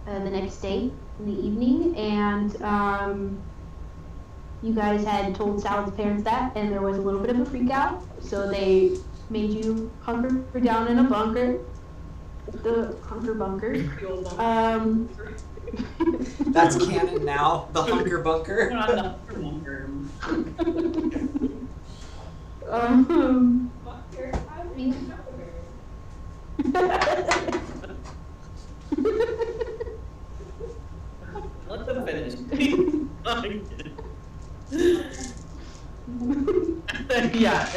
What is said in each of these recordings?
the next day in the evening, and you guys had told Sal's parents that, and there was a little bit of a freak out, so they made you hunker down in a bunker, the hunker bunker. That's canon now, the hunker bunker. Let them finish. Yeah.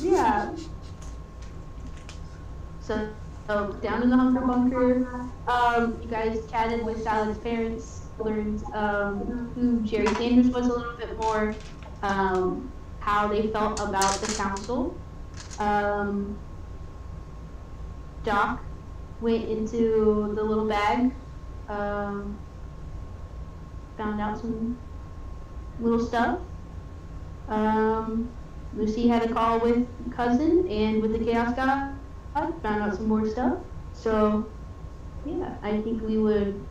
Yeah. So down in the hunker bunker, you guys chatted with Sal's parents, learned who Jerry Sanders was a little bit more, how they felt about the council. Doc went into the little bag, found out some little stuff. Lucy had a call with Cousin and with the Chaos God, found out some more stuff. So, yeah, I think we would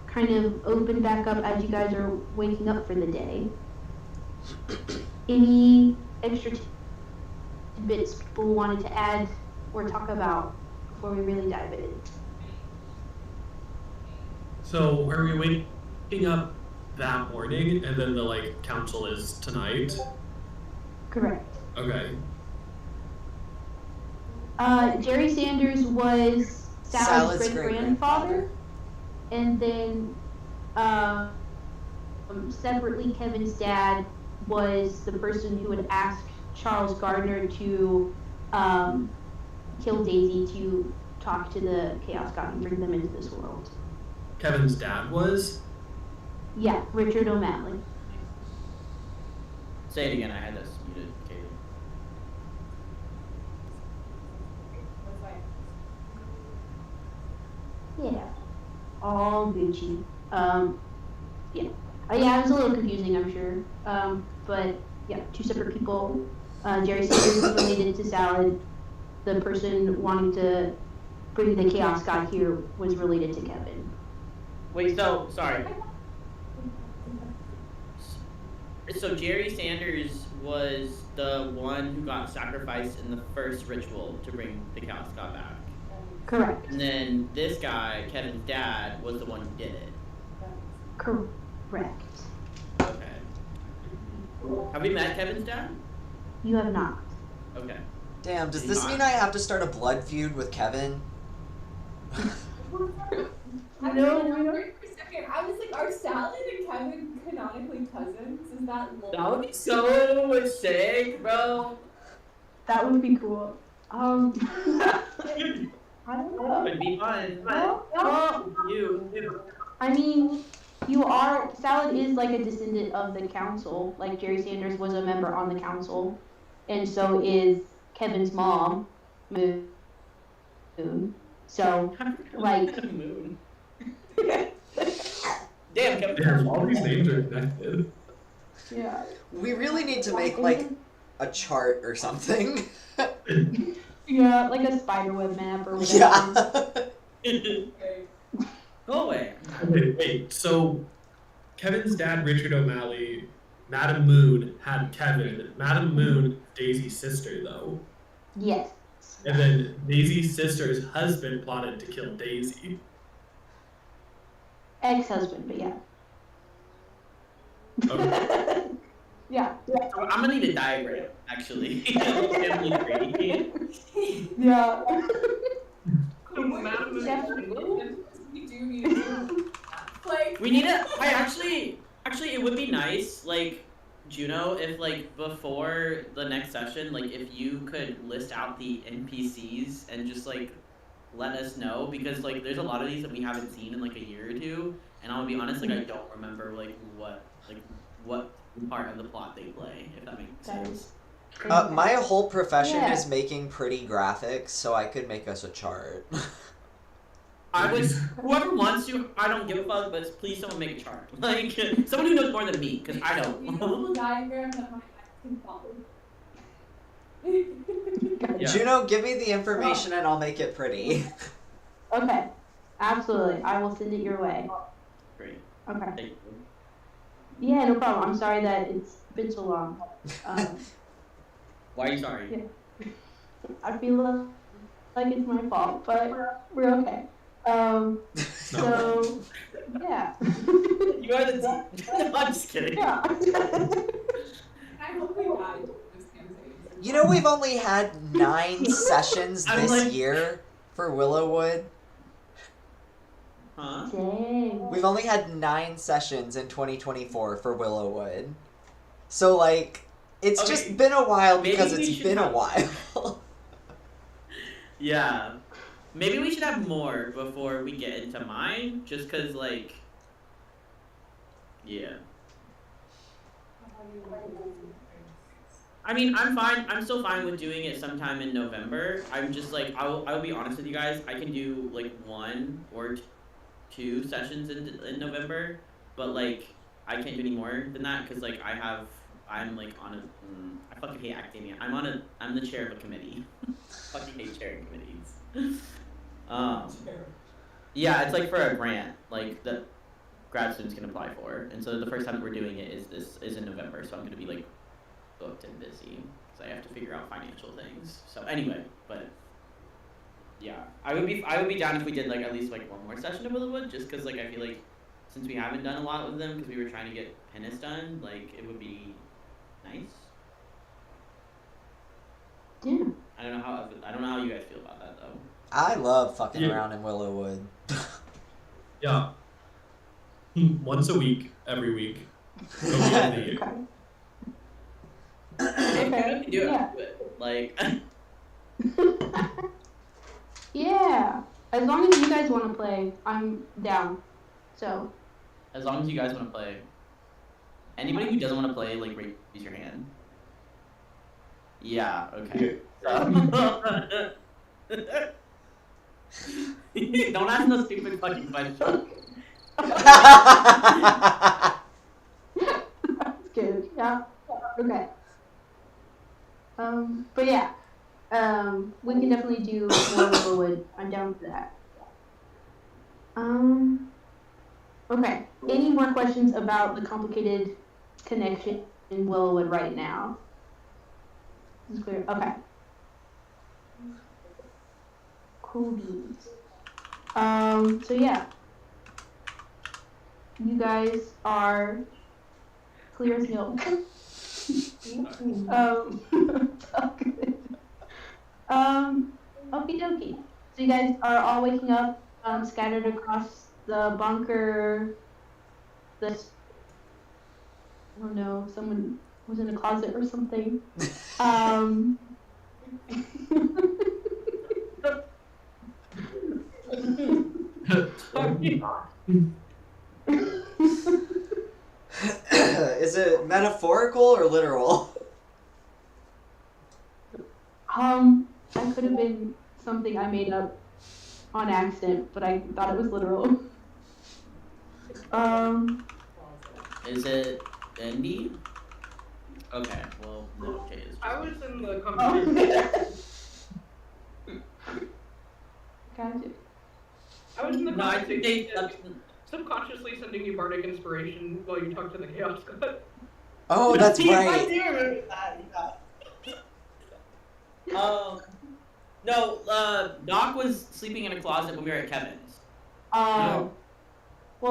kind of open back up as you guys are waking up for the day. Any extra bits people wanted to add or talk about before we really dive in? So, are we waking up that morning, and then the council is tonight? Correct. Okay. Jerry Sanders was Sal's great-grandfather, and then separately Kevin's dad was the person who had asked Charles Gardner to kill Daisy to talk to the Chaos God and bring them into this world. Kevin's dad was? Yeah, Richard O'Malley. Say it again, I had this muted, Katie. Yeah, all Gucci. Yeah. Yeah, it was a little confusing, I'm sure. But yeah, two separate people. Jerry Sanders was related to Salad. The person wanting to bring the Chaos God here was related to Kevin. Wait, so, sorry. So Jerry Sanders was the one who got sacrificed in the first ritual to bring the Chaos God back. Correct. And then this guy, Kevin's dad, was the one who did it. Correct. Okay. Have we met Kevin's dad? You have not. Okay. Damn, does this mean I have to start a blood feud with Kevin? No. For a second, I was like, are Salad and Kevin canonically cousins? Is that lore? That would be so sick, bro. That would be cool. I don't know. It'd be fun. Well, You. I mean, Salad is like a descendant of the council. Like Jerry Sanders was a member on the council, and so is Kevin's mom, Moon. So, like. Moon. Damn, Kevin. Damn, all these names are connected. Yeah. We really need to make a chart or something. Yeah, like a spiderweb map or whatever. Yeah. Go away. Okay, wait, so Kevin's dad, Richard O'Malley, Madam Moon had Kevin. Madam Moon, Daisy's sister, though. Yes. And then Daisy's sister's husband plotted to kill Daisy. Ex-husband, but yeah. Okay. Yeah. I'm gonna need a diagram, actually. Yeah. We need a. Actually, it would be nice, Juno, if before the next session, if you could list out the NPCs and just let us know, because there's a lot of these that we haven't seen in a year or two, and I'll be honest, I don't remember what part of the plot they play, if that makes sense. My whole profession is making pretty graphics, so I could make us a chart. Whoever wants to, I don't give a fuck, but please someone make a chart. Someone who knows more than me, because I don't. Diagram that my can follow. Yeah. Juno, give me the information and I'll make it pretty. Okay, absolutely. I will send it your way. Great. Okay. Thank you. Yeah, no problem. I'm sorry that it's been so long. Why are you sorry? Yeah. I feel like it's my fault, but we're okay. So, yeah. You are the no, I'm just kidding. Yeah. I hope we died this campaign. You know, we've only had 9 sessions I'm this like- year for Willow Wood. Huh? Dang. We've only had 9 sessions in 2024 for Willow Wood. So, like, it's Okay, just been a while maybe because we it's should been a have- while. Yeah. Maybe we should have more before we get into mine, just cause like, yeah. I mean, I'm still fine with doing it sometime in November. I'm just like, I'll be honest with you guys, I can do like 1 or 2 sessions in November, but like, I can't do any more than that, cause like, I'm like on a, I fucking hate academia. I'm the chair of a committee. Fucking hate chairing committees. Yeah, it's like for a grant, like that grad students can apply for, and so the first time that we're doing it is in November, so I'm gonna be like booked and busy, because I have to figure out financial things. So anyway, but yeah, I would be down if we did like at least like 1 more session of Willow Wood, just because like I feel like since we haven't done a lot with them, because we were trying to get Pennis done, like it would be nice. Yeah. I don't know how you guys feel about that though. I love fucking Yeah. around in Willow Wood. Yeah. Once a week, every week. Till the end of the year. If you Okay. can do it, Yeah. do it. Like, Yeah. As long as you guys want to play, I'm down. So, as long as you guys want to play. Anybody who doesn't want to play, like, raise your hand. Yeah. Okay. Don't ask no stupid fucking question. that's good. Yeah. Okay. But yeah. We can definitely do more Willow Wood. I'm down for that. Okay. Any more questions about the complicated connection in Willow Wood right now? This is clear. Okay. Cool beans. So yeah. You guys are clear as milk. So good. Okie dokie. So you guys are all waking up, scattered across the bunker. I don't know, someone was in a closet or something. Is it metaphorical or literal? That could have been something I made up on accident, but I thought it was literal. Is it Indy? Okay, well, no, okay. It's I was in the Oh. conversation. Gotcha. I was in the No, I think they. conversation subconsciously sending you bardic inspiration while you talk to the chaos god. Oh, that's I right. do remember that. Yeah. No. Doc was sleeping in a closet when we were at Kevin's. Well,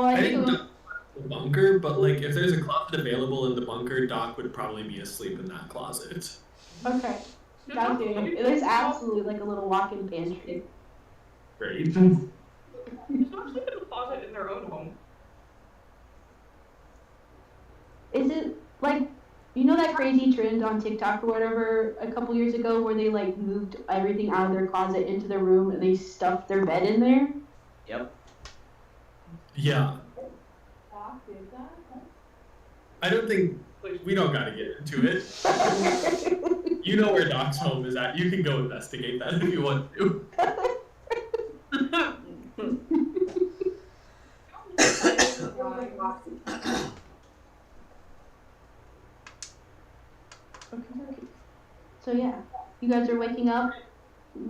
I I think it think was. Doc was in the bunker, but like if there's a closet available in the bunker, Doc would probably be asleep in that closet. Okay. Gotcha. There's absolutely like a little walk-in pantry. Great. It's not sleep in the closet in their own home. Is it like, you know that crazy trend on TikTok or whatever a couple years ago where they like moved everything out of their closet into their room and they stuffed their bed in there? Yep. Yeah. Doc did that? I don't think we don't gotta get into it. You know where Doc's home is at. You can go investigate that if you want to. So yeah. you guys are waking up.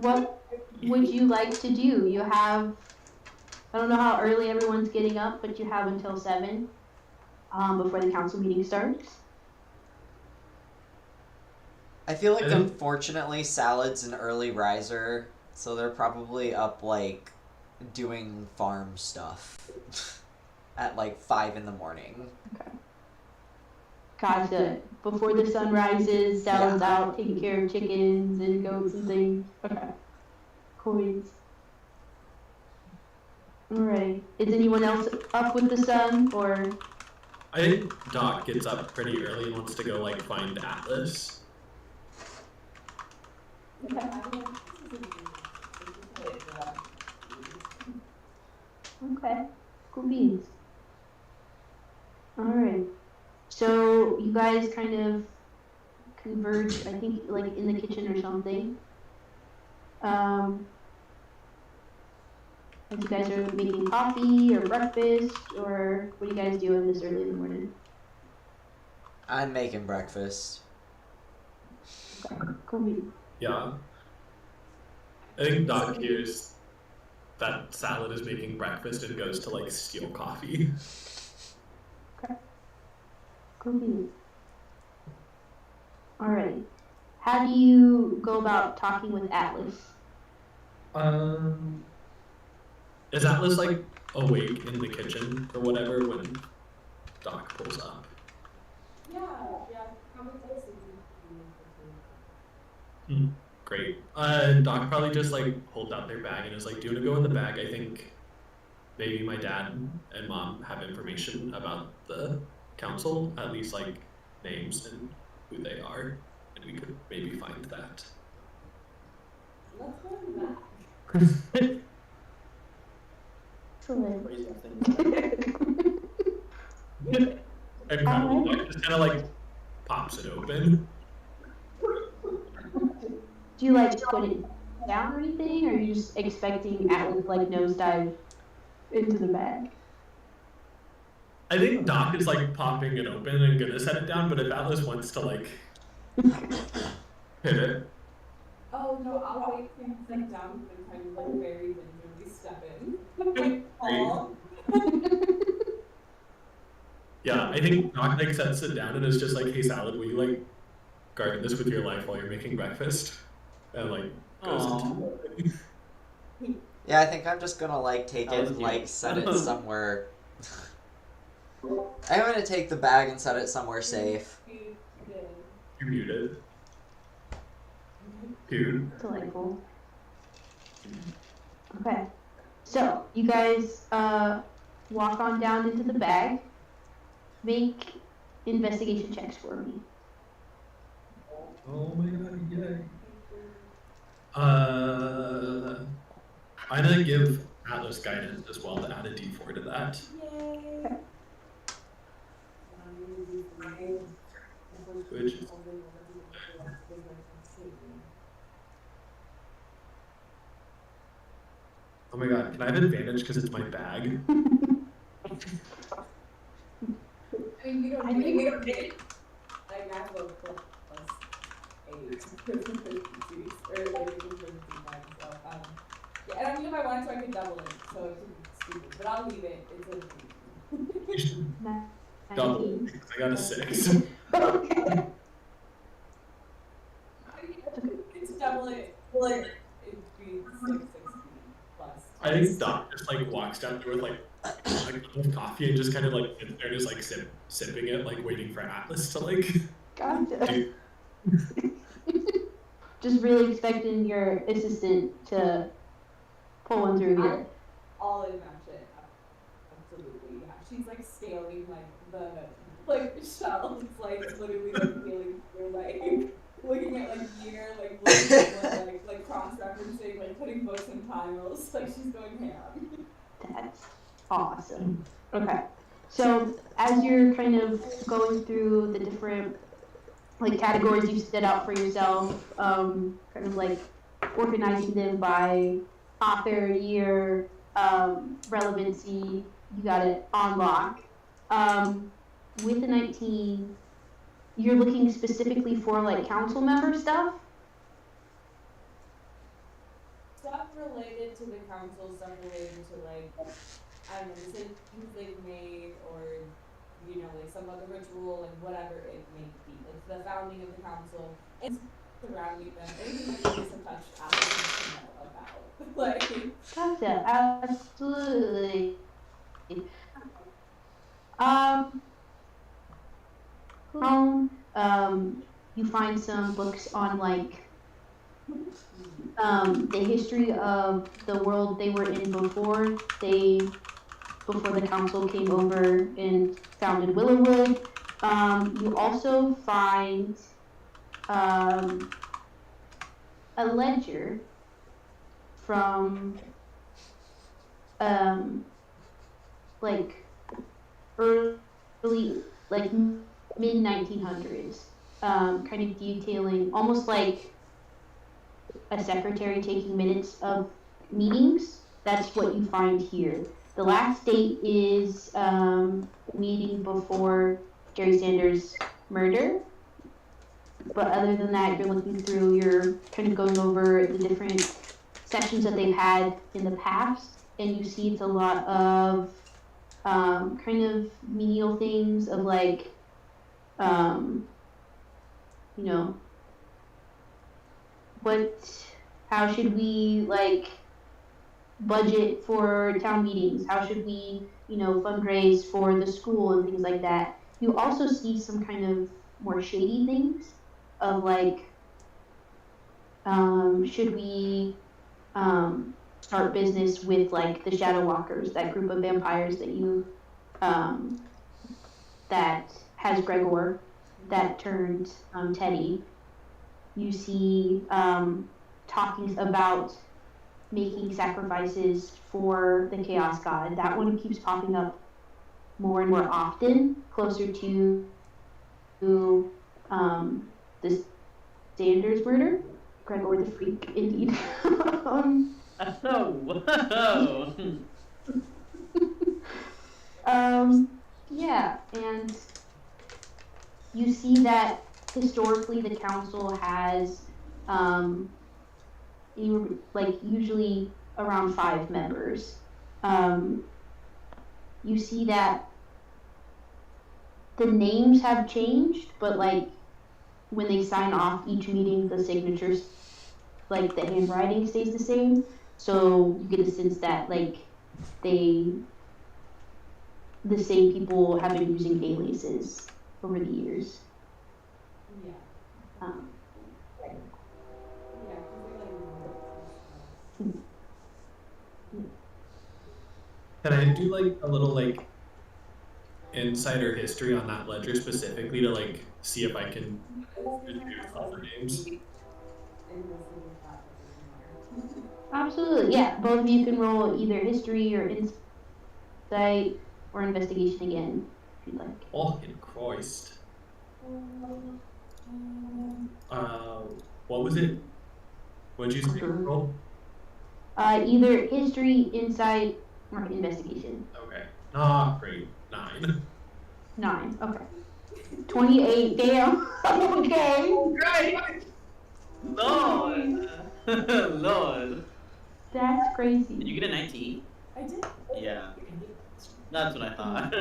What would you like to do? You have, I don't know how early everyone's getting up, but you have until 7 before the council meeting starts. I feel like, unfortunately, Salad's an early riser, so they're probably up, like, doing farm stuff at, like, 5 in the morning. Okay. Gotcha. Before the sun rises, Salad's out taking care of chickens and goats and things. Okay. Cool. Alright. Is anyone else up with the sun, or? I think Doc gets up pretty early and wants to go, like, find Atlas. Okay, cool beans. Alright, so you guys kind of converge, I think, like in the kitchen or something. As you guys are making coffee or breakfast, or what are you guys doing this early in the morning? I'm making breakfast. Okay, cool beans. Yeah. I think Doc hears that Salad is making breakfast and goes to, like, steal coffee. Okay. Cool beans. Alright. How do you go about talking with Atlas? Is Atlas, like, awake in the kitchen or whatever when Doc pulls up? Yeah, probably Great. Doc probably just, like, holds out their bag and is like, do you want to go in the bag? I think maybe my dad and mom have information about the council, at least, like, names and who they are, and we could maybe find that. Let's go in the back. Incredible. Doc just kind of, like, pops it open. Do you like put it down or anything, or are you just expecting Atlas like nosedive into the bag? I think Doc is, like, popping it open and gonna set it down, but if Atlas wants to, like, hit it. Oh no, I'll wait for him to sit down and kind of like very gingerly step in. Oh. Yeah, I think Doc, like, sets it down and is just like, hey Salad, will you, like, guard this with your life while you're making breakfast? And, like, goes into it. Yeah, I think I'm just gonna, like, take That it was and, cute. like, set it somewhere. I'm gonna take the bag and set it somewhere safe. You're muted. Dude. Delightful. Okay, so you guys walk on down into the bag. Make investigation checks for me. Oh my god, yay. I'm gonna give Atlas guidance as well to add a d4 to that. Yay! Which is... Oh my god, can I have advantage because it's my bag? I mean, you don't need it. Like, I have a plus 8 or like so yeah, and I mean if I wanted to I could double it, so it's stupid. But I'll leave it. It's a Double. I got a 6. Okay. it's double it. Like it'd be 6 plus. I think Doc just, like, walks down through with, like, a cup of coffee and just kind of, like, sits there just, like, sipping it, like, waiting for Atlas to, like, Gotcha. Just really expecting your assistant to pull one through here. All in that shit. Absolutely, yeah. She's like scaling like the shelves, like literally like feeling through like looking at like year, like looking at like cross-referencing, like putting books in piles, like she's going ham. That's awesome. Okay. So as you're kind of going through the different like categories you've set out for yourself, kind of like organizing them by author, year, relevancy, you got it on lock. With the 19, you're looking specifically for like council member stuff? stuff related to the council, stuff related to like, I don't know, decisions they've made, or you know, like some other ritual, like whatever it may be, like the founding of the council, and surrounding them, anything that gives a touch applicants to know about. Like, Gotcha, absolutely. Um, you find some books on like the history of the world they were in before the council came over and founded Willow Wood. You also find a ledger from like early, like mid 1900s, kind of detailing almost like a secretary taking minutes of meetings. That's what you find here. The last date is meeting before Jerry Sanders' murder. But other than that, you're looking through, you're kind of going over the different sessions that they've had in the past, and you see it's a lot of kind of menial things of like, you know, how should we like budget for town meetings? How should we, you know, fundraise for the school and things like that? You also see some kind of more shady things of like, should we start business with like the Shadow Walkers, that group of vampires that you that has Gregor that turned Teddy. You see talking about making sacrifices for the Chaos God. That one keeps popping up more and more often, closer to the Sanders murder. Gregor the Freak, indeed. Whoa! Yeah, and you see that historically the council has usually around 5 members. You see that the names have changed, but like when they sign off each meeting, the signatures, like the handwriting stays the same. So you get a sense that like the same people have been using aliases over the years. yeah. Um, Yeah, Can I do like a little like insider history on that ledger specifically to like see if I can deduce all the names? Absolutely, yeah. Both of you can roll either history or insight or investigation again, if you'd like. Oh, in Christ. What was it? What'd you say? Roll? Either history, insight, or investigation. Okay. Ah, great. 9. 9. Okay. 28. Damn. Okay. Right! Lord! Lord! That's crazy. Did you get a 19? I did. Yeah. That's what I thought.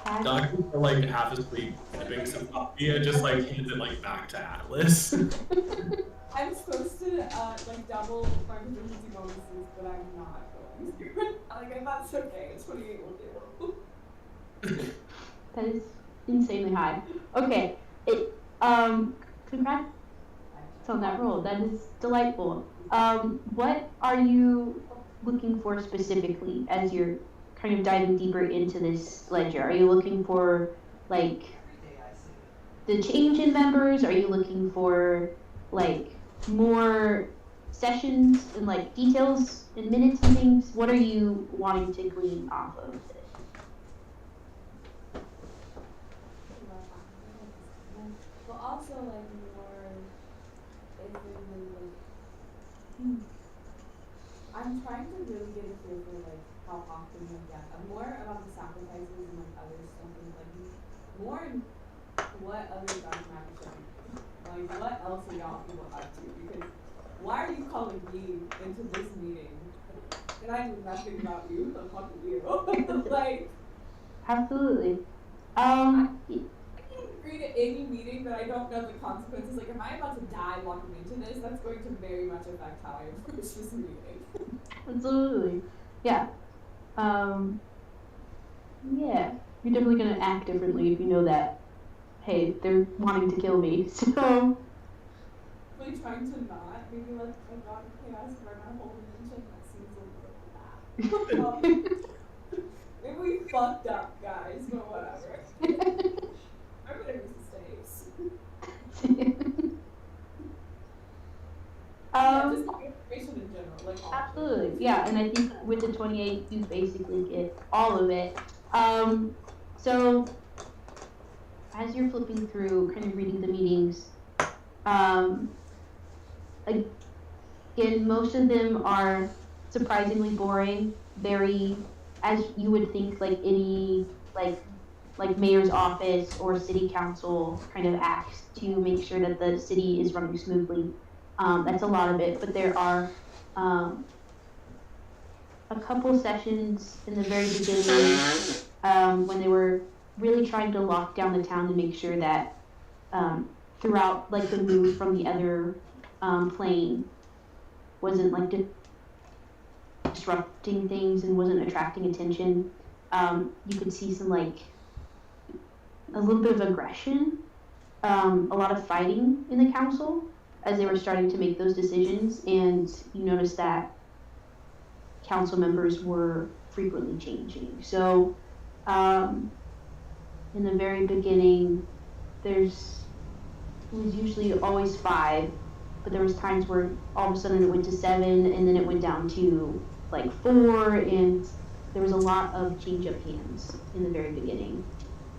That's Doctor for like half asleep, sipping some coffee, and just like hands it like back to Atlas. I'm supposed to like double my proficiency bonuses, but I'm not going to. Like, that's okay. It's 28 will do. That is insanely high. Okay. Congrats on that roll. That is delightful. What are you looking for specifically as you're kind of diving deeper into this ledger? Are you looking for like the change in members? Are you looking for like more sessions and like details and minutes and things? What are you wanting to glean off of it? But also like more, if it was like, I'm trying to really get a feel for like how often you get more about the sacrifices and like other stuff, and like more in what other dark magic, like what else are y'all people up to? Because why are you calling me into this meeting? And I knew nothing about you. The fuck are you? Like, Absolutely. I can't agree to any meeting that I don't know the consequences. Like, if I'm about to die walking into this, that's going to very much affect how I approach this meeting. Absolutely. Yeah. Yeah. You're definitely gonna act differently if you know that, hey, they're wanting to kill me. So. Really trying to not maybe let a god of chaos run our whole dimension. That seems a little bad. Maybe we fucked up, guys, but whatever. I'm gonna make mistakes. Yeah, just information in general, like all Absolutely, yeah, and I think with the 28, you basically get all of it. So as you're flipping through, kind of reading the meetings, again, most of them are surprisingly boring, very, as you would think, like any, like mayor's office or city council kind of acts to make sure that the city is running smoothly. That's a lot of it, but there are a couple sessions in the very beginning when they were really trying to lock down the town to make sure that throughout like the move from the other plane wasn't like disrupting things and wasn't attracting attention. You could see some like a little bit of aggression, a lot of fighting in the council as they were starting to make those decisions, and you notice that council members were frequently changing. So in the very beginning, there was usually always 5, but there was times where all of a sudden it went to 7, and then it went down to like 4, and there was a lot of change of hands in the very beginning.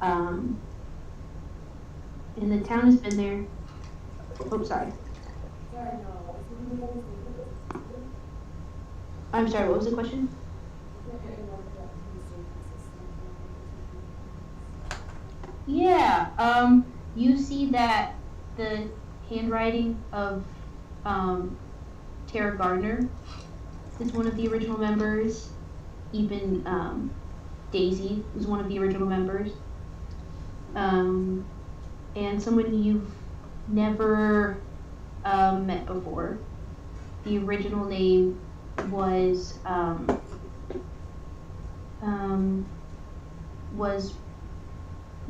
And the town has been there. Oh, sorry. I'm sorry, what was the question? Yeah, you see that the handwriting of Tara Gardner is one of the original members. Even Daisy is one of the original members. And someone you've never met before. The original name was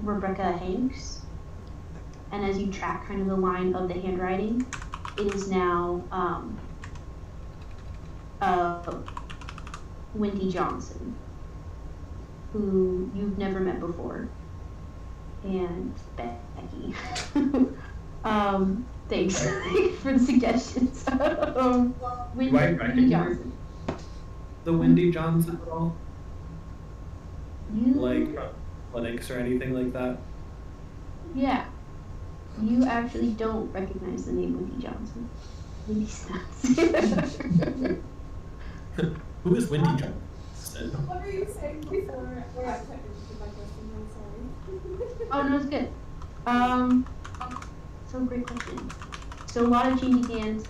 Rebecca Hanks, and as you track kind of the line of the handwriting, it is now Wendy Johnson, who you've never met before, and Becky. Thanks for the suggestions. Wendy Johnson. The Wendy Johnson at all? You, Like clinics or anything like that? yeah. You actually don't recognize the name Wendy Johnson. Maybe not. Who is Wendy Johnson? What were you saying before? I tried to repeat my question. I'm sorry. Oh no, it's good. So great question. So a lot of changing hands.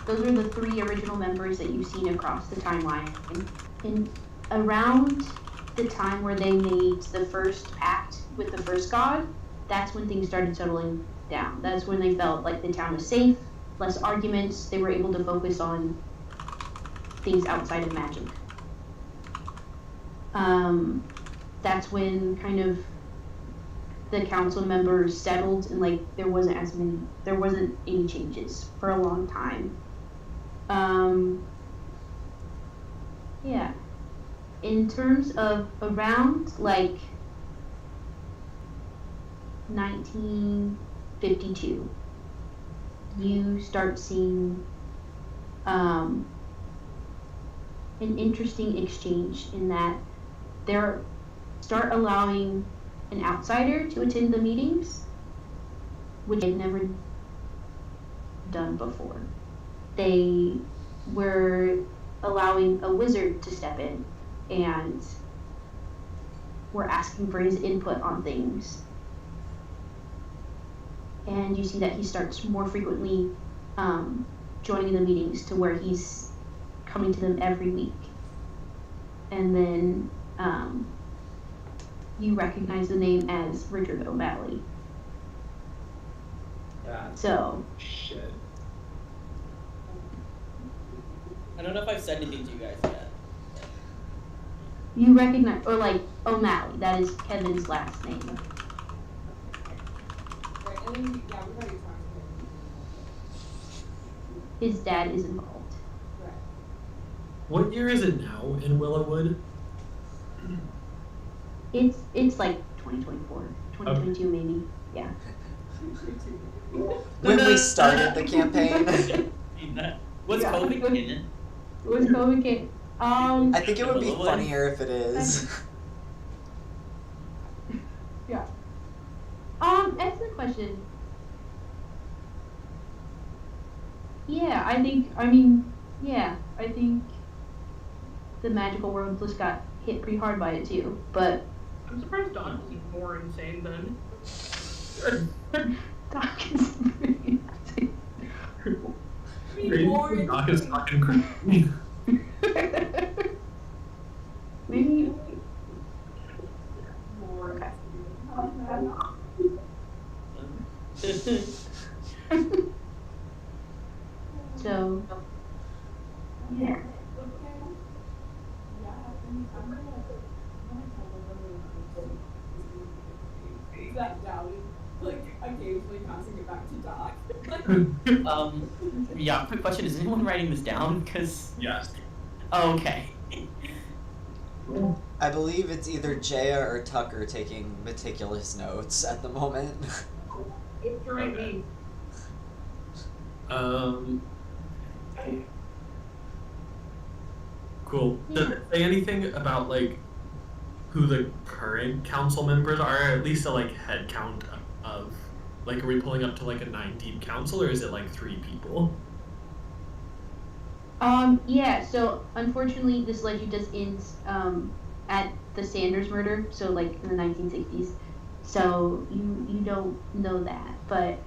Those are the 3 original members that you've seen across the timeline. And around the time where they made the first pact with the first god, that's when things started settling down. That's when they felt like the town was safe, less arguments, they were able to focus on things outside of magic. That's when kind of the council members settled and like there wasn't any changes for a long time. Yeah. In terms of around like 1952, you start seeing an interesting exchange in that they start allowing an outsider to attend the meetings, which they've never done before. They were allowing a wizard to step in and were asking for his input on things. and you see that he starts more frequently joining the meetings to where he's coming to them every week. And then you recognize the name as Richard O'Malley. So. Shit. I don't know if I've said anything to you guys yet. You recognize, or like O'Malley, that is Kevin's last name. Right, and then we've already talked to him. His dad is involved. Right. What year is it now in Willow Wood? It's like 2024, 2022 maybe, yeah. When we started the campaign, What's Yeah. COVID in it? What's COVID came? I think it would be Willow Wood. funnier if it is. Yeah. Excellent question. Yeah, I think the magical world just got hit pretty hard by it too, but I'm surprised Don isn't more insane than. Doc is pretty Doc is fucking crazy. maybe. More. Okay. So, yeah. That doubted, like, occasionally passing it back to Doc. Yeah, quick question, is anyone writing this down? Because, Yes. oh, okay. I believe it's either Jaya or Tucker taking meticulous notes at the moment. It's right Okay. me. Cool. Does it say anything about like who the current council members are, or at least a like head count of like, are we pulling up to like a 9-deep council, or is it like 3 people? Yeah, so unfortunately this legend just ends at the Sanders murder, so like in the 1960s. So you don't know that, but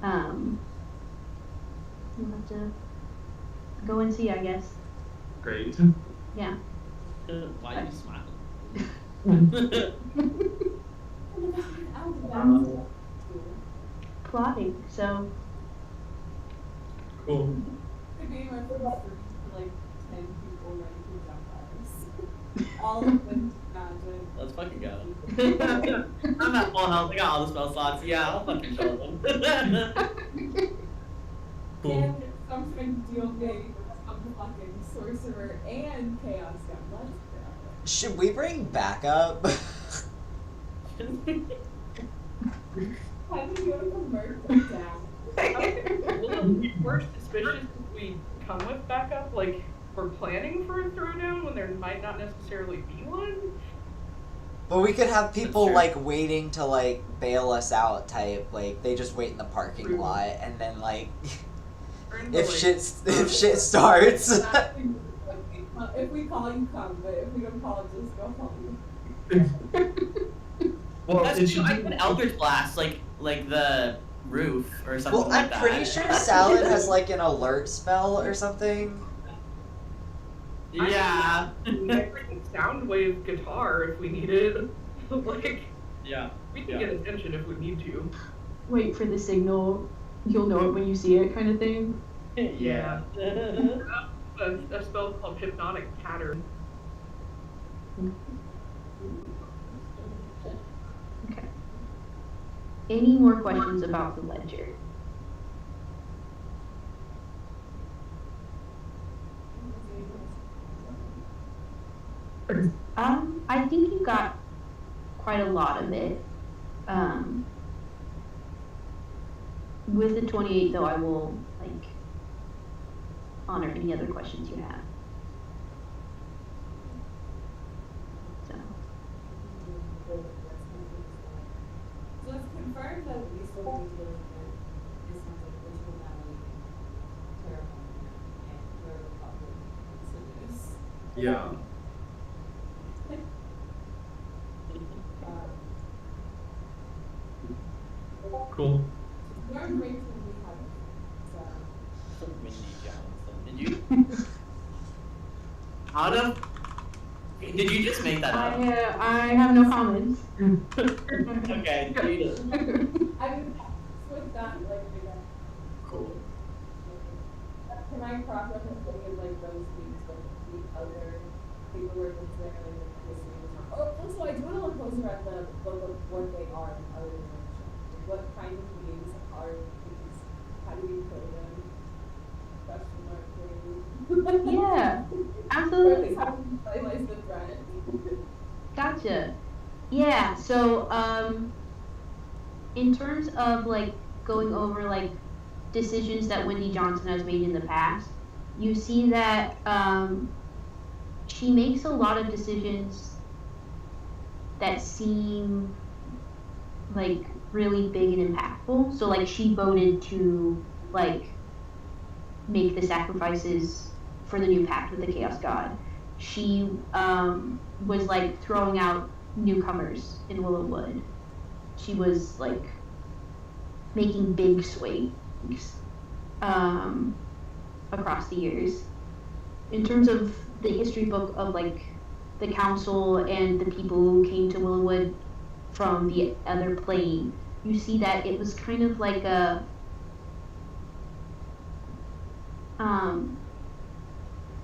you'll have to go and see, I guess. Great. Yeah. Why are you smiling? Plotting, so Cool. Could be my first like 10 people ready to jump us. All of them magic. Let's fucking go. I'm at full health, I got all the spell slots. Yeah, I'll fucking show them. Cool. And some sort of deal big, some fucking sorcerer and chaos gun. Let's go. Should we bring backup? How do you want to murder them down? We're suspicious if we come with backup, like we're planning for a throwdown when there might not necessarily be one. But we could have people true. like waiting to like bail us out type, like they just wait in the parking lot and then like Or in the, if like, shit starts. If we call you, come, but if we don't call, just go home. Well, That's did true, you I could Eldritch Blast, like the roof or something Well, like I'm that. pretty sure Salad has like an alert spell or something. Yeah. Freaking sound wave guitar if we needed. Like Yeah. we can get attention if we need to. wait for the signal, you'll know it when you see it kind of thing. Yeah. A spell called Hypnotic Pattern. Okay. Any more questions about the ledger? I think you got quite a lot of it. With the 28, though, I will like honor any other questions you have. So. So it's confirmed that at least what we deal with is sounds like ritual malady, terrifying, and where the public seduce. Yeah. Uh, Cool. More information we have. So. Windy Johnson. Did you? Out of? Did you just make that up? I have no comments. Okay. I mean, with that, like, again. Cool. Can I cross-reference any of, like, those things with the other paperwork that's there, like, the history of the town? Oh, also, I do want to look closer at the book of what they are in other dimensions. Like, what kind of beings are these? How do you kill them? Question mark, maybe. Yeah, Or at absolutely. least how do you finalize the threat? Gotcha. Yeah, so in terms of like going over like decisions that Wendy Johnson has made in the past, you see that she makes a lot of decisions that seem like really big and impactful. So like she voted to like make the sacrifices for the new pact with the Chaos God. She was like throwing out newcomers in Willow Wood. She was like making big swings across the years. In terms of the history book of like the council and the people who came to Willow Wood from the other plane, you see that it was kind of like a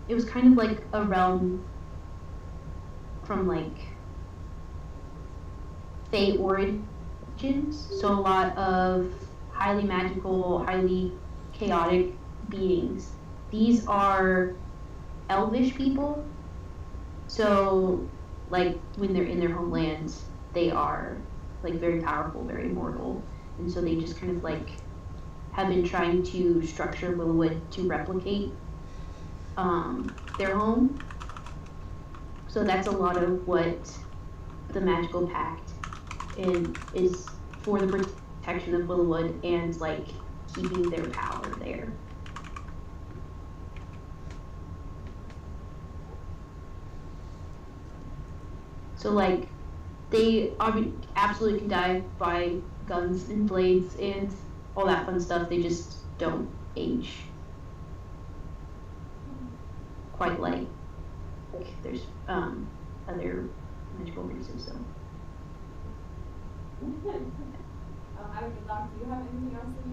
it was kind of like a realm from like Fey origins, so a lot of highly magical, highly chaotic beings. These are elvish people, so like when they're in their homelands, they are like very powerful, very immortal, and so they just kind of like have been trying to structure Willowwood to replicate their home. So that's a lot of what the magical pact is for, the protection of Willowwood and like keeping their power there. So like they absolutely can die by guns and blades and all that fun stuff. They just don't age quite like there's other magical races. So. I don't know, Doc, do you have anything else that you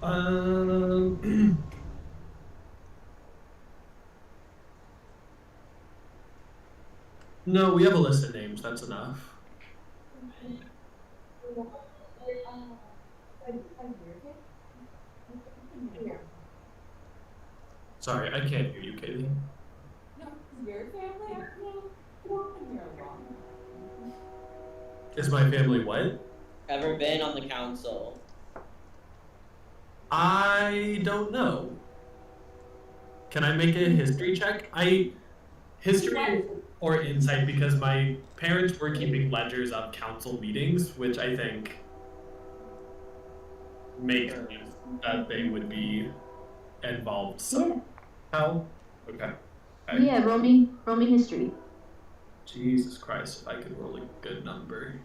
want to No, we have a list of names. That's enough. Sorry, I can't hear you, Katie. No, is your family actually? Been here a long. Is my family what? Ever been on the council? I don't know. Can I make a history check? History or insight, because my parents were keeping ledgers of council meetings, which I think makes sense that they would be involved somehow. Okay. Yeah, roaming history. Jesus Christ, if I could roll a good number,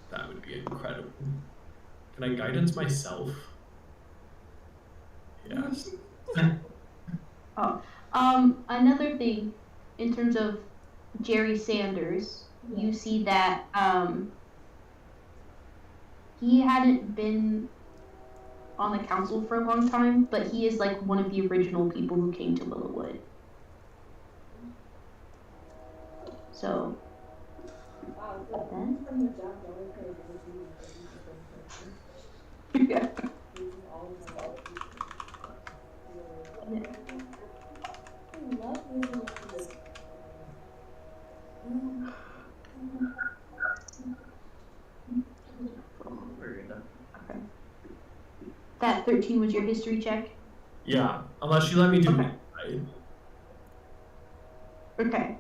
that would be incredible. Can I guidance myself? Yes. Another thing, in terms of Jerry Sanders, you see that he hadn't been on the council for a long time, but he is like one of the original people who came to Willowwood. So, then? Yeah. Okay. That 13 was your history check? Yeah, unless you let me do Okay. it. Right? Okay.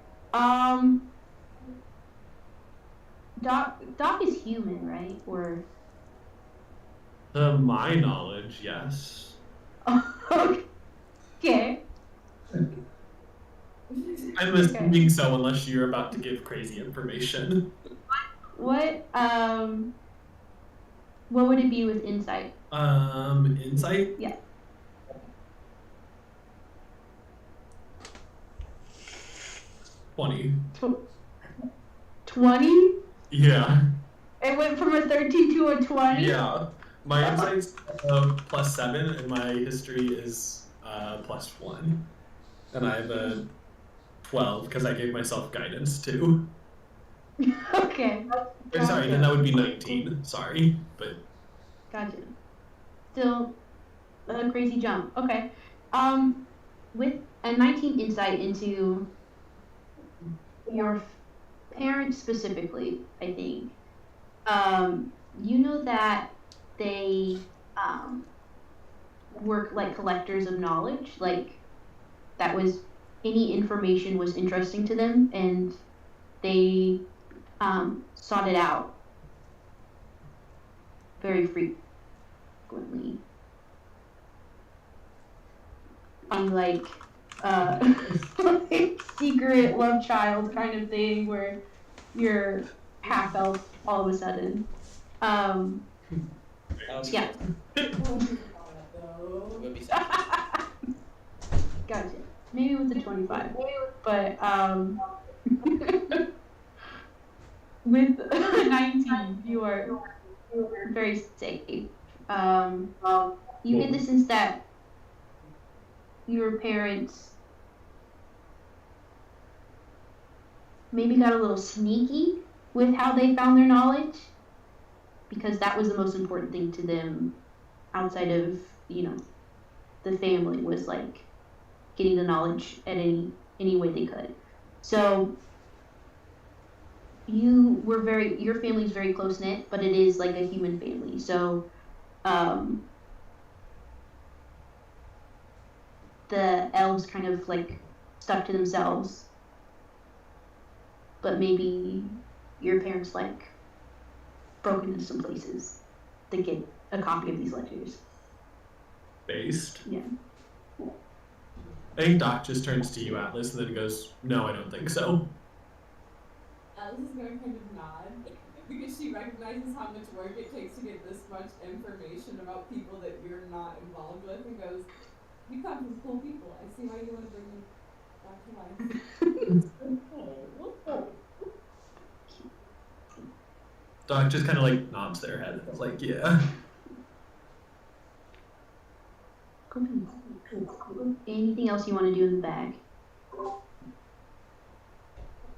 Doc is human, right? Or To my knowledge, yes. okay. I'm assuming so, unless you're about to give crazy information. What What would it be with insight? Insight? Yeah. 20. 20? Yeah. It went from a 13 to a 20? Yeah. My insight's +7, and my history is +1. And I have a 12 because I gave myself guidance too. Okay. Or sorry, then that would be 19. Sorry, but Gotcha. Still a crazy jump. Okay. With a 19 insight into your parents specifically, I think, you know that they work like collectors of knowledge, like that was any information was interesting to them, and they sought it out very frequently. Unlike like secret love child kind of thing where you're half elf all of a sudden. Yeah. Would be sad. Gotcha. Maybe with the 25. But with 19, you are very safe. You get the sense that your parents maybe got a little sneaky with how they found their knowledge, because that was the most important thing to them outside of, the family, was like getting the knowledge at any way they could. So your family's very close knit, but it is like a human family. So the elves kind of like stuck to themselves, but maybe your parents like broke into some places to get a copy of these ledgers. based. Yeah. I think Doc just turns to you, Atlas, and then goes, "No, I don't think so." Alice is gonna kind of nod because she recognizes how much work it takes to get this much information about people that you're not involved with, and goes, "You come from cool people. I see why you want to bring them back to life." Doc just kind of like nods their head. It's like, yeah. Cool. Anything else you want to do in the bag? I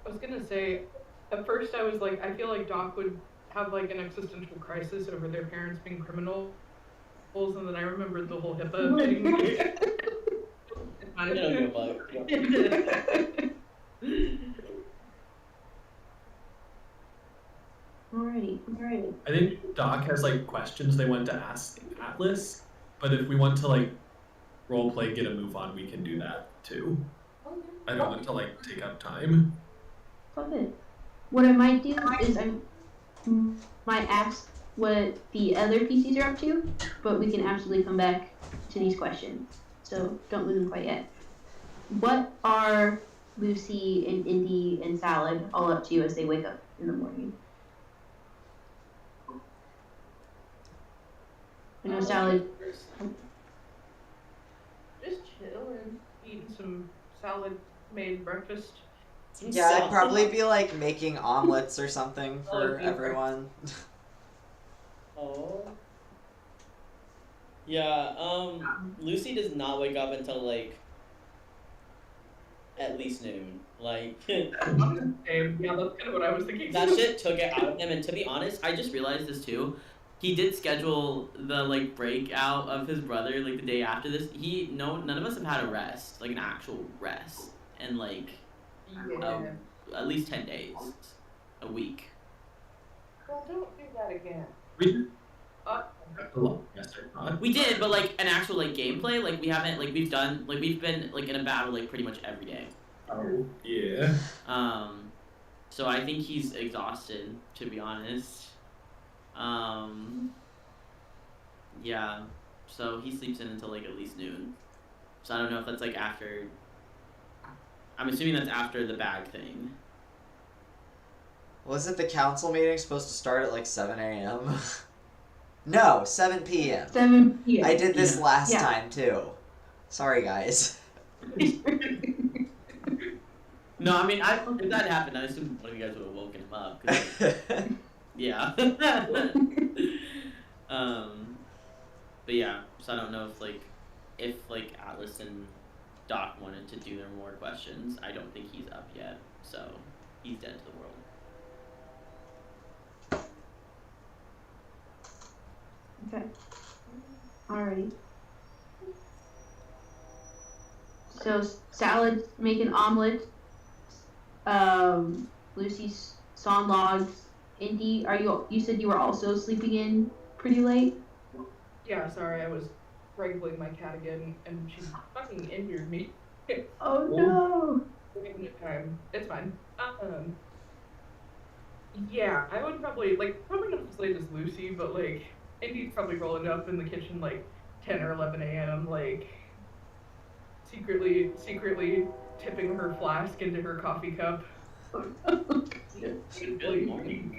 was gonna say, at first I was like, I feel like Doc would have like an existential crisis over their parents being criminals, and then I remembered the whole HIPAA thing. Alrighty. I think Doc has like questions they want to ask Atlas, but if we want to like role play, get a move on, we can do that too. I don't want to like take up time. Fuck it. What I might do is I might ask what the other PCs are up to, but we can absolutely come back to these questions. So don't lose them quite yet. What are Lucy and Indy and Salad all up to as they wake up in the morning? I know Salad. Just chill and eating some salad-made breakfast. Yeah, I'd probably be like making omelets or something for everyone. Oh. Yeah, Lucy does not wake up until like at least noon. Like Yeah, that's kind of what I was thinking. that shit took it out of him, and to be honest, I just realized this too. He did schedule the like breakout of his brother like the day after this. None of us have had a rest, like an actual rest, and like at least 10 days, a week. Well, don't do that again. We did, but like an actual like gameplay, like we haven't, like we've been like in a battle like pretty much every day. Oh yeah. So I think he's exhausted, to be honest. Yeah. So he sleeps in until like at least noon. So I don't know if that's like after. I'm assuming that's after the bag thing. Wasn't the council meeting supposed to start at like 7 a.m.? No, 7 p.m. 7 p.m. I did this last Yeah. time too. Sorry, guys. No, I mean, if that happened, I assume one of you guys would have woken him up. 'Cause, like, yeah. But yeah, so I don't know if Atlas and Doc wanted to do their more questions. I don't think he's up yet, so he's dead to the world. Okay. Alrighty. So salad, make an omelet. Lucy's sawn logs. Indy, you said you were also sleeping in pretty late? Yeah, sorry, I was wrangling my cat again, and she fucking injured me. Oh no! Time. It's fine. Yeah, I would probably not as late as Lucy, but like Indy's probably rolling up in the kitchen like 10 or 11 a.m. like secretly tipping her flask into her coffee cup. Good morning.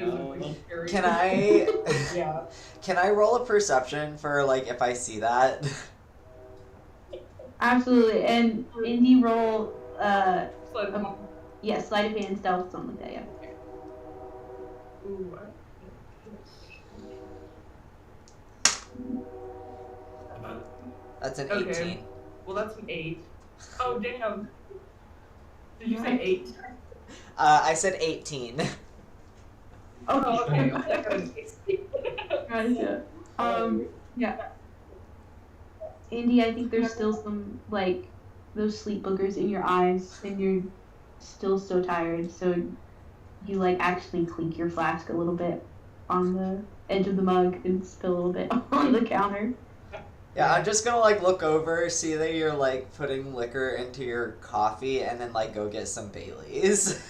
Can I Yeah. can I roll a perception for like if I see that? Absolutely. And Indy roll Sleight of sleight of hand, stealth, something like that, yeah. Ooh, That's an Okay. 18. well, that's an 8. Oh, damn. Did you say 8? I said 18. Oh, okay. Gotcha. Yeah. Andy, I think there's still some, like, those sleep boogers in your eyes, and you're still so tired, so you, like, actually clink your flask a little bit on the edge of the mug and spill a little bit on the counter. Yeah, I'm just gonna, like, look over, see that you're, like, putting liquor into your coffee, and then, like, go get some Baileys.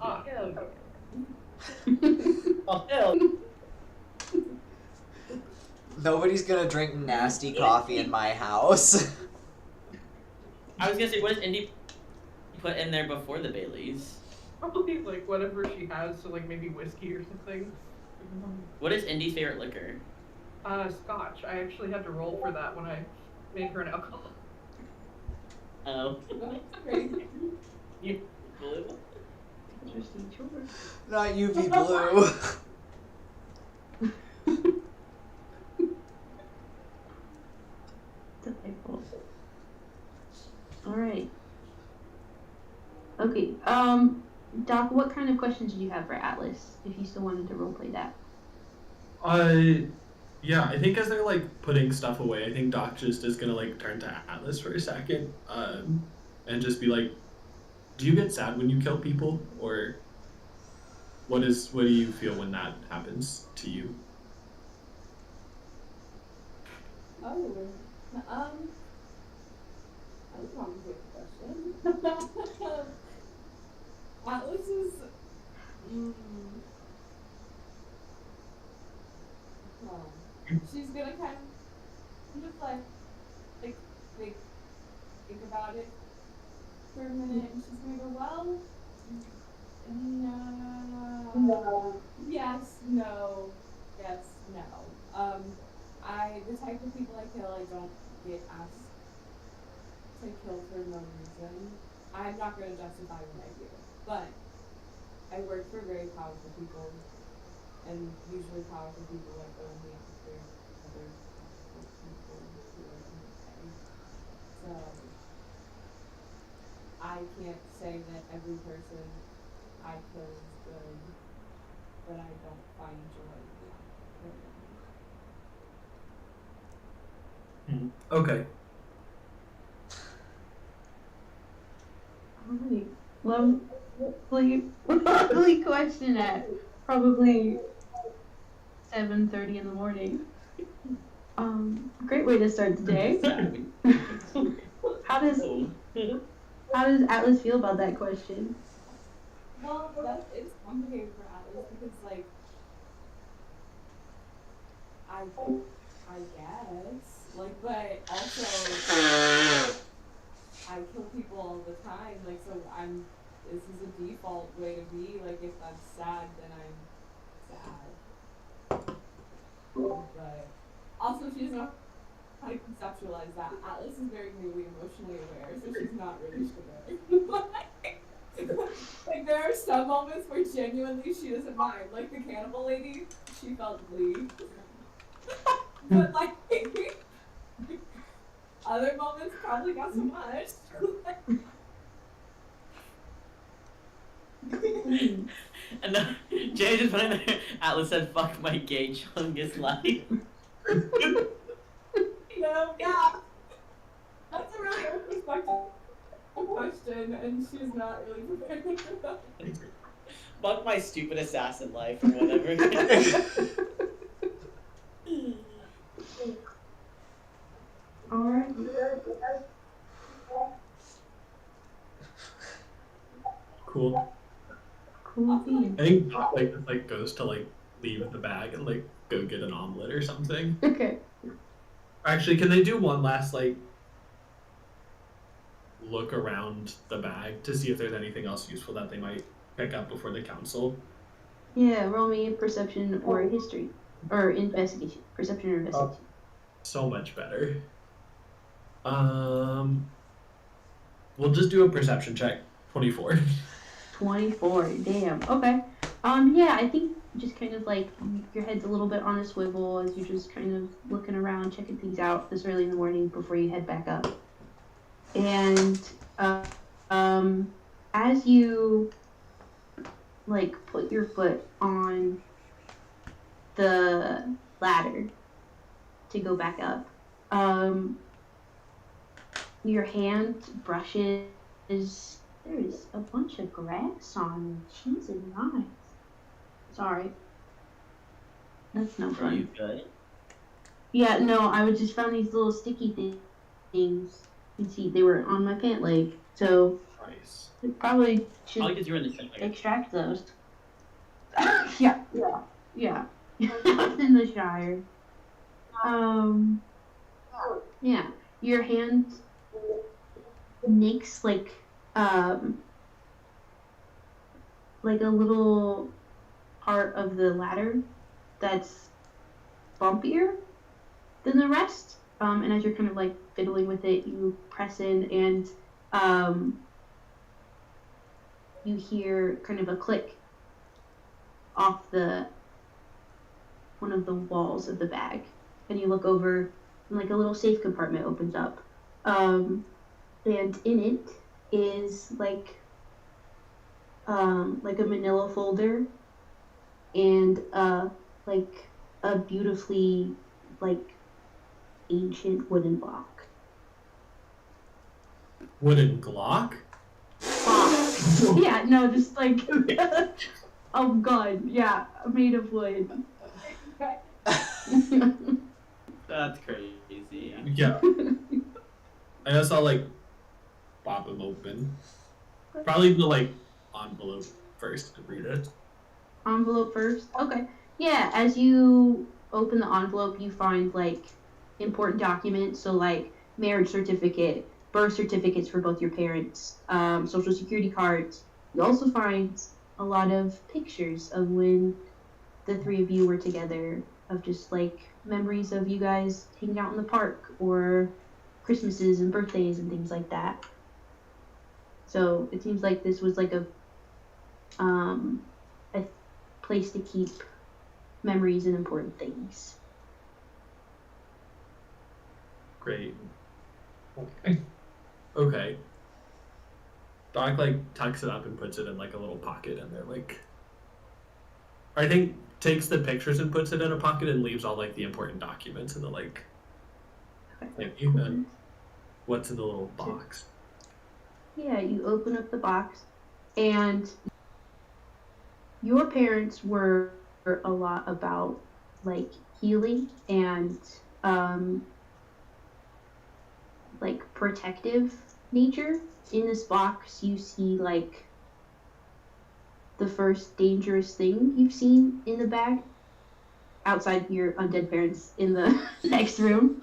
Oh, hell. Oh, hell. Nobody's gonna drink nasty coffee in my house. I was gonna say, what does Indy put in there before the Baileys? Probably, like, whatever she has, so, like, maybe whiskey or something. What is Indy's favorite liquor? Scotch. I actually had to roll for that when I made her an alcohol. Oh. Crazy. You blue? Interesting choice. Not UV blue. Delightful. Alright. Okay, Doc, what kind of questions did you have for Atlas, if you still wanted to roleplay that? Yeah, I think as they're like putting stuff away, I think Doc just is gonna like turn to Atlas for a second, and just be like, "Do you get sad when you kill people, or what do you feel when that happens to you?" Oh, that's probably a good question. Atlas is, she's gonna kind of just like think about it for a minute, and she's gonna go, well, no, yes, no, yes, no. The type of people I kill, I don't get asked to kill for no reason. I'm not gonna justify what I do, but I work for very powerful people, and usually powerful people like only after other powerful people who are okay. So I can't say that every person I kill is good, but I don't find joy in killing. Okay. Alright. Lovely question at probably 7:30 in the morning. Great way to start the day. How does Atlas feel about that question? Well, it's complicated for Atlas because, like, I guess, like, but also, I kill people all the time, like, so this is a default way to be, like, if I'm sad, then I'm sad. but also she doesn't know how to conceptualize that. Atlas is very newly emotionally aware, so she's not really sure. Like there are some moments where genuinely she doesn't mind. Like the cannibal lady, she felt glee. But like other moments probably not so much. And then Jay just went in there. Atlas said, "Fuck my gay chungus life." Yeah. That's a really introspective question, and she's not really prepared for that. Fuck my stupid assassin life or whatever. Alright. Cool. Cool beans. I think Doc just goes to leave the bag and go get an omelet or something. Okay. Actually, can they do one last look around the bag to see if there's anything else useful that they might pick up before the council? Yeah, roll me a perception or a history. Or investigation. Perception or investigation. So much better. We'll just do a perception check. 24. 24. Damn. Okay. Yeah, I think just kind of your head's a little bit on a swivel as you're just kind of looking around, checking things out this early in the morning before you head back up. And as you put your foot on the ladder to go back up, your hand brushes. There is a bunch of grass on cheese and knives. Sorry. That's no Are fun. you good? Yeah, no, I just found these little sticky things. You can see they were on my pant leg, so Nice. I probably should Probably because you were in the ship. extract those. Yeah. Not in the Shire. Yeah, your hand makes like a little part of the ladder that's bumpier than the rest. And as you're kind of fiddling with it, you press in and you hear kind of a click off one of the walls of the bag. And you look over and a little safe compartment opens up. And in it is a manila folder and a beautifully ancient wooden block. Wooden Glock? Yeah, no, just oh god, yeah, made of wood. That's crazy. Yeah. I guess I'll pop them open. Probably the envelope first to read it. Envelope first? Okay. Yeah, as you open the envelope, you find important documents, so marriage certificate, birth certificates for both your parents, social security cards. You also find a lot of pictures of when the three of you were together, of just memories of you guys hanging out in the park or Christmases and birthdays and things like that. So it seems like this was a place to keep memories and important things. Great. Okay. Doc tucks it up and puts it in a little pocket in there. I think takes the pictures and puts it in a pocket and leaves all the important documents in the and what's in the little box. Yeah, you open up the box and your parents were a lot about healing and protective nature. In this box you see the first dangerous thing you've seen in the bag outside your undead parents in the next room.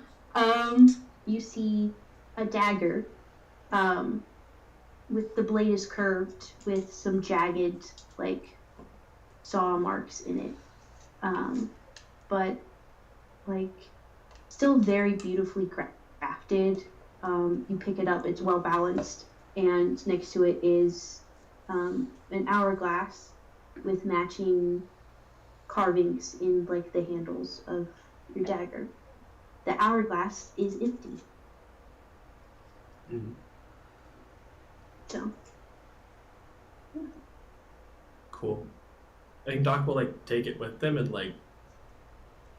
You see a dagger with the blade is curved with some jagged saw marks in it, but like still very beautifully crafted. You pick it up, it's well balanced, and next to it is an hourglass with matching carvings in like the handles of your dagger. The hourglass is empty. Mhm. So Cool. I think Doc will like take it with them and like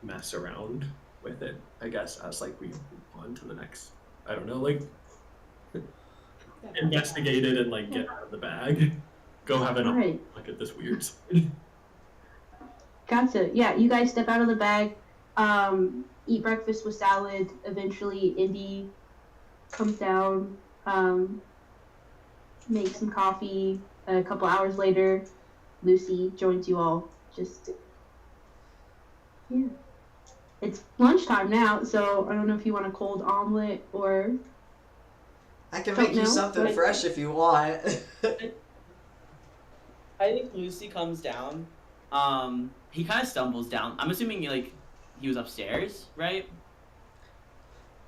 mess around with it, I guess, as like we move on to the next, I don't know, like investigate it and like get out of the bag. Go have an Alright. look at this weird sword. Gotcha. Yeah, you guys step out of the bag, eat breakfast with salad. Eventually, Indy comes down, makes some coffee. A couple hours later, Lucy joins you all. Yeah. It's lunchtime now, so I don't know if you want a cold omelet or. I can Don't make you know, something but- fresh if you want. I think Lucy comes down. He kind of stumbles down. I'm assuming like he was upstairs, right?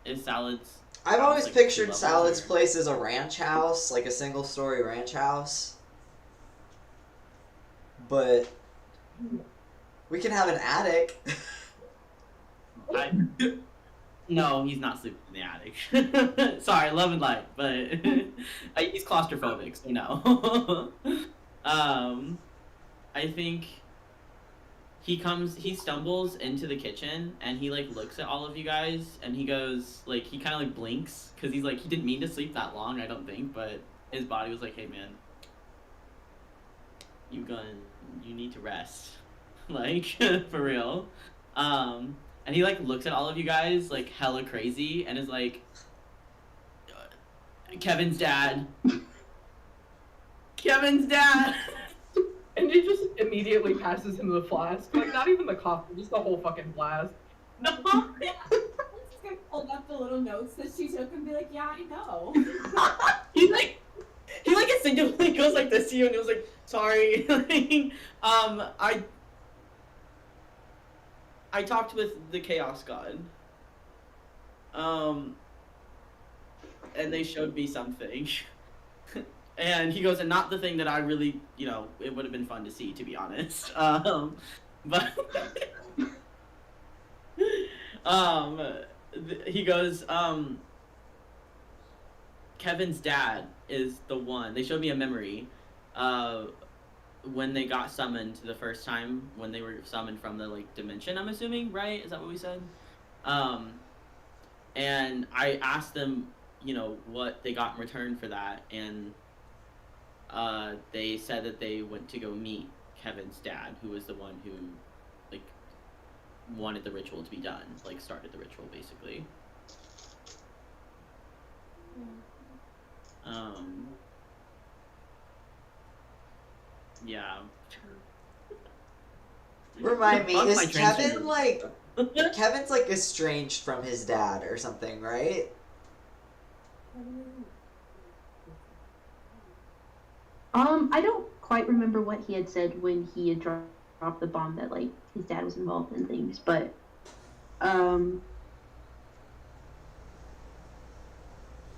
Is Salad's? I've always like, pictured 2 levels Salad's or- place as a ranch house, like a single-story ranch house. But we can have an attic. No, he's not sleeping in the attic. Sorry, love and light, but he's claustrophobic, so no. I think he stumbles into the kitchen and he like looks at all of you guys and he goes like he kind of like blinks because he's like he didn't mean to sleep that long, I don't think, but his body was like, hey man, you need to rest, like for real. And he like looks at all of you guys like hella crazy and is like, Kevin's dad. Kevin's dad. And it just immediately passes him the flask. Like, not even the coffee, just the whole fucking flask. No. I'm just gonna hold up the little notes that she took and be like, yeah, I know. he like instinctively goes like this to you and he was like, sorry. I talked with the Chaos God. And they showed me something. And he goes, and not the thing that I really, it would have been fun to see, to be honest. But he goes, Kevin's dad is the one. They showed me a memory when they got summoned the first time, when they were summoned from the like dimension, I'm assuming, right? Is that what we said? And I asked them, what they got in return for that, and they said that they went to go meet Kevin's dad, who was the one who, like, wanted the ritual to be done, like, started the ritual, basically. Yeah. Remind me, Fuck is my Kevin transfer. like Kevin's like estranged from his dad or something, right? I don't quite remember what he had said when he had dropped the bomb that like his dad was involved in things, but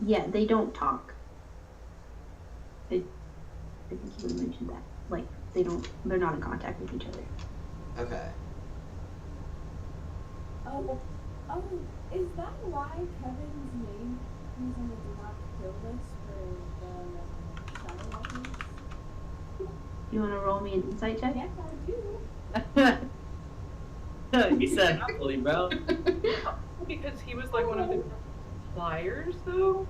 yeah, they don't talk. I think he would have mentioned that. Like they're not in contact with each other. Okay. Oh, is that why Kevin's name is on the do not kill list for the Shadow Walkers? You want to roll me an insight check? Yes, I do. You said happily, bro. Because he was like one of the flyers, though?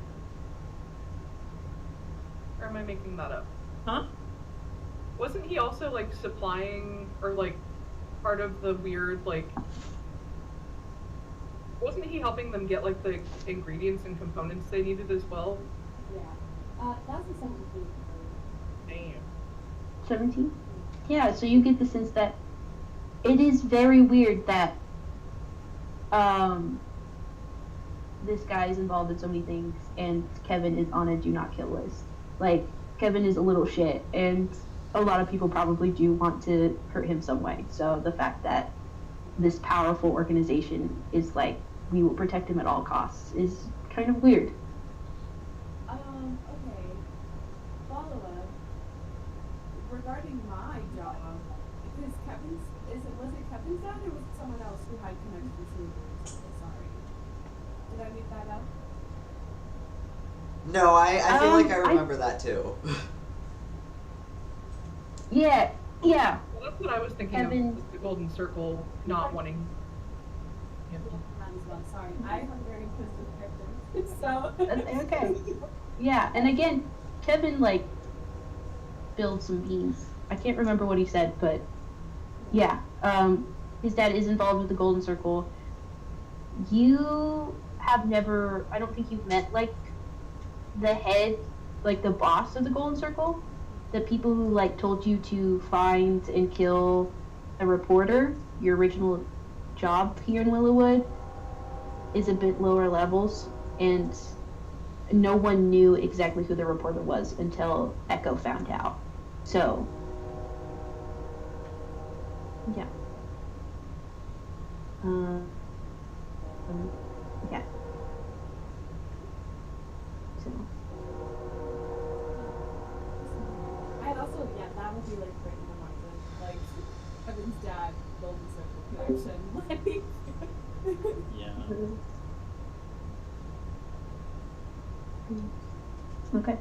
Or am I making that up? Huh? Wasn't he also like supplying or like part of the weird like? Wasn't he helping them get like the ingredients and components they needed as well? Yeah. That's a 17. Damn. 17? Yeah, so you get the sense that it is very weird that this guy is involved in so many things and Kevin is on a do not kill list. Like, Kevin is a little shit and a lot of people probably do want to hurt him some way. So the fact that this powerful organization is like, we will protect him at all costs, is kind of weird. Okay. Follow-up. Regarding my job, because was it Kevin's dad or was it someone else who had connections to the Sorry. Did I make that up? No, I feel like I remember that too. Yeah. Well, that's what I was thinking Kevin. of, was the Golden Circle not wanting. As well. Sorry, I have very inquisitive characters. So. Okay. Yeah, and again, Kevin, like, spilled some beans. I can't remember what he said, but yeah, his dad is involved with the Golden Circle. You have never, I don't think you've met, like, the head, like, the boss of the Golden Circle? The people who, like, told you to find and kill a reporter, your original job here in Willow Wood, is a bit lower levels, and no one knew exactly who the reporter was until Echo found out. So, yeah. Yeah. So. I'd also, that would be like right in the margin. Like, Kevin's dad, Golden Circle connection. Like, Yeah. Okay.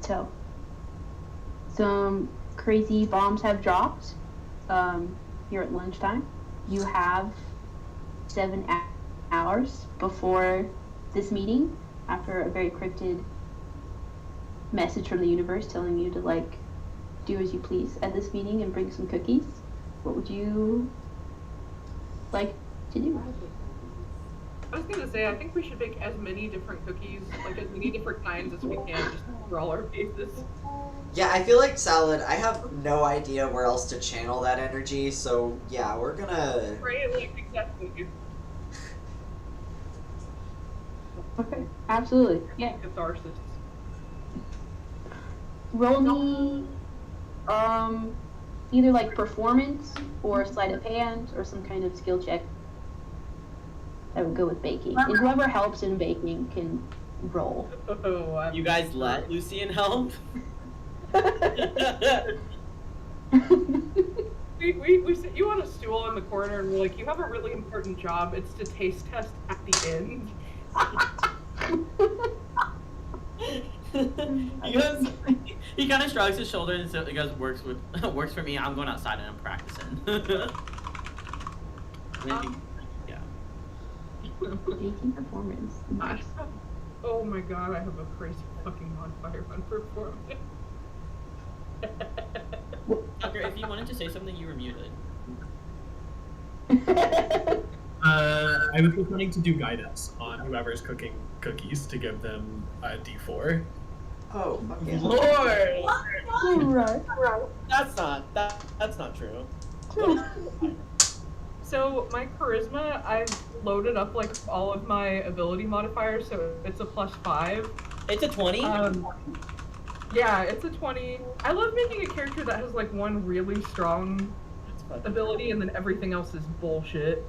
So, some crazy bombs have dropped here at lunchtime. You have 7 hours before this meeting, after a very cryptid message from the universe telling you to, like, do as you please at this meeting and bring some cookies. What would you like to do? I was gonna say, I think we should bake as many different cookies, like as many different kinds as we can, just for all our faces. Yeah, I feel like Salad, I have no idea where else to channel that energy, so yeah, we're gonna... Right, like, exactly. Okay, absolutely. Yeah. Catharsis. Roll me either like performance or sleight of hand or some kind of skill check that would go with baking. And whoever helps in baking can roll. Oh, You guys let Lucian help? we sit you on a stool in the corner and we're like, you have a really important job. It's to taste test at the end. He kind of shrugs his shoulder and so he goes, works for me. I'm going outside and I'm practicing. Yeah. Baking performance. Nice. Oh my god, I have a crazy fucking bonfire fun performance. Tucker, if you wanted to say something, you were muted. I was just wanting to do guidance on whoever's cooking cookies to give them a D4. Oh, fuck yeah. Lord! Right. That's not true. So my charisma, I've loaded up like all of my ability modifiers, so it's a +5. It's a 20? Yeah, it's a 20. I love making a character that has like one really strong ability and then everything else is bullshit.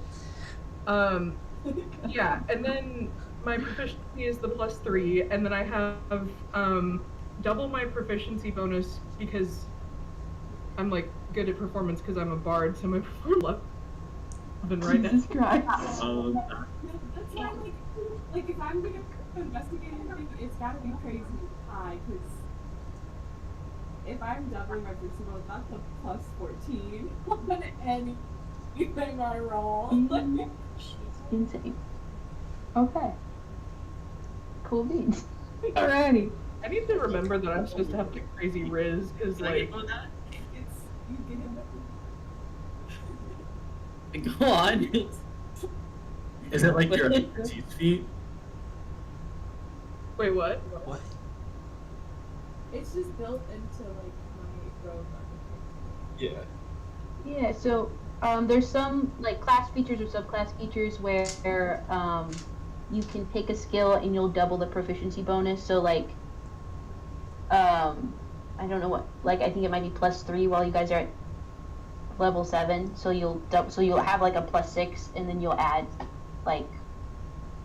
Yeah, and then my proficiency is the +3, and then I have double my proficiency bonus because I'm like good at performance because I'm a bard, so my performance right now. Jesus Christ. That's why, like if I'm gonna investigate anything, it's gotta be crazy high, because if I'm doubling my personal, that's a +14 on anything I roll. Insane. Okay. Cool beans. Alrighty. I need to remember that I'm supposed to have like crazy riz, because like It's you get it. Go on. Is it like your disease feat? wait, what? What? It's just built into like my rogue architecture. Yeah. Yeah, so there's some like class features or subclass features where you can pick a skill and you'll double the proficiency bonus. So like I don't know what, like I think it might be +3 while you guys are at level 7, so you'll have like a +6, and then you'll add like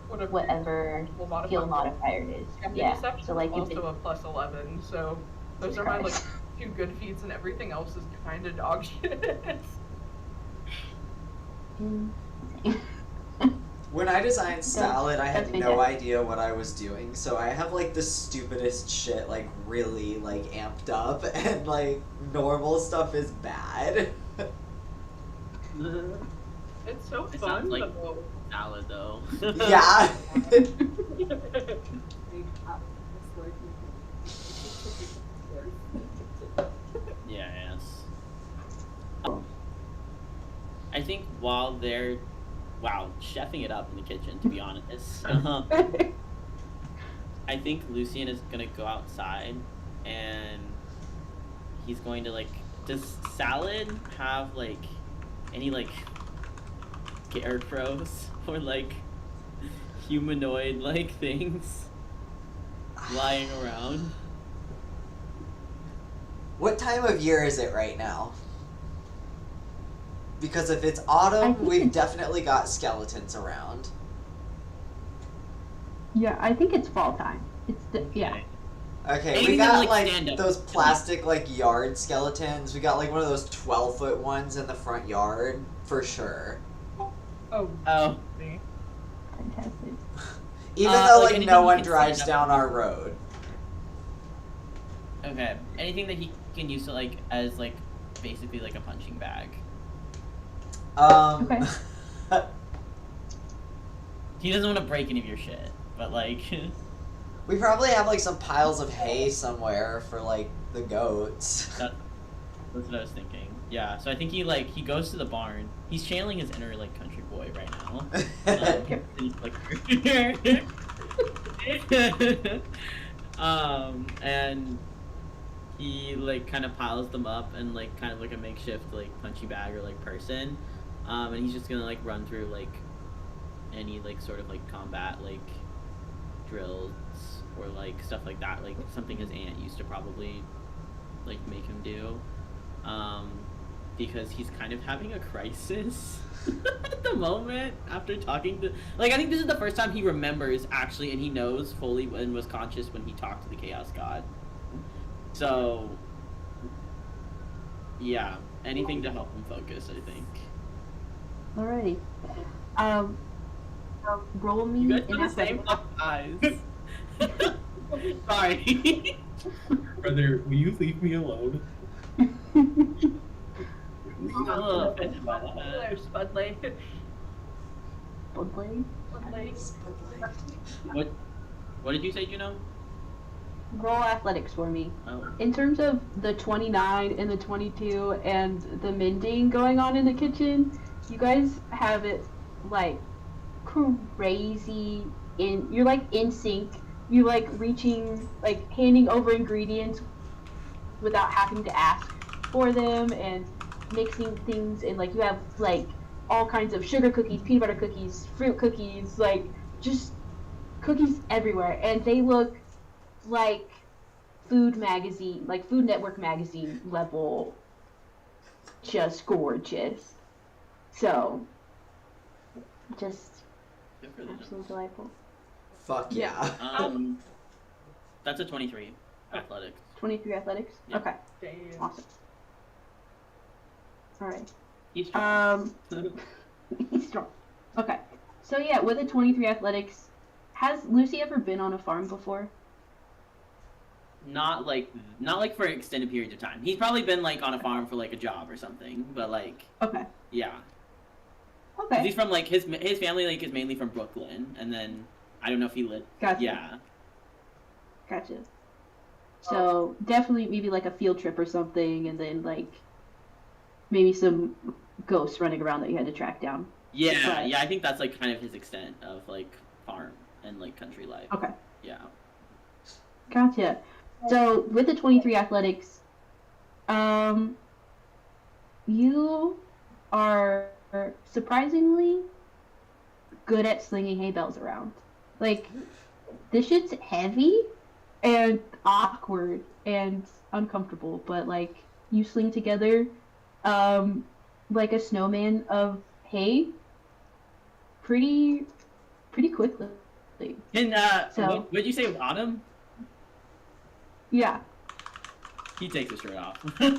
whatever skill modifier it is. Yeah, Yeah. So like also a +11, so those are my like 2 good feats, and everything else is kind of dog shit. When I designed Salad, I had that's no fantastic. idea what I was doing, so I have like the stupidest shit like really like amped up, and like normal stuff is bad. It's so It fun sounds like though. salad though. Yeah. Yes. I think while they're, chefing it up in the kitchen, to be honest. I think Lucian is gonna go outside, and he's going to like. Does Salad have like any like scarecrows or like humanoid like things lying around? What time of year is it right now? Because if it's autumn, we've definitely got skeletons around. Yeah, I think it's fall time. Yeah. Okay, Anything we that, got like, like stand up. those plastic like yard skeletons. We got like one of those 12-foot ones in the front yard for sure. Oh. Me. Fantastic. Even though like like anything no you one can drives stand up down our road. Okay. Anything that he can use to like as like basically like a punching bag. Okay. He doesn't want to break any of your shit, but like. We probably have like some piles of hay somewhere for like the goats. That's what I was thinking. Yeah, so I think he goes to the barn. He's channeling his inner like country boy right now. And he like kind of piles them up and like kind of like a makeshift like punching bag or like person. And he's just gonna like run through like any like sort of like combat like drills or like stuff like that, like something his aunt used to probably like make him do, because he's kind of having a crisis at the moment after talking to like I think this is the first time he remembers actually, and he knows fully and was conscious when he talked to the Chaos God. So yeah, anything to help him focus, I think. Alrighty. Roll me You guys in have the same athletics. eyes. Sorry. Brother, will you leave me alone? I'm a little offended by that. There's Spudley. Bloodblade? What did you say, Juno? Roll athletics for me. Oh. In terms of the 29 and the 22 and the mending going on in the kitchen, you guys have it like crazy you're like in sync. You're like reaching, like handing over ingredients without having to ask for them, and mixing things, and like you have like all kinds of sugar cookies, peanut butter cookies, fruit cookies, like just cookies everywhere, and they look like Food Network magazine level, just gorgeous. So, just absolutely delightful. Fuck yeah. That's a 23 athletics. 23 athletics? Yeah. Okay, Damn. awesome. Alright. He's strong. He's strong. Okay, so yeah, with a 23 athletics, has Lucy ever been on a farm before? Not like for extended periods of time. He's probably been like on a farm for like a job or something, but like Okay. yeah. 'Cause Okay. he's from like his family like is mainly from Brooklyn, and then I don't know if he lived. Gotcha. Yeah. Gotcha. So definitely maybe like a field trip or something, and then like maybe some ghosts running around that you had to track down. Yeah, Right. yeah. I think that's like kind of his extent of like farm and like country life. Okay. Yeah. Gotcha. So with the 23 athletics, you are surprisingly good at slinging hay bales around. Like, this shit's heavy and awkward and uncomfortable, but like you sling together, like a snowman of hay pretty quickly. And So- what'd you say with Autumn? Yeah. He takes his shirt off. It's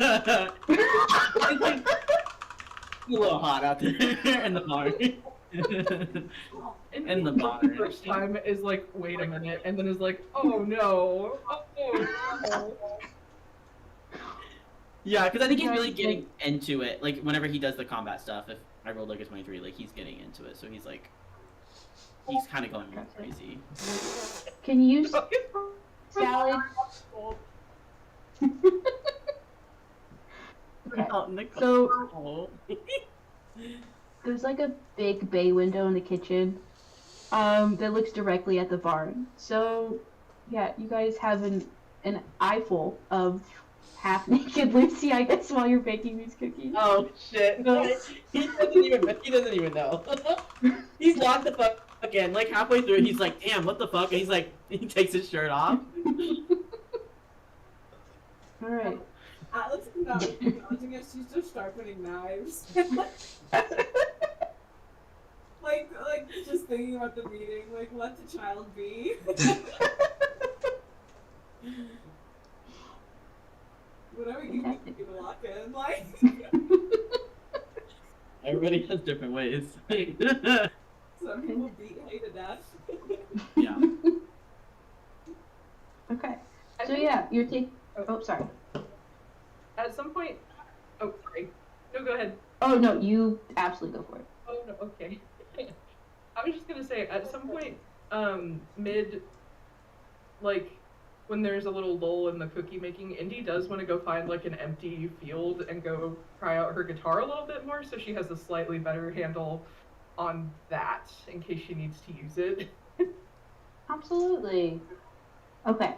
like a little hot out there in the barn. In the barn. The first time is like, wait a minute, and then is like, oh no, oh no. Yeah, because I think he's Yeah, really like- getting into it. Like whenever he does the combat stuff, if I rolled like a 23, like he's getting into it. So he's like, he's kind of going crazy. Can you use salad? Okay. Out in the So- cold. There's like a big bay window in the kitchen that looks directly at the barn. So yeah, you guys have an eyeful of half naked Lucy, I guess, while you're baking these cookies. Oh shit! No, he doesn't even know. He's locked the fuck in. Like halfway through, he's like, "Damn, what the fuck?" And he's like, he takes his shirt off. All right. Alex is not acknowledging it, she's just sharpening knives. like just thinking about the meeting, like let the child be. Whatever you think you can lock in, like Everybody has different ways. some people beat hay to death. Yeah. Okay. So yeah, you're taking. Oh, sorry. At some point, oh sorry, no, go ahead. Oh no, you absolutely go for it. Oh no, okay. I was just gonna say, at some point, mid, like, when there's a little lull in the cookie making, Indy does want to go find like an empty field and go try out her guitar a little bit more, so she has a slightly better handle on that in case she needs to use it. Absolutely. Okay.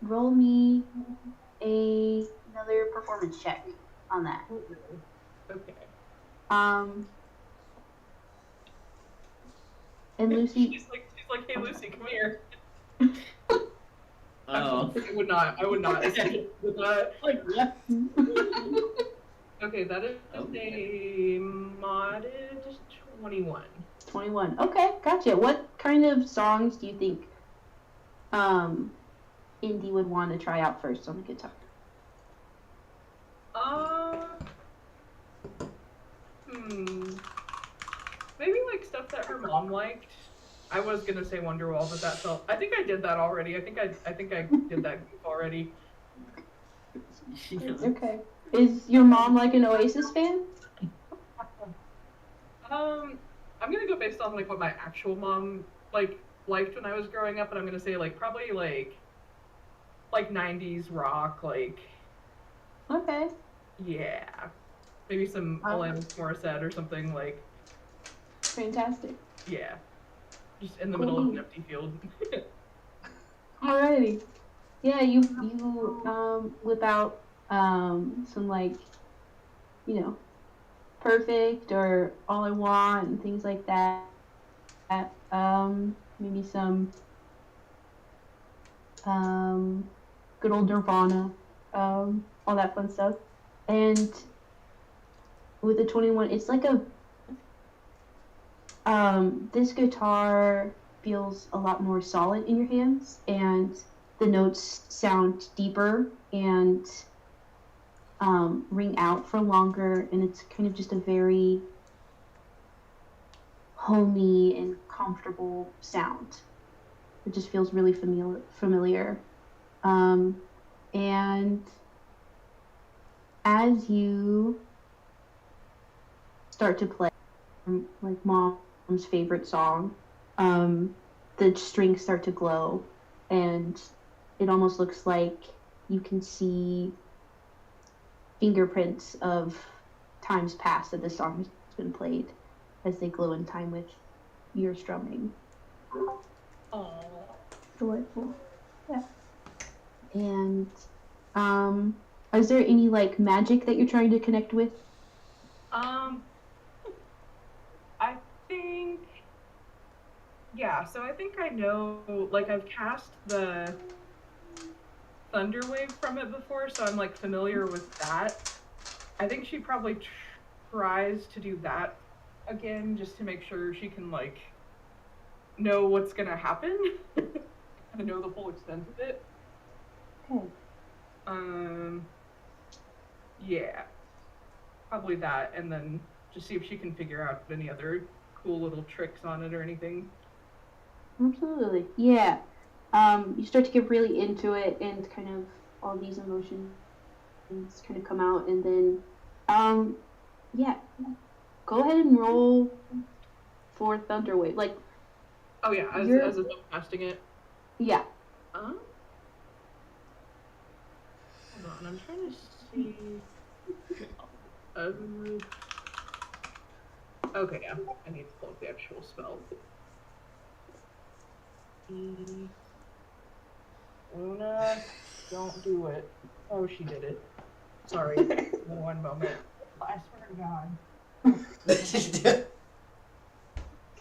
Roll me another performance check on that. Okay. And Lucy. She's like, hey Lucy, come here. Oh. I would not. With that. Like what? Okay, that is a modded 21. 21. Okay, gotcha. What kind of songs do you think Indy would want to try out first on the guitar? Maybe like stuff that her mom liked. I was gonna say Wonderwall, but that felt. I think I did that already. I think I did that already. Okay. Is your mom like an Oasis fan? I'm gonna go based on like what my actual mom liked when I was growing up, and I'm gonna say like probably like 90s rock, like Okay. yeah, maybe some Alanis Morissette or something like Fantastic. yeah, just in the middle of an empty field. Alrighty. Yeah, you whip out some like, Perfect or All I Want and things like that. Maybe some good old Nirvana, all that fun stuff. And with the 21, it's like this guitar feels a lot more solid in your hands, and the notes sound deeper and ring out for longer, and it's kind of just a very homey and comfortable sound. It just feels really familiar. And as you start to play, like Mom's favorite song, the strings start to glow, and it almost looks like you can see fingerprints of times past that the song has been played as they glow in time with your strumming. Aww. Delightful. Yeah. And is there any like magic that you're trying to connect with? I think, yeah, so I think I know, like, I've cast the Thunder Wave from it before, so I'm, like, familiar with that. I think she probably tries to do that again, just to make sure she can like know what's gonna happen, and know the full extent of it. Okay. Yeah, probably that, and then just see if she can figure out any other cool little tricks on it or anything. Absolutely. Yeah. You start to get really into it, and kind of all these emotions kind of come out, and then, yeah. Go ahead and roll for Thunderwave. Like, Oh yeah, as a casting it. yeah. Hold on, I'm trying to see. Okay, yeah, I need to pull up the actual spell. Luna, don't do it. Oh, she did it. Sorry. One moment. I swear to God.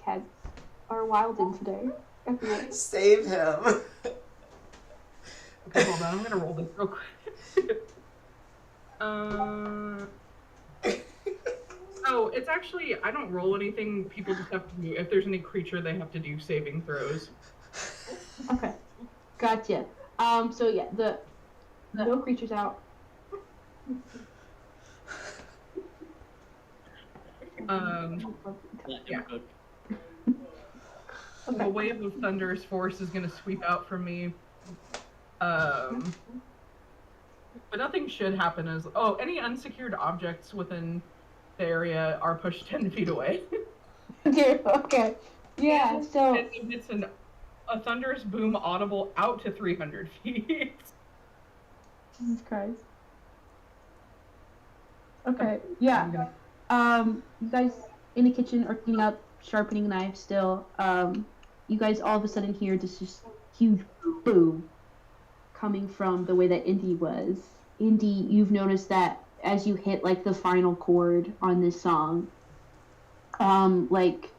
Cats are wild in today. Everyone. Save him. Okay, hold on. I'm gonna roll this real quick. Oh, it's actually, I don't roll anything. People just have to do, if there's any creature, they have to do saving throws. Okay. Gotcha. So yeah, the no creatures out. Yeah. A wave of thunderous force is going to sweep out from me. But nothing should happen as... Oh, any unsecured objects within the area are pushed 10 feet away. Okay. Yeah, so... It's a thunderous boom audible out to 300 feet. Jesus Christ. Okay, yeah. You guys in the kitchen are cleaning up, sharpening knives still. You guys all of a sudden hear this just huge boom coming from the way that Indy was. Indy, you've noticed that as you hit like the final chord on this song, like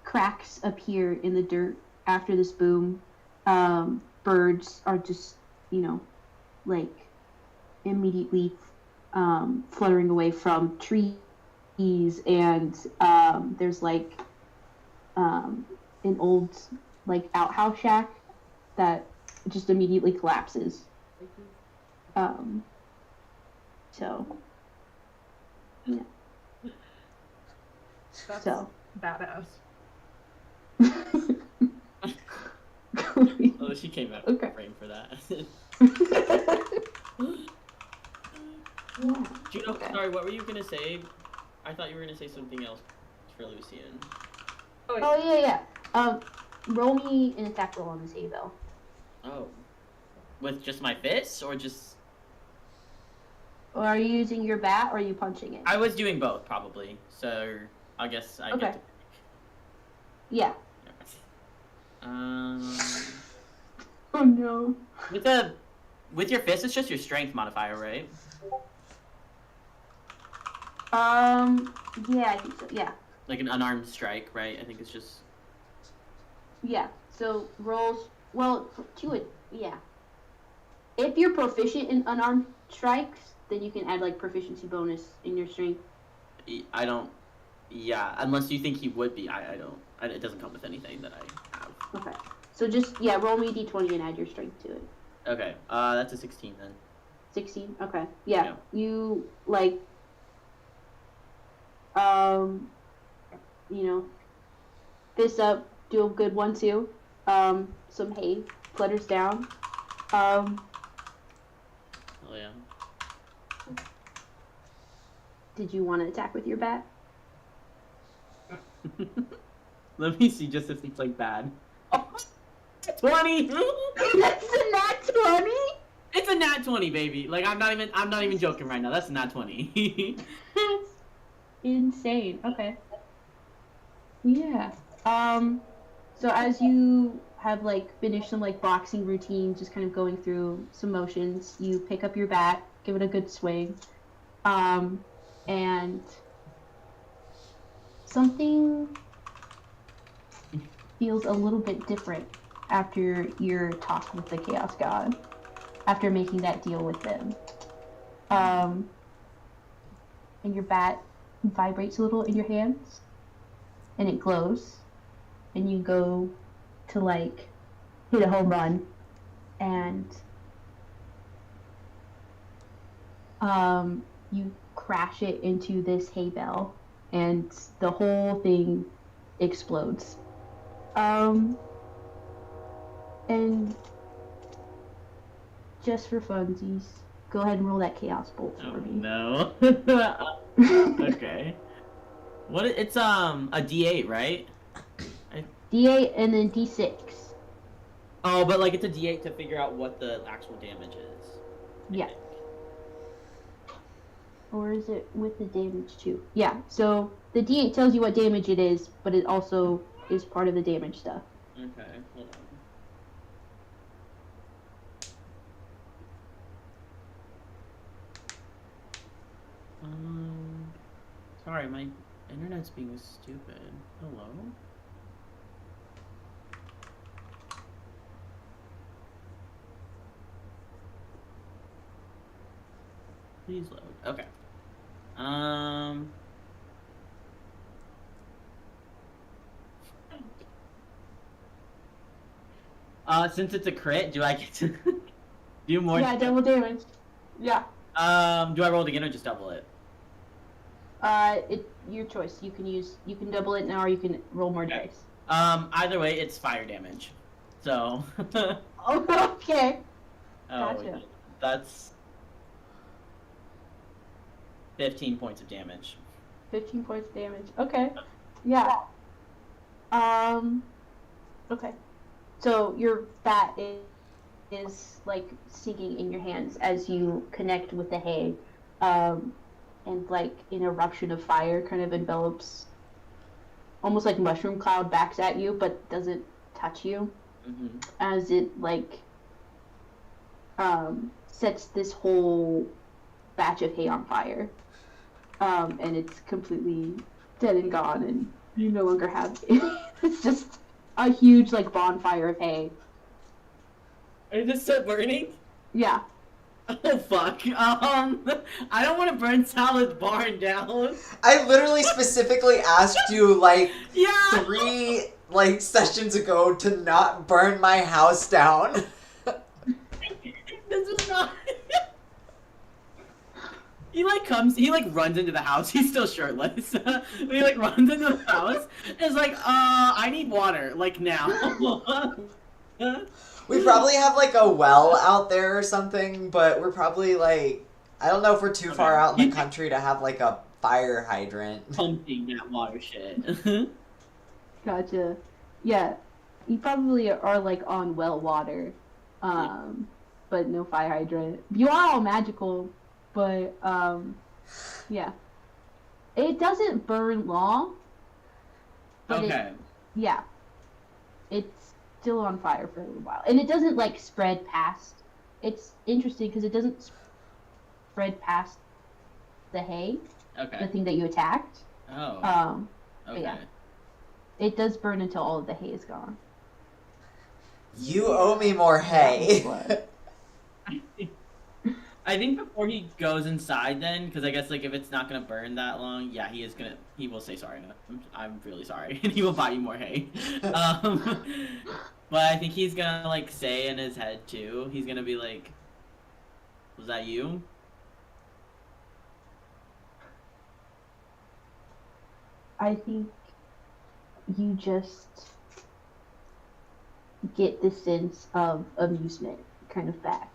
cracks appear in the dirt after this boom. Birds are just, like immediately fluttering away from trees, and there's like an old like outhouse shack that just immediately collapses. So yeah. That's So badass. Oh, she came out Okay. frame for that. Yeah. Juno, Okay. sorry, what were you gonna say? I thought you were gonna say something else for Lucian. Oh yeah. Roll me an attack roll on this Abel. Oh. With just my fists, or just... Or are you using your bat, or are you punching it? I was doing both, probably. So, I guess I Okay. get to... Yeah. Oh no. With your fist, it's just your strength modifier, right? Yeah, I think so. Yeah. Like an unarmed strike, right? I think it's just... Yeah. So rolls. Well, to it. Yeah. If you're proficient in unarmed strikes, then you can add like proficiency bonus in your strength. I don't... Yeah, unless you think he would be. I don't... it doesn't come with anything that I have. Okay. So just, yeah, roll me a d20 and add your strength to it. Okay, that's a 16 then. 16? Okay. Yeah. Yeah. You, like, fist up, do a good 1-2. Some hay flutters down. Oh, yeah. Did you want to attack with your bat? Let me see just if it's like bad. Oh, 20! That's a nat 20? It's a nat 20, baby. Like I'm not even joking right now. That's a nat 20. That's insane. Okay. Yeah. So as you have like finished some like boxing routine, just kind of going through some motions, you pick up your bat, give it a good swing, and something feels a little bit different after your talk with the Chaos God, after making that deal with him. and your bat vibrates a little in your hands, and it glows, and you go to like hit a home run, and you crash it into this hay bale, and the whole thing explodes. And just for funsies, go ahead and roll that chaos bolt for me. No. Okay. What? It's a D8, right? D8 and then D6. Oh, but like it's a D8 to figure out what the actual damage is. Yeah. Or is it with the damage too? Yeah. So the D8 tells you what damage it is, but it also is part of the damage stuff. Okay. Hold on. Sorry, my internet's being stupid. Hello? Please load. Okay. Since it's a crit, do I get to do more? Yeah, double damage. Yeah. Do I roll it again or just double it? Your choice. You can double it now, or you can roll more Okay. dice. Either way, it's fire damage. So. Oh, okay. Oh, Gotcha. that's 15 points of damage. 15 points of damage. Okay. Yeah. Okay. So your bat is like sinking in your hands as you connect with the hay, and like an eruption of fire kind of envelops, almost like mushroom cloud backs at you, but doesn't touch you, as it like sets this whole batch of hay on fire, and it's completely dead and gone, and you no longer have it's just a huge like bonfire of hay. Is it still burning? Yeah. Oh fuck. I don't want to burn Salad's barn down. I literally specifically asked you like Yeah. 3 like sessions ago to not burn my house down. This is not. He runs into the house. He's still shirtless. He like runs into the house. And is like, I need water, like now. We probably have like a well out there or something, but we're probably like, I don't know if we're too far out in the country to have like a fire hydrant. Pumping that water shit. Gotcha. Yeah. You probably are like on well water, but no fire hydrant. You are all magical, but yeah. It doesn't burn long. But Okay. Yeah. It's still on fire for a little while, and it doesn't like spread past. It's interesting because it doesn't spread past the hay, the Okay. thing that you attacked. Oh. Okay. yeah. It does burn until all of the hay is gone. You owe me more hay. I think before he goes inside, then, because I guess like if it's not gonna burn that long, yeah, he will say sorry. I'm really sorry, and he will buy you more hay. But I think he's gonna like say in his head too. He's gonna be like, "Was that you?" I think you just get this sense of amusement kind of back.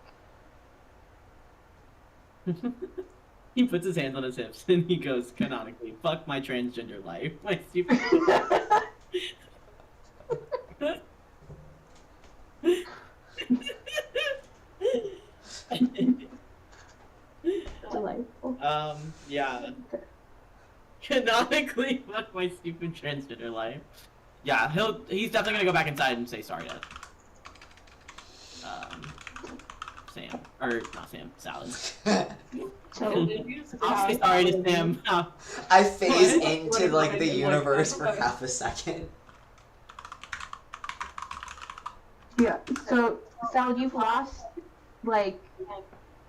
He puts his hands on his hips and he goes canonically, "Fuck my transgender life, my stupid." Delightful. Yeah. Canonically, fuck my stupid transgender life. Yeah, he's definitely gonna go back inside and say sorry to Sam. Or not Sam, Salad. So I'll say sorry to Sam. I phase What? into What like if the I- universe for what? half a second. yeah, so Sal, you've lost like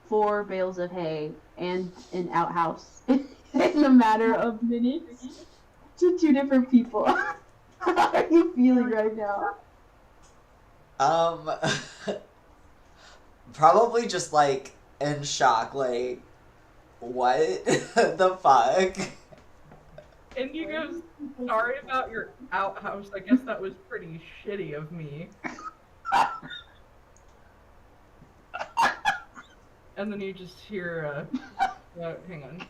4 bales of hay and an outhouse. in a matter of minutes to two different people. How are you feeling right now? Probably just like in shock, like, what the fuck? Indigo's sorry about your outhouse. I guess that was pretty shitty of me. And then you just hear, hang on.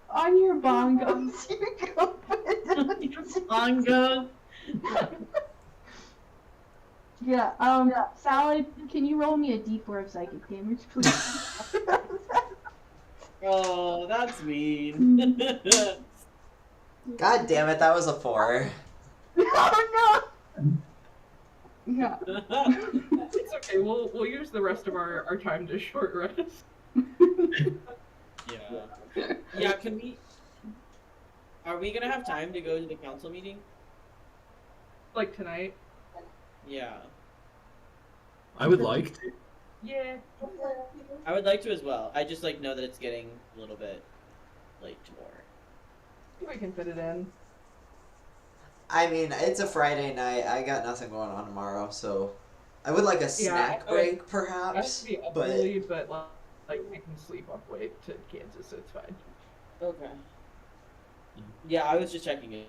On your bongos, you go. Bongos. Yeah, Salad, can you roll me a d4 of psychic damage, please? Oh, that's mean. God damn it, that was a 4. Oh no! Yeah. It's okay, we'll use the rest of our time to short rest. Yeah. Yeah, can we... Are we gonna have time to go to the council meeting? Like tonight? Yeah. I would like to. Yeah. I would like to as well. I just like know that it's getting a little bit late to work. We can fit it in. I mean, it's a Friday night. I got nothing going on tomorrow, so I would like a snack break, I have perhaps. to be up But early, but like I can sleep on the way to Kansas, so it's fine. Okay. Yeah, I was just checking it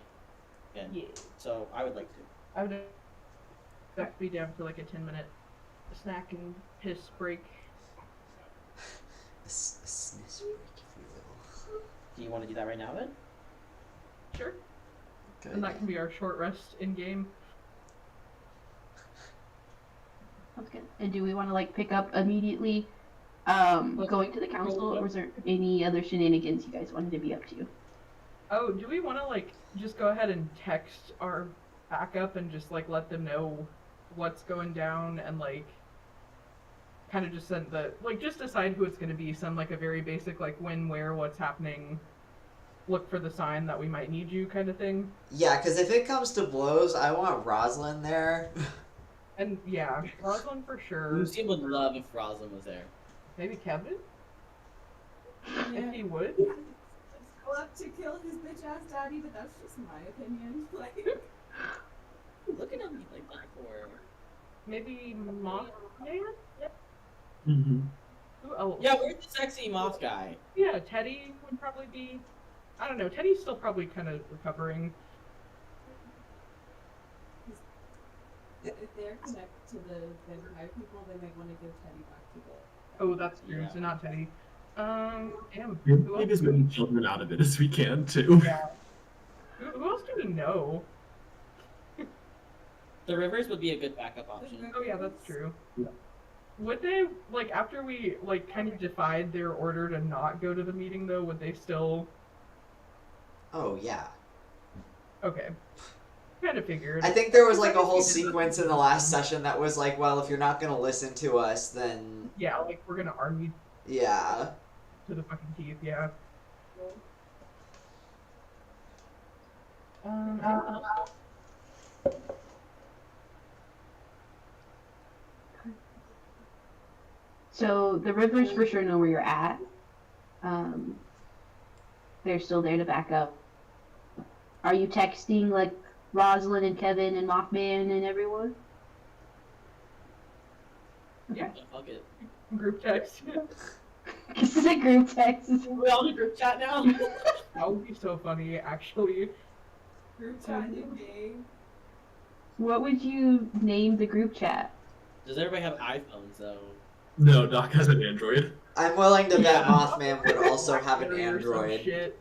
again. Yeah. So I would like to. I would have to be down for like a 10-minute snack and piss break. a sniz break, if you will. Do you want to do that right now then? Sure. Good. And that can be our short rest in game. That's good. And do we want to like pick up immediately going to the council, or is there any other shenanigans you guys wanted to be up to? Oh, do we want to like just go ahead and text our backup and just like let them know what's going down and like kind of just send the like just decide who it's going to be, send like a very basic like when, where, what's happening, look for the sign that we might need you kind of thing. Yeah, because if it comes to blows, I want Rosalind there. And yeah, Rosalind for sure. Lucy would love if Rosalind was there. Maybe Kevin, if he would. Go up to kill his bitch ass daddy, but that's just my opinion. Like, Looking at me like that for. Maybe Mothman? Mm-hmm. Who else? Yeah, where's the sexy moth guy? Yeah, Teddy would probably be. I don't know. Teddy's still probably kind of recovering. if they're connected to the vampire people, they might want to give Teddy back to the. Oh, that's true. Yeah. So not Teddy. Damn. Maybe Who as else? many children out of it as we can, too. Yeah. Who else do we know? The Rivers would be a good backup option. Oh yeah, that's true. Yeah. Would they like after we like kind of defied their order to not go to the meeting though? Would they still? Oh, yeah. Okay. Kind of figured. I think there was like a whole sequence in the last session that was like, well, if you're not going to listen to us, then Yeah, like we're gonna arm you yeah. to the fucking teeth. Yeah. So the Rivers for sure know where you're at. They're still there to back up. Are you texting like Rosalind and Kevin and Mothman and everyone? Yeah, fuck it. Group text. This is a group text. We all in a group chat now? That would be so funny, actually. Group chat in game. What would you name the group chat? Does everybody have iPhones though? No, Doc has an Android. I'm willing to bet Yeah. Mothman would also have an Blackberry or some Android. shit.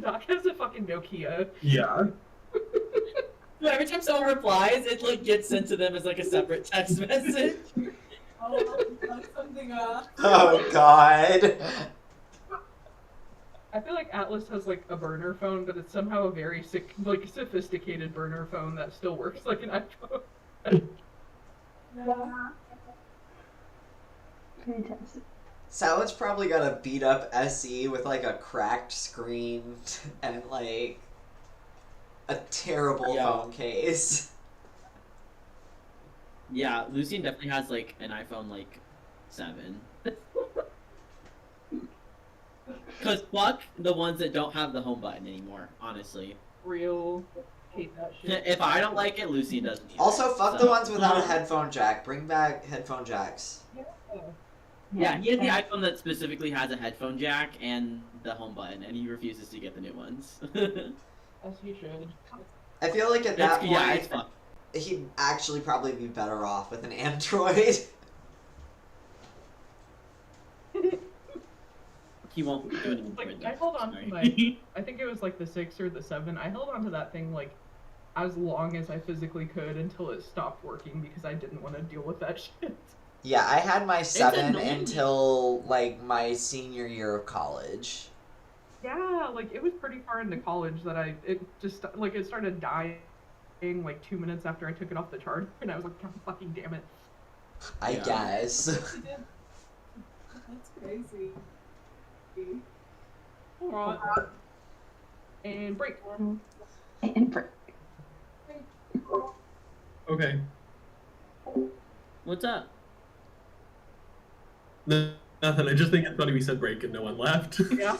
Doc has a fucking Nokia. Yeah. So every time someone replies, it like gets sent to them as like a separate text message. Oh, fuck something up. Oh, God. I feel like Atlas has like a burner phone, but it's somehow a very sophisticated burner phone that still works like an iPhone. Yeah. Fantastic. Salad's probably got a beat up SE with like a cracked screen and like a terrible Yeah. phone case. Yeah, Lucian definitely has like an iPhone like 7. Cause fuck the ones that don't have the home button anymore. Honestly, Real hate that shit. if I don't like it, Lucy doesn't. Either. Also, fuck So- the ones without a headphone jack. Bring back headphone jacks. Yeah, he has the iPhone that specifically has a headphone jack and the home button, and he refuses to get the new ones. As you should. I feel like at that yeah, it's point, fun. he'd actually probably be better off with an Android. He won't do anything. Like, I held on to my, I think it was like the 6 or the 7. I held on to that thing like as long as I physically could until it stopped working because I didn't want to deal with that shit. Yeah, I had my 7 annoying. until like my senior year of college. Yeah, like it was pretty far into college that it started dying like 2 minutes after I took it off the charger, and I was like, God fucking damn it. I Yeah. guess. That's crazy. Alright. And break. And for Okay. What's up? Nothing. I just think it's funny we said break and no one left. Yeah.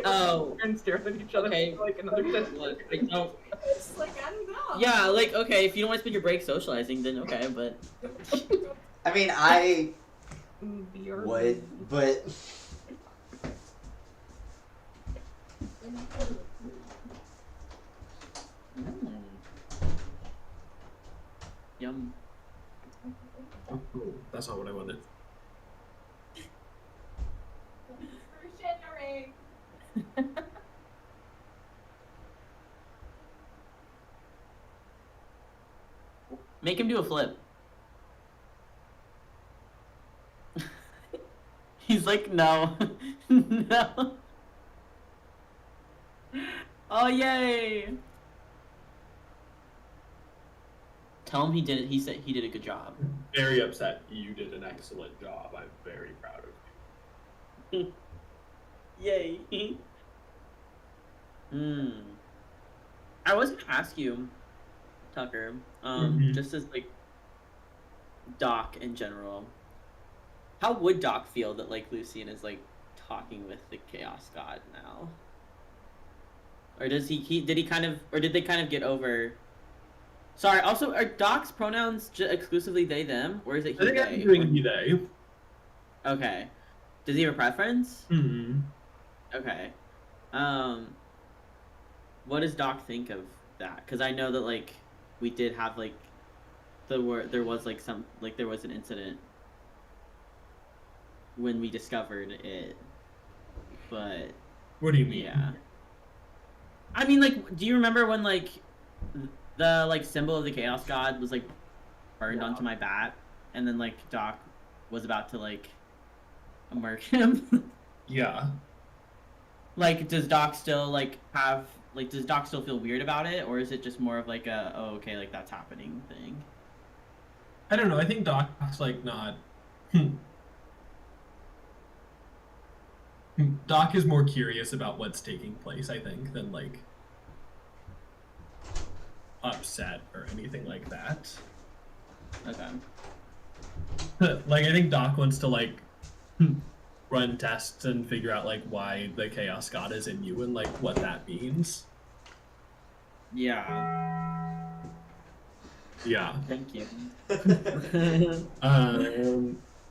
Oh. And stared at each other Okay. for like another 10 Like, I don't. It's like, I don't know. Yeah, like okay, if you don't want to spend your break socializing, then okay, but I mean, I seconds. would, but yum. That's not what I wanted. Make him do a flip. He's like, no, no. Oh yay! Tell him he did it. He said he did a good job. Very upset. You did an excellent job. I'm very proud of you. Yay. I was gonna ask you, Tucker, Mhm. just as like Doc in general, how would Doc feel that like Lucian is like talking with the Chaos God now? Or does he did he kind of, or did they kind of get over? Sorry, also, are Doc's pronouns exclusively they them, or is it he I think they? I'm doing he they. Okay. Does he have a preference? Hmm. Okay. What does Doc think of that? Because I know that like we did have like there was like some like there was an incident when we discovered it, but What do you mean? yeah. I mean, like, do you remember when like the like symbol of the Chaos God was like burned onto my bat, and then like Doc was about to like murk him? Yeah. Like, does Doc still like have like does Doc still feel weird about it, or is it just more of like a oh okay like that's happening thing? I don't know. I think Doc's like not. Doc is more curious about what's taking place, I think, than like upset or anything like that. Okay. Like, I think Doc wants to like run tests and figure out like why the Chaos God is in you and like what that means. Yeah. Yeah. Thank you.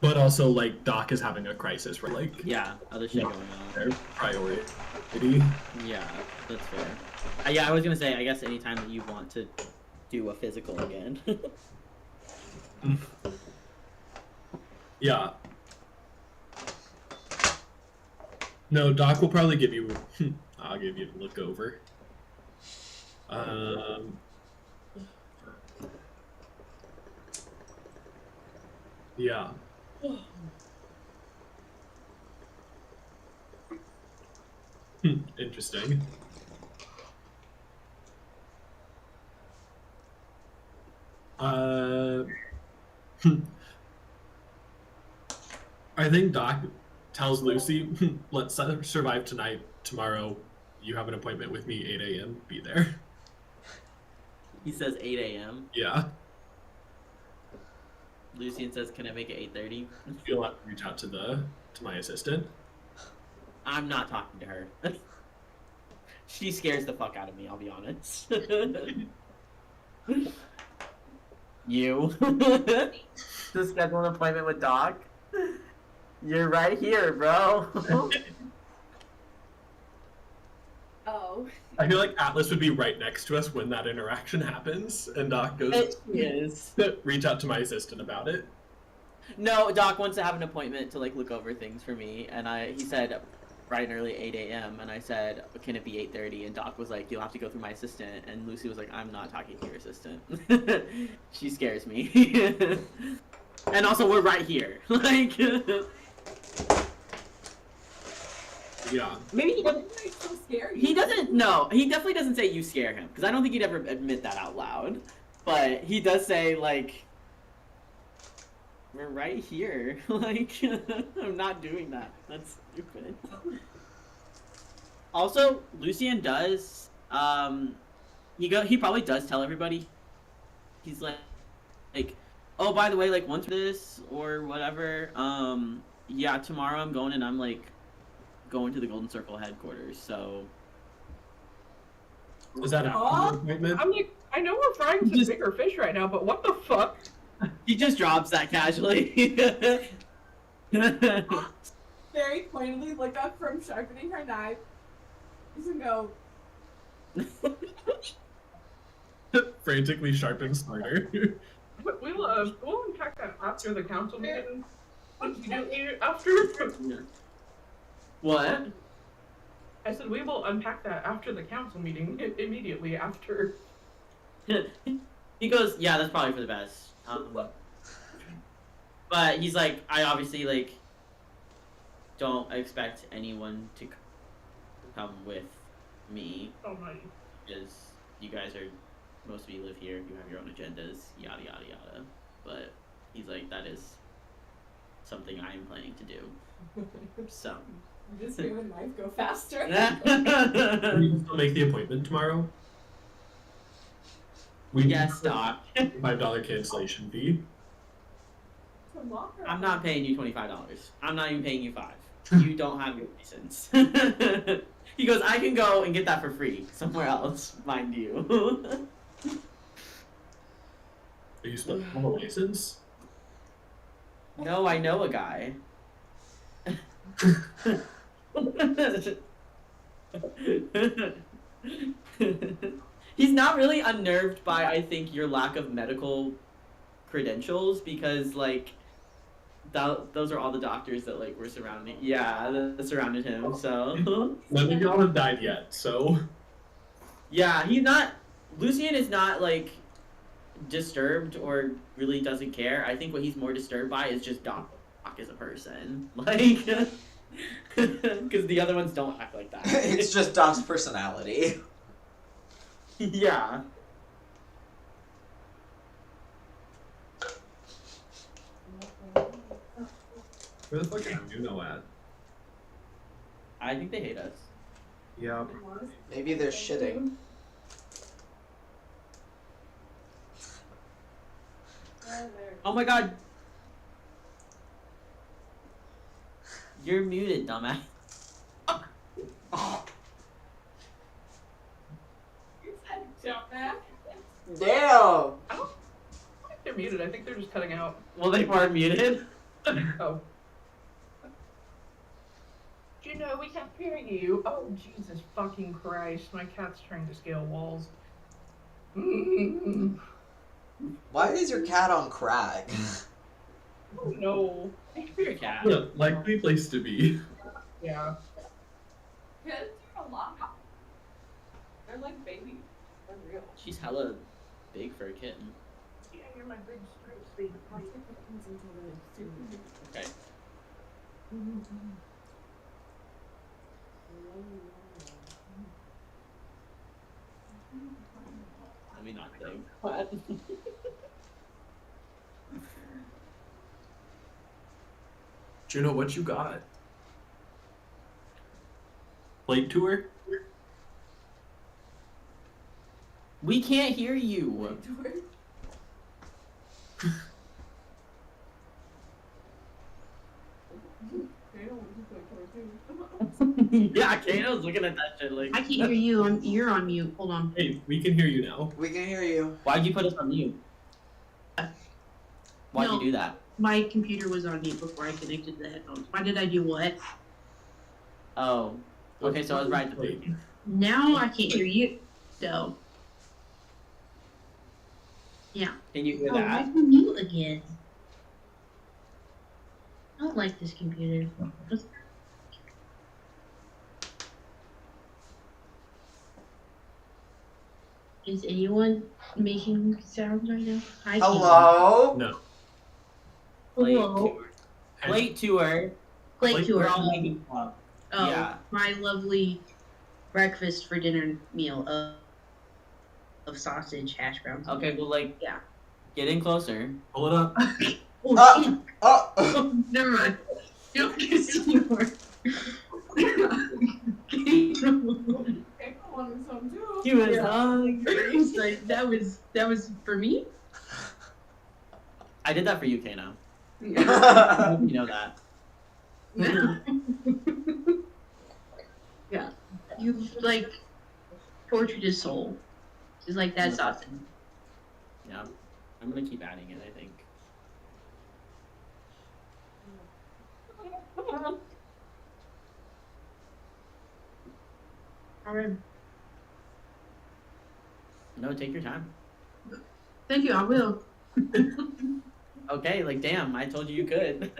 But also like Doc is having a crisis, right? Like Yeah. Other shit going on. their priority. Yeah, that's fair. Yeah, I was gonna say I guess anytime that you want to do a physical again. Yeah. No, Doc will probably give you. I'll give you a look over. Yeah. Interesting. I think Doc tells Lucy, let's survive tonight. Tomorrow, you have an appointment with me, 8 a.m. Be there. He says 8 a.m. Yeah. Lucian says, "Can I make it 8:30?" You'll have to reach out to my assistant. I'm not talking to her. She scares the fuck out of me, I'll be honest. You? To schedule an appointment with Doc? You're right here, bro. Oh. I feel like Atlas would be right next to us when that interaction happens, and Doc goes, Yes. reach out to my assistant about it. No, Doc wants to have an appointment to like look over things for me, and he said bright and early 8 a.m. and I said, can it be 8:30? And Doc was like, you'll have to go through my assistant, and Lucy was like, I'm not talking to your assistant. She scares me. And also we're right here. Like Yeah. maybe he doesn't. It's so scary. He doesn't. No, he definitely doesn't say you scare him, because I don't think he'd ever admit that out loud. But he does say like, we're right here. Like I'm not doing that. That's stupid. Also, Lucian does. He probably does tell everybody. He's like, oh, by the way, like once this or whatever. Yeah, tomorrow I'm going and I'm like going to the Golden Circle headquarters. So Is that Aw. an appointment? I'm like, I know we're frying some Just- bigger fish right now, but what the fuck? he just drops that casually. Very pointedly look up from sharpening her knife. And go, Frantically sharpen smarter. We'll unpack that after the council meeting. After. What? I said we will unpack that after the council meeting, immediately after. He goes, yeah, that's probably for the best. But he's like, I obviously like don't expect anyone to come with me Oh my. because you guys are, most of you live here, you have your own agendas, yada yada yada. But he's like, that is something I am planning to do. So. just made the knife go faster. Can you still make the appointment tomorrow? We Yes, Doc. $5 cancellation fee. Tomorrow. I'm not paying you $25. I'm not even paying you $5. You don't have your license. He goes, I can go and get that for free somewhere else, mind you. Are you supposed to have a license? No, I know a guy. He's not really unnerved by, I think, your lack of medical credentials, because like those are all the doctors that like were surrounding. Yeah, that surrounded him. So None of y'all have died yet, so. yeah, he's not. Lucian is not like disturbed or really doesn't care. I think what he's more disturbed by is just Doc as a person, like, because the other ones don't act like that. It's just Doc's personality. Yeah. Where the fuck is Juno at? I think they hate us. Yeah. Maybe they're shitting. Oh my god. You're muted, dumbass. Jump back. Damn! I don't think they're muted. I think they're just cutting out. Well, they weren't muted. Oh. Juno, we can't hear you. Oh, Jesus fucking Christ. My cat's trying to scale walls. Why is your cat on crack? Oh no. Your cat. Yeah, likely place to be. Yeah. Kids are a lot. They're like babies. They're real. She's hella big for a kitten. Yeah, you're my big straight speed. Okay. Let me not think. What? Juno, what you got? Plate tour? We can't hear you. Yeah, Kano's looking at that shit like. I can't hear you. You're on mute. Hold on. Hey, we can hear you now. We can hear you. Why'd you put us on mute? Why'd No. you do that? My computer was on mute before I connected the headphones. Why did I do what? Oh. Okay, so I was right. Wait. Now I can't hear you. So. Yeah. Can you hear Oh, that? why'd you mute again? I don't like this computer. Is anyone making sounds right now? Hi, Hello? No. Hello. Plate tour. Plate Plate tour. We're all making fun. Oh, Yeah. my lovely breakfast for dinner meal of sausage, hash browns. Okay, well, like, Yeah. get in closer. Pull it up. Oh, shit. Oh! Oh, never mind. You don't get to see anymore. I wanted some too. He was Yeah. hungry. It's like, that was for me? I did that for you, Kano. Yeah. You know that. Yeah. You've, like, tortured his soul. It's like, that's awesome. Yeah. I'm gonna keep adding it, I think. Alright. No, take your time. Thank you, I will. Okay, like, damn, I told you you could.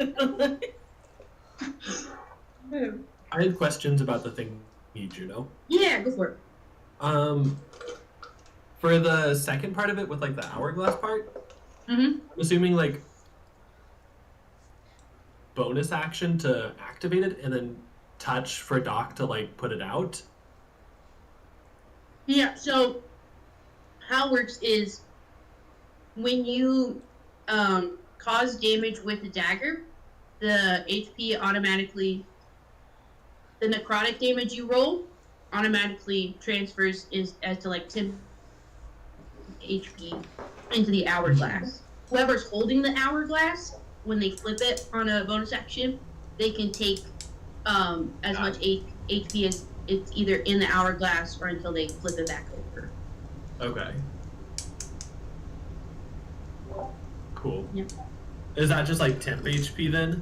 I had questions about the thing, Juno. Yeah, go for it. For the second part of it with like the hourglass part, Mm-hmm. I'm assuming like bonus action to activate it and then touch for Doc to like put it out. Yeah, so how it works is when you cause damage with a dagger, the HP automatically, the necrotic damage you roll automatically transfers as to like 10 HP into the hourglass. Whoever's holding the hourglass, when they flip it on a bonus action, they can take as much HP as it's either in the hourglass or until they flip it back over. Okay. Cool. Yeah. Is that just like temp HP then?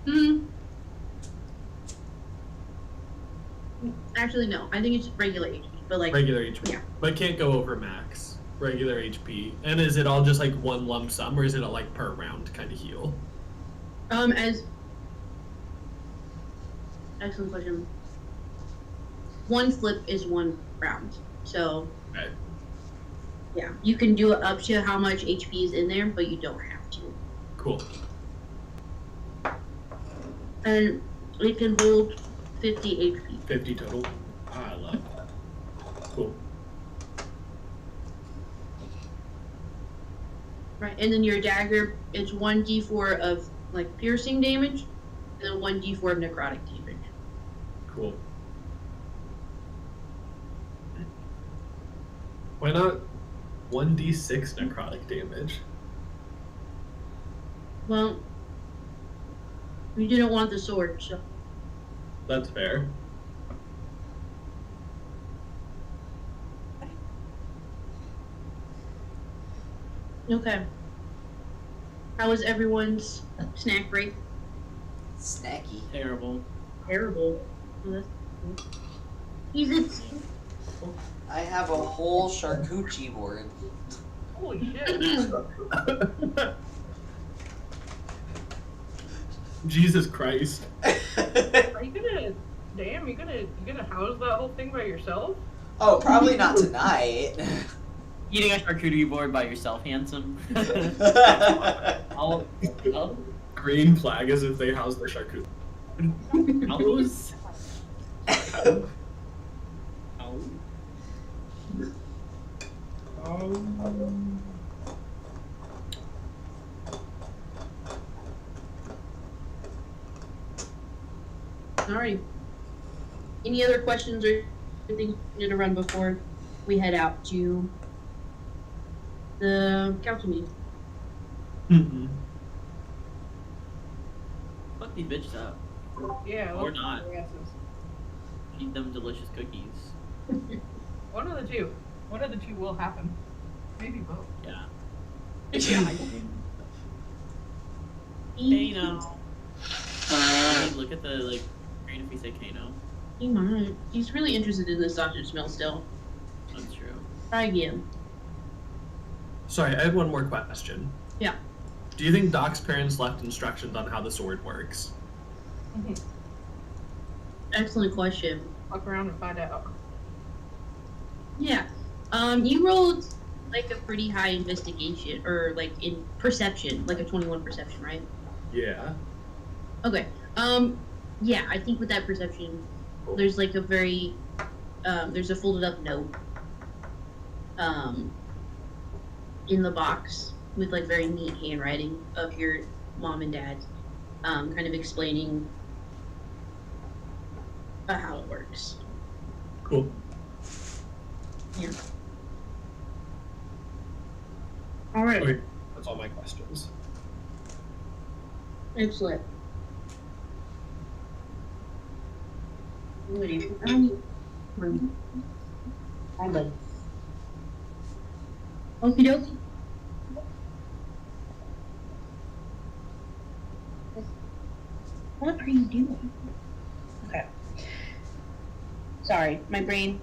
Hmm. Actually, no. I think it's regular HP, but like Regular HP. yeah. But can't go over max. Regular HP. And is it all just like one lump sum or is it a like per round kind of heal? as excellent question. One flip is one round, so Okay. yeah, you can do it up to how much HP is in there, but you don't have to. Cool. And it can hold 50 HP. 50 total. I love that. Cool. Right, and then your dagger, it's 1d4 of like piercing damage, and then 1d4 of necrotic damage. Cool. Why not 1d6 necrotic damage? Well, we didn't want the sword, so. That's fair. Okay. How was everyone's snack break? Snacky. Terrible. Terrible. He's a I have a whole charcuterie board. Holy shit. Jesus Christ. Are you gonna house that whole thing by yourself? Oh, probably not tonight. Eating a charcuterie board by yourself, handsome. I'll Green flag as if they house the charcuterie. House. Alright. Any other questions or things we need to run before we head out to the council meeting? Mm-hmm. these bitches up. Yeah. Or let's not. their asses. Feed them delicious cookies. One of the two. One of the two will happen. Maybe both. Yeah. Yeah. Kano. Look at the like screen if we say Kano. He might. He's really interested in the sausage smell still. That's true. Try again. Sorry, I have one more question. Yeah. Do you think Doc's parents left instructions on how the sword works? Excellent question. Fuck around and find out. Yeah. You rolled like a pretty high investigation or like in perception, like a 21 perception, right? Yeah. Okay. Yeah, I think with that perception, there's like a very, there's a folded up note, in the box with like very neat handwriting of your mom and dad, kind of explaining how it works. Cool. Yeah. All right. Okay, that's all my questions. Excellent. Hi, bud. Okie dokie. What are you doing? Okay. Sorry, my brain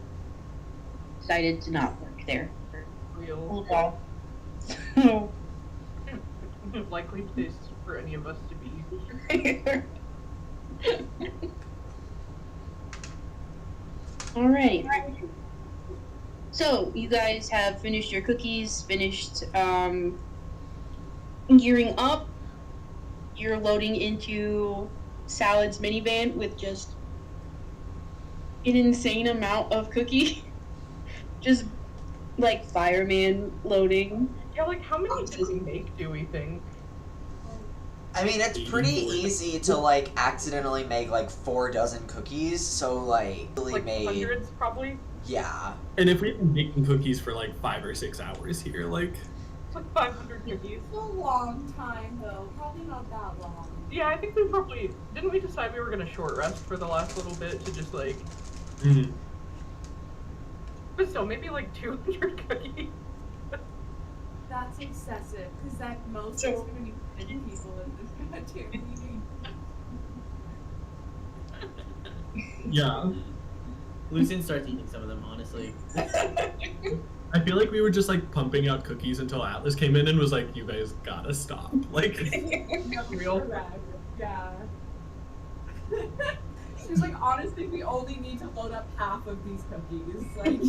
decided to not work there. Real. Hold on. Likely place for any of us to be. Alrighty. So, you guys have finished your cookies, finished gearing up. You're loading into Salad's minivan with just an insane amount of cookie. Just like fireman loading. Yeah, like how many did we make, do we think? I mean, it's pretty easy to like accidentally make like 4 dozen cookies. So like, really Like made. hundreds, probably? Yeah. And if we've been making cookies for like 5 or 6 hours here, like. It's like 500 cookies. It's a long time though. Probably not that long. Yeah, I think we probably... Didn't we decide we were gonna short rest for the last little bit to just like... Mm-hmm. But still, maybe like 200 cookies. That's excessive, because that most is gonna be 10 people in this goddamn meeting. Yeah. Lucian starts eating some of them, honestly. I feel like we were just like pumping out cookies until Atlas came in and was like, "You guys gotta stop." Like, Real. Correct. Yeah. She's like, honestly, we only need to load up half of these cookies. Like,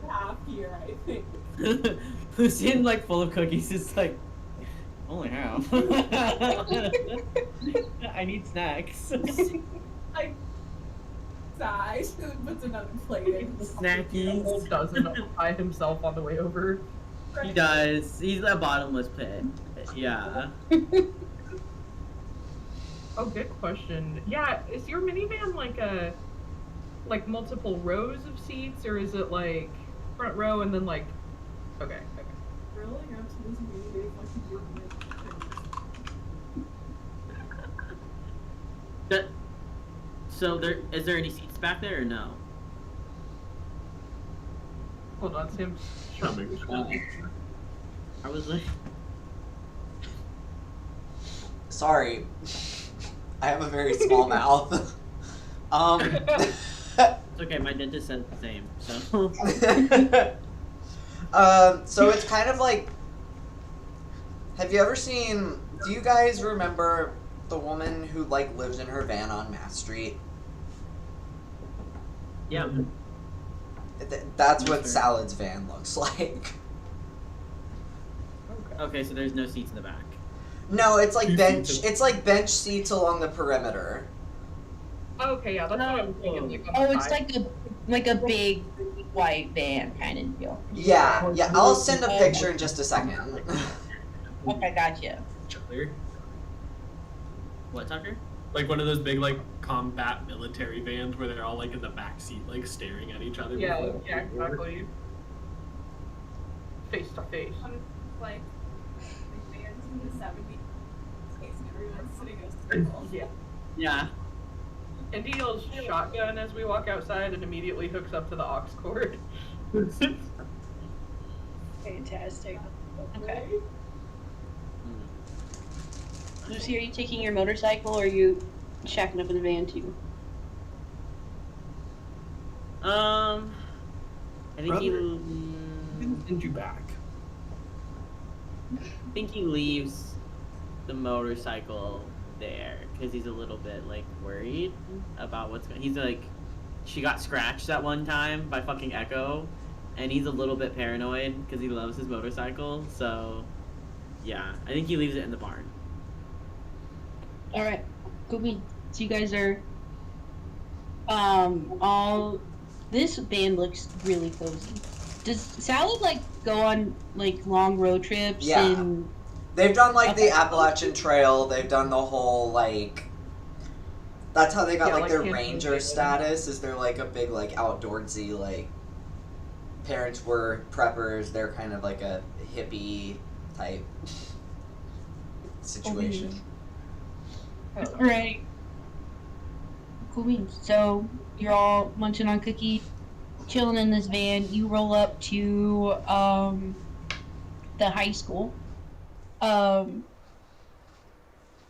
half here, I think. Lucian, like, full of cookies, is like, only half. I need snacks. I sigh. Puts another plate in. A Snackies. whole dozen by himself on the way over. He does. He's a bottomless pit. Yeah. Oh, good question. Yeah, is your minivan like multiple rows of seats, or is it like front row and then like... Okay. Rolling up to this meeting, So is there any seats back there or no? Hold on, Sam. coming. I was like, Sorry. I have a very small mouth. it's okay. My dentist said the same. So. So it's kind of like, have you ever seen, do you guys remember the woman who like lived in her van on Mass Street? Yeah. That's what Salad's van looks like. Okay, so there's no seats in the back. No, it's like You bench. seem to- It's like bench seats along the perimeter. Okay, yeah, that's what I was thinking. Like, on Oh, the it's side. like a big white van kind of deal. Yeah, yeah. I'll send a picture in just a second. Okay, gotcha. Each other. What, Tucker? Like one of those big like combat military vans where they're all like in the back seat like staring at each other. Yeah, before- yeah, exactly. Face to face. like bands in the 70s. Everyone's sitting at a table. Yeah. Yeah. Indy yells shotgun as we walk outside and immediately hooks up to the aux cord. Fantastic. Okay. Hmm. Lucy, are you taking your motorcycle or are you shacking up in the van too? I think Brother. he. Didn't send you back. I think he leaves the motorcycle there because he's a little bit like worried about what's going. He's like, she got scratched that one time by fucking Echo, and he's a little bit paranoid because he loves his motorcycle. So, yeah, I think he leaves it in the barn. All right, cool beans. So you guys are, all. This band looks really cozy. Does Salad like go on like long road trips? Yeah. And They've done like Okay. the Appalachian Trail. They've done the whole like. That's how they got Yeah, like like their camping ranger and- status. Is they're like a big like outdoorsy like. Parents were preppers. They're kind of like a hippie type situation. all right, cool beans. So you're all munching on cookie, chilling in this van. You roll up to the high school.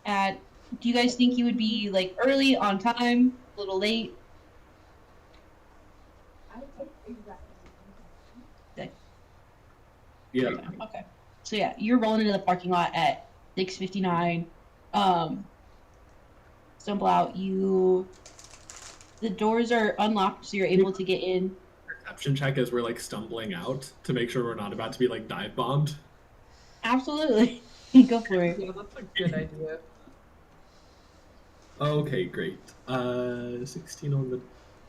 At do you guys think you would be like early, on time, a little late? I think exactly. Yeah. Okay. So yeah, you're rolling into the parking lot at 6:59. Stumble out. The doors are unlocked, so you're able to get in. Perception check as we're like stumbling out to make sure we're not about to be like dive bombed. Absolutely. Go for it. Yeah, that's a good idea. Okay, great. 16 on the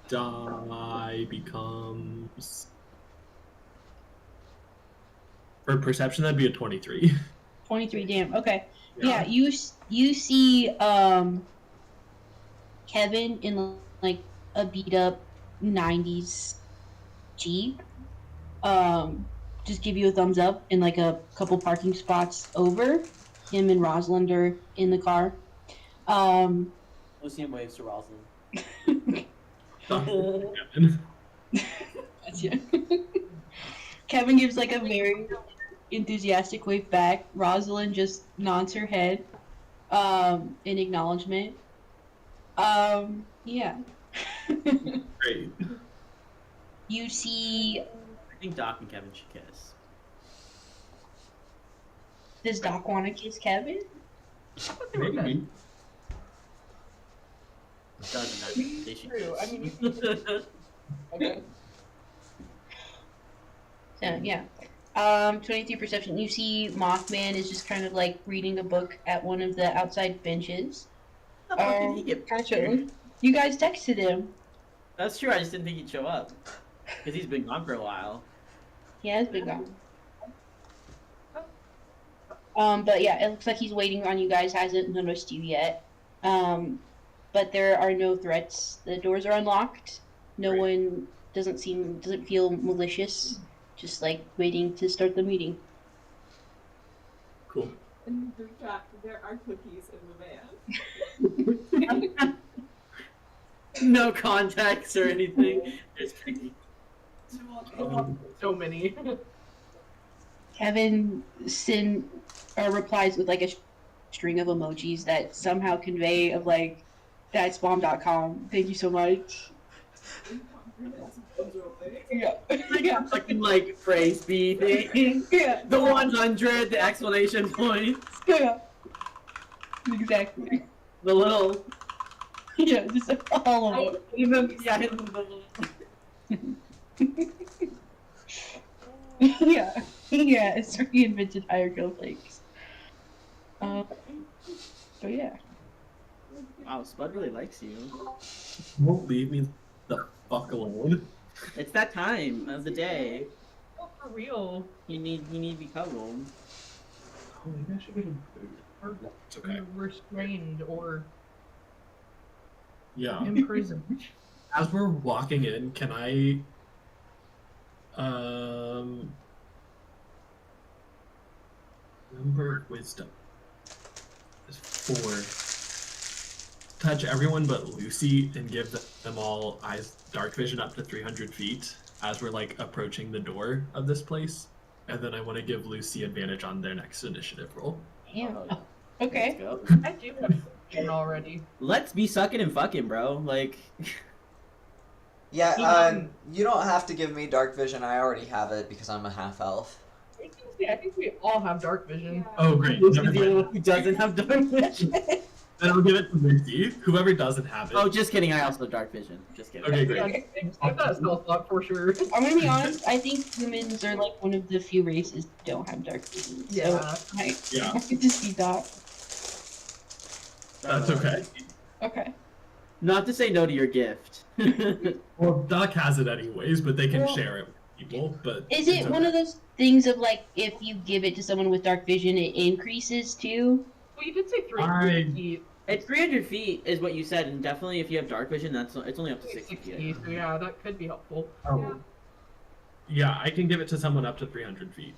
die becomes. For perception, that'd be a 23. 23. Damn. Okay. Yeah. You see Kevin in like a beat up 90s Jeep. Just give you a thumbs up in like a couple parking spots over. Him and Rosalind are in the car. Lucian waves to Rosalind. Kevin. Gotcha. Kevin gives like a very enthusiastic wave back. Rosalind just nods her head in acknowledgement. Yeah. Great. You see, I think Doc and Kevin should kiss. does Doc want to kiss Kevin? Maybe. Doesn't matter. They should True, I kiss. Okay. So, yeah. 23 perception. You see Mothman is just kind of like reading a book at one of the outside benches. How the fuck did he get Gotcha. You guys texted him. That's true, I just didn't think he'd show up. Because he's been gone for a while. He has been gone. But yeah, it looks like he's waiting on you guys, hasn't noticed you yet. But there are no threats. The doors are unlocked. No Great. one doesn't feel malicious. Just like waiting to start the meeting. Cool. In the chat, there are cookies in the van. No context or anything. Just So many. Kevin replies with like a string of emojis that somehow convey of like that'sbomb.com. Thank you so much. Yeah. Yeah. fucking like phrase B thing. Yeah. The 100, the exclamation point. Yeah. Exactly. The little. Yeah, just all of it. Even, yeah, the little. Yeah. Yeah, it's reinvented hieroglyphics. But yeah. Wow, Spud really likes you. Won't leave me the fuck alone. It's that time of the day. Oh, for real. You need to be cuddled. Oh, maybe I should get him food. Or It's okay. restrained or Yeah. imprisoned. As we're walking in, can I number of wisdom is 4. touch everyone but Lucy and give them all eyes dark vision up to 300 feet as we're like approaching the door of this place. And then I want to give Lucy advantage on their next initiative roll. Damn. Oh, Okay. Let's go. I do have something already. Let's be sucking and fucking, bro. Like. Yeah, you don't have to give me dark vision. I already have it because I'm a half elf. I think we all have dark vision. Oh, great. Lucy's Never the only mind. one who doesn't have dark vision. Then I'll give it to Lucy. Whoever doesn't have it. Oh, just kidding. I also have dark vision. Just kidding. Okay, Yeah, great. I've got a stealth lock for sure. I'm gonna be honest. I think humans are like one of the few races that don't have dark vision. Yeah. So I Yeah. could just be Doc. That's okay. Okay. Not to say no to your gift. Well, Doc has it anyways, but they can Well, share it with people. But Is it one of those things of like if you give it to someone with dark vision, it increases too? Well, you did say 300 feet. It's 300 feet is what you said, and definitely if you have dark vision, it's only up to 60 feet. So yeah, that could be helpful. Oh. Yeah, I can give it to someone up to 300 feet.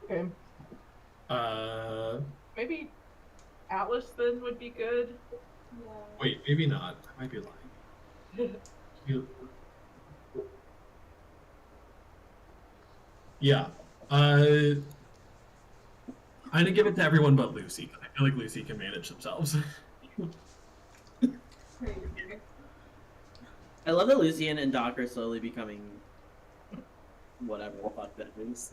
Okay. Maybe Atlas then would be good. Wait, maybe not. I might be lying. Yeah. I'm gonna give it to everyone but Lucy. I feel like Lucy can manage themselves. I love that Lucian and Doc are slowly becoming whatever the fuck that is.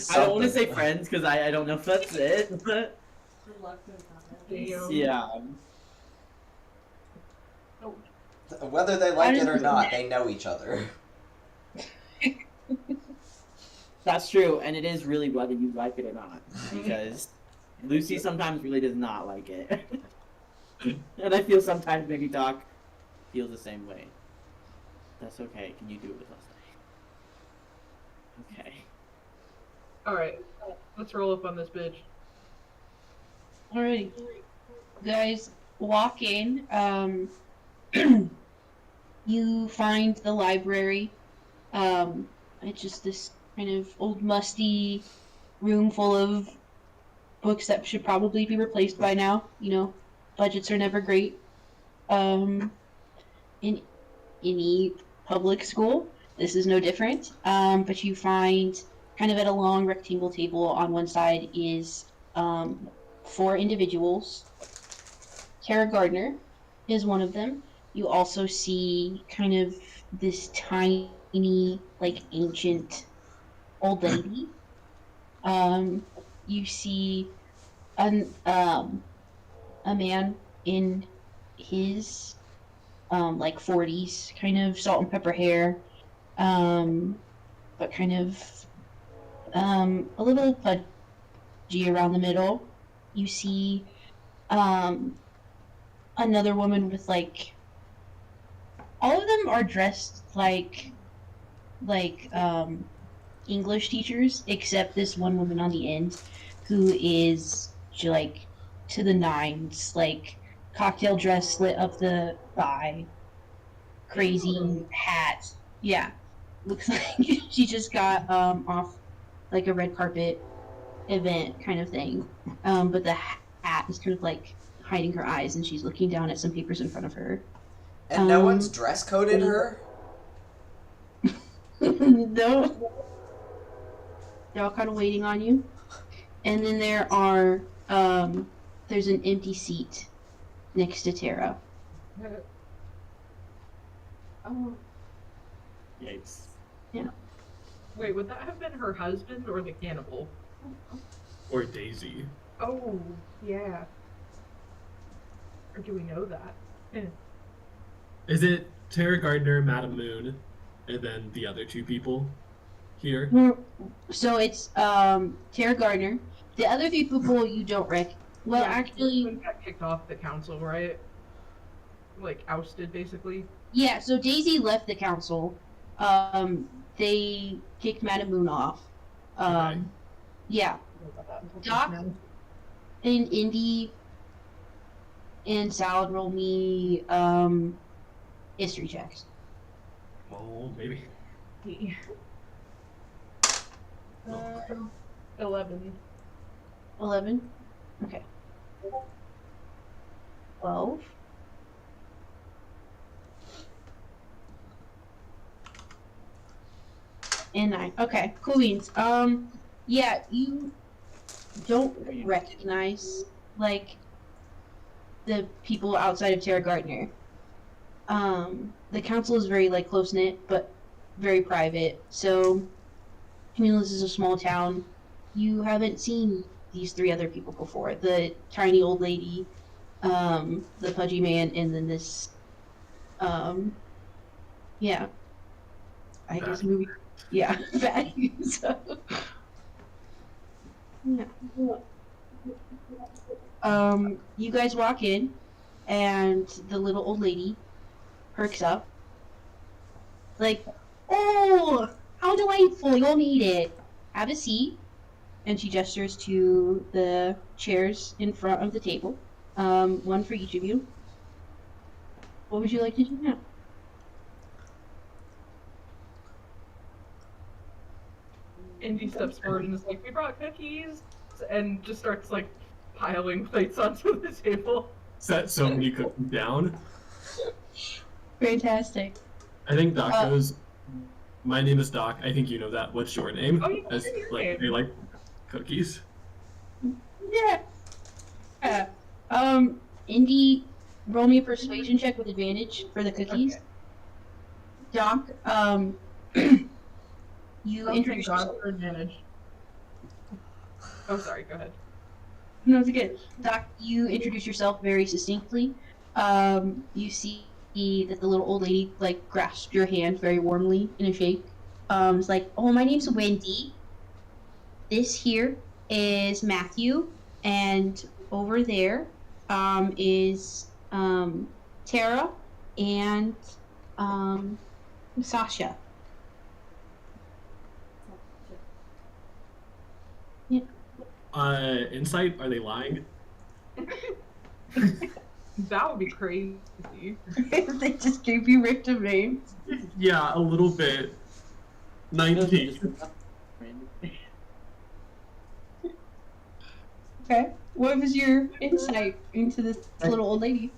I don't want to say friends because I don't know if that's it. But Damn. yeah. Whether they like it or not, they know each other. That's true, and it is really whether you like it or not, because Lucy sometimes really does not like it. And I feel sometimes maybe Doc feels the same way. That's okay, can you do it with us? Okay. Alright, let's roll up on this bitch. Alrighty. Guys, walk in. You find the library. It's just this kind of old, musty room full of books that should probably be replaced by now. You know, budgets are never great. In any public school, this is no different. But you find kind of at a long rectangle table on one side is 4 individuals. Tara Gardner is one of them. You also see kind of this tiny, like, ancient old lady. You see a man in his like 40s, kind of salt and pepper hair, but kind of a little pudgy around the middle. You see another woman with like, all of them are dressed like English teachers, except this one woman on the end who is like to the nines, like cocktail dress slit up the thigh, crazy hat. Yeah, looks like she just got off like a red carpet event kind of thing. But the hat is kind of like hiding her eyes, and she's looking down at some papers in front of her. And no one's dress coded her? No. They're all kind of waiting on you. And then there are, there's an empty seat next to Tara. Oh. Yikes. Wait, would that have been her husband or the cannibal? Or Daisy. Oh, yeah. Or do we know that? Is it Tara Gardner, Madam Moon, and then the other 2 people here? So it's Tara Gardner. The other 3 people you don't Well, Yeah, actually, husband got kicked off the council, right? Like ousted, basically. yeah. So Daisy left the council. They kicked Madam Moon off. Okay. Yeah. Doc and Indy and Salad roll me history checks. Well, maybe. 11. 11. Okay. 12. And 9. Okay, cool beans. Yeah, you don't recognize, like, the people outside of Terra Gardner. The council is very, like, close-knit, but very private. So, I mean, this is a small town. You haven't seen these 3 other people before. The tiny old lady, the pudgy man, and then this, yeah. I guess movie. Yeah, fatty. So, yeah. You guys walk in, and the little old lady perks up. Like, oh, how delightful! You'll need it. Have a seat. And she gestures to the chairs in front of the table. One for each of you. What would you like to do now? Indy steps forward and is like, we brought cookies, and just starts like piling plates onto the table. Set so many cookies down. Fantastic. I think Doc goes, my name is Doc. I think you know that. What's your name? Oh, yeah, As your like name. they like cookies. Yeah. Indy, roll me a persuasion check with advantage for the cookies. Okay. Doc, you introduce yourself. for advantage. Oh, sorry, go ahead. No, it's good. Doc, you introduce yourself very succinctly. You see that the little old lady, like, grasps your hand very warmly in a shake. It's like, oh, my name's Wendy. This here is Matthew, and over there, is, Tara and, Sasha. Insight? Are they lying? That would be crazy. They just gave you random names. Yeah, a little bit. 19. Okay. What was your insight into this little old lady?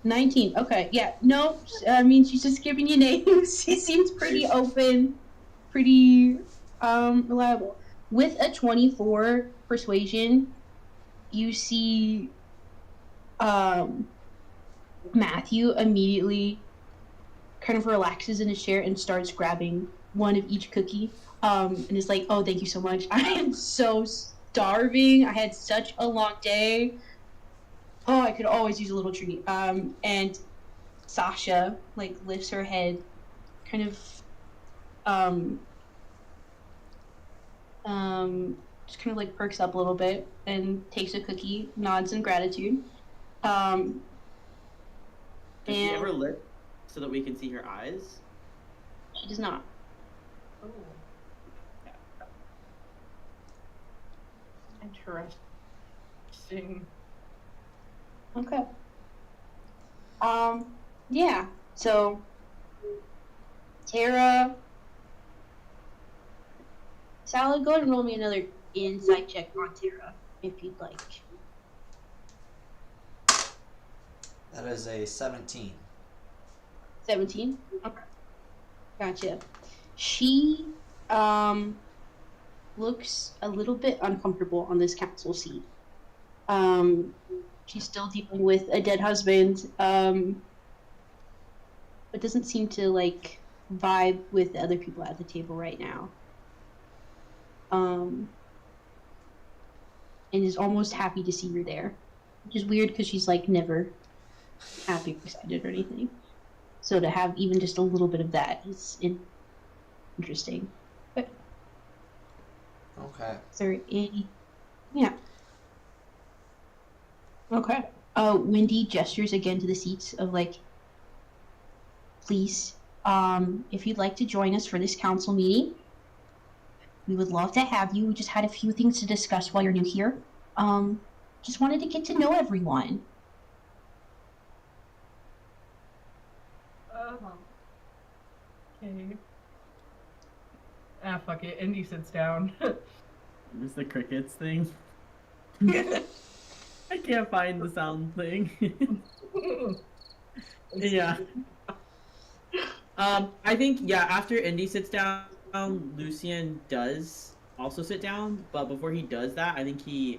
19. Okay. Yeah. No. I mean, she's just giving you names. She seems pretty open, pretty reliable. With a 24 persuasion, you see Matthew immediately kind of relaxes in his chair and starts grabbing one of each cookie. And is like, oh, thank you so much. I am so starving. I had such a long day. Oh, I could always use a little treat. And Sasha, like, lifts her head, kind of, just kind of, like, perks up a little bit and takes a cookie, nods in gratitude. Does she And ever lift so that we can see her eyes? she does not. Oh. Interesting. Okay. Yeah. So, Tara, Salad, go ahead and roll me another insight check on Tara, if you'd like. That is a 17. 17? Okay. Gotcha. She, looks a little bit uncomfortable on this council seat. She's still dealing with a dead husband, but doesn't seem to, like, vibe with the other people at the table right now. And is almost happy to see her there, which is weird because she's, like, never happy or excited or anything. So to have even just a little bit of that is interesting. But Okay. is there any... Yeah. Okay. Wendy gestures again to the seats of, like, please, if you'd like to join us for this council meeting, we would love to have you. We just had a few things to discuss while you're new here. Just wanted to get to know everyone. Okay. Ah, fuck it. Indy sits down. Is the crickets thing? I can't find the sound thing. Yeah. I think after Indy sits down, Lucian does also sit down, but before he does that, I think he's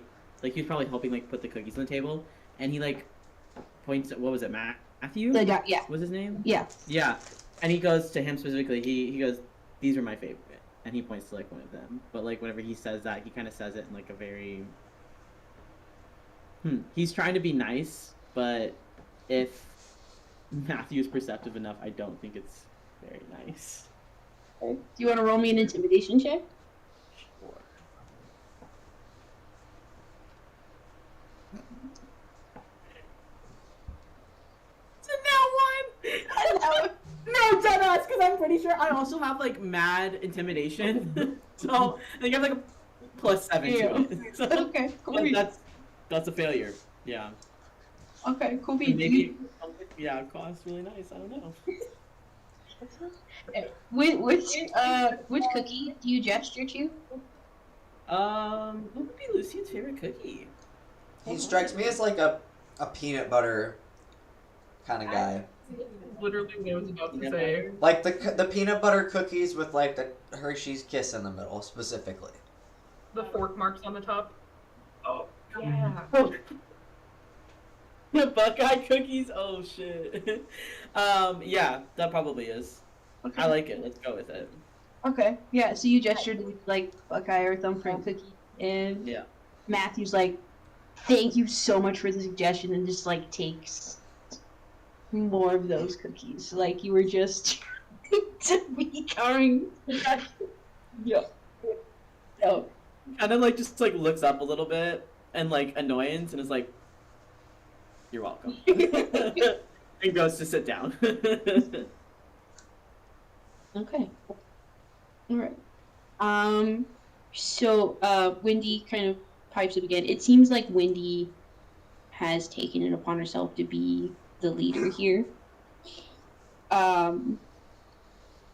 probably helping like put the cookies on the table, and he like points at, what was it, Matthew? The guy, yeah. Was his name? Yeah. Yeah. And he goes to him specifically. He goes, "These are my favorite," and he points to like one of them. But like whenever he says that, he kind of says it in like a very. He's trying to be nice, but if Matthew's perceptive enough, I don't think it's very nice. Okay. Do you want to roll me an intimidation check? Sure. So now one. No, deadass, because I'm pretty sure I also have like mad intimidation. So I think I have like a +7 to it. So, Okay, cool. but that's a failure. Yeah. Okay, cool. Maybe cost really nice. I don't know. Which cookie do you gesture to? What would be Lucian's favorite cookie? He strikes me as like a peanut butter kind of guy. Literally what I was about to say. Like the peanut butter cookies with like the Hershey's Kiss in the middle, specifically. The fork marks on the top. Oh, yeah. The Buckeye cookies? Oh shit. Yeah, that probably is. Okay. I like it. Let's go with it. Okay, yeah. So you gestured to like Buckeye or thumbprint cookie, and Yeah. Matthew's like, "Thank you so much for the suggestion," and just like takes more of those cookies. Like you were just to be carrying. Yeah. Oh. Kind of like just like looks up a little bit and like annoyance and is like, "You're welcome," and goes to sit down. Okay. All right. So Wendy kind of pipes up again. It seems like Wendy has taken it upon herself to be the leader here.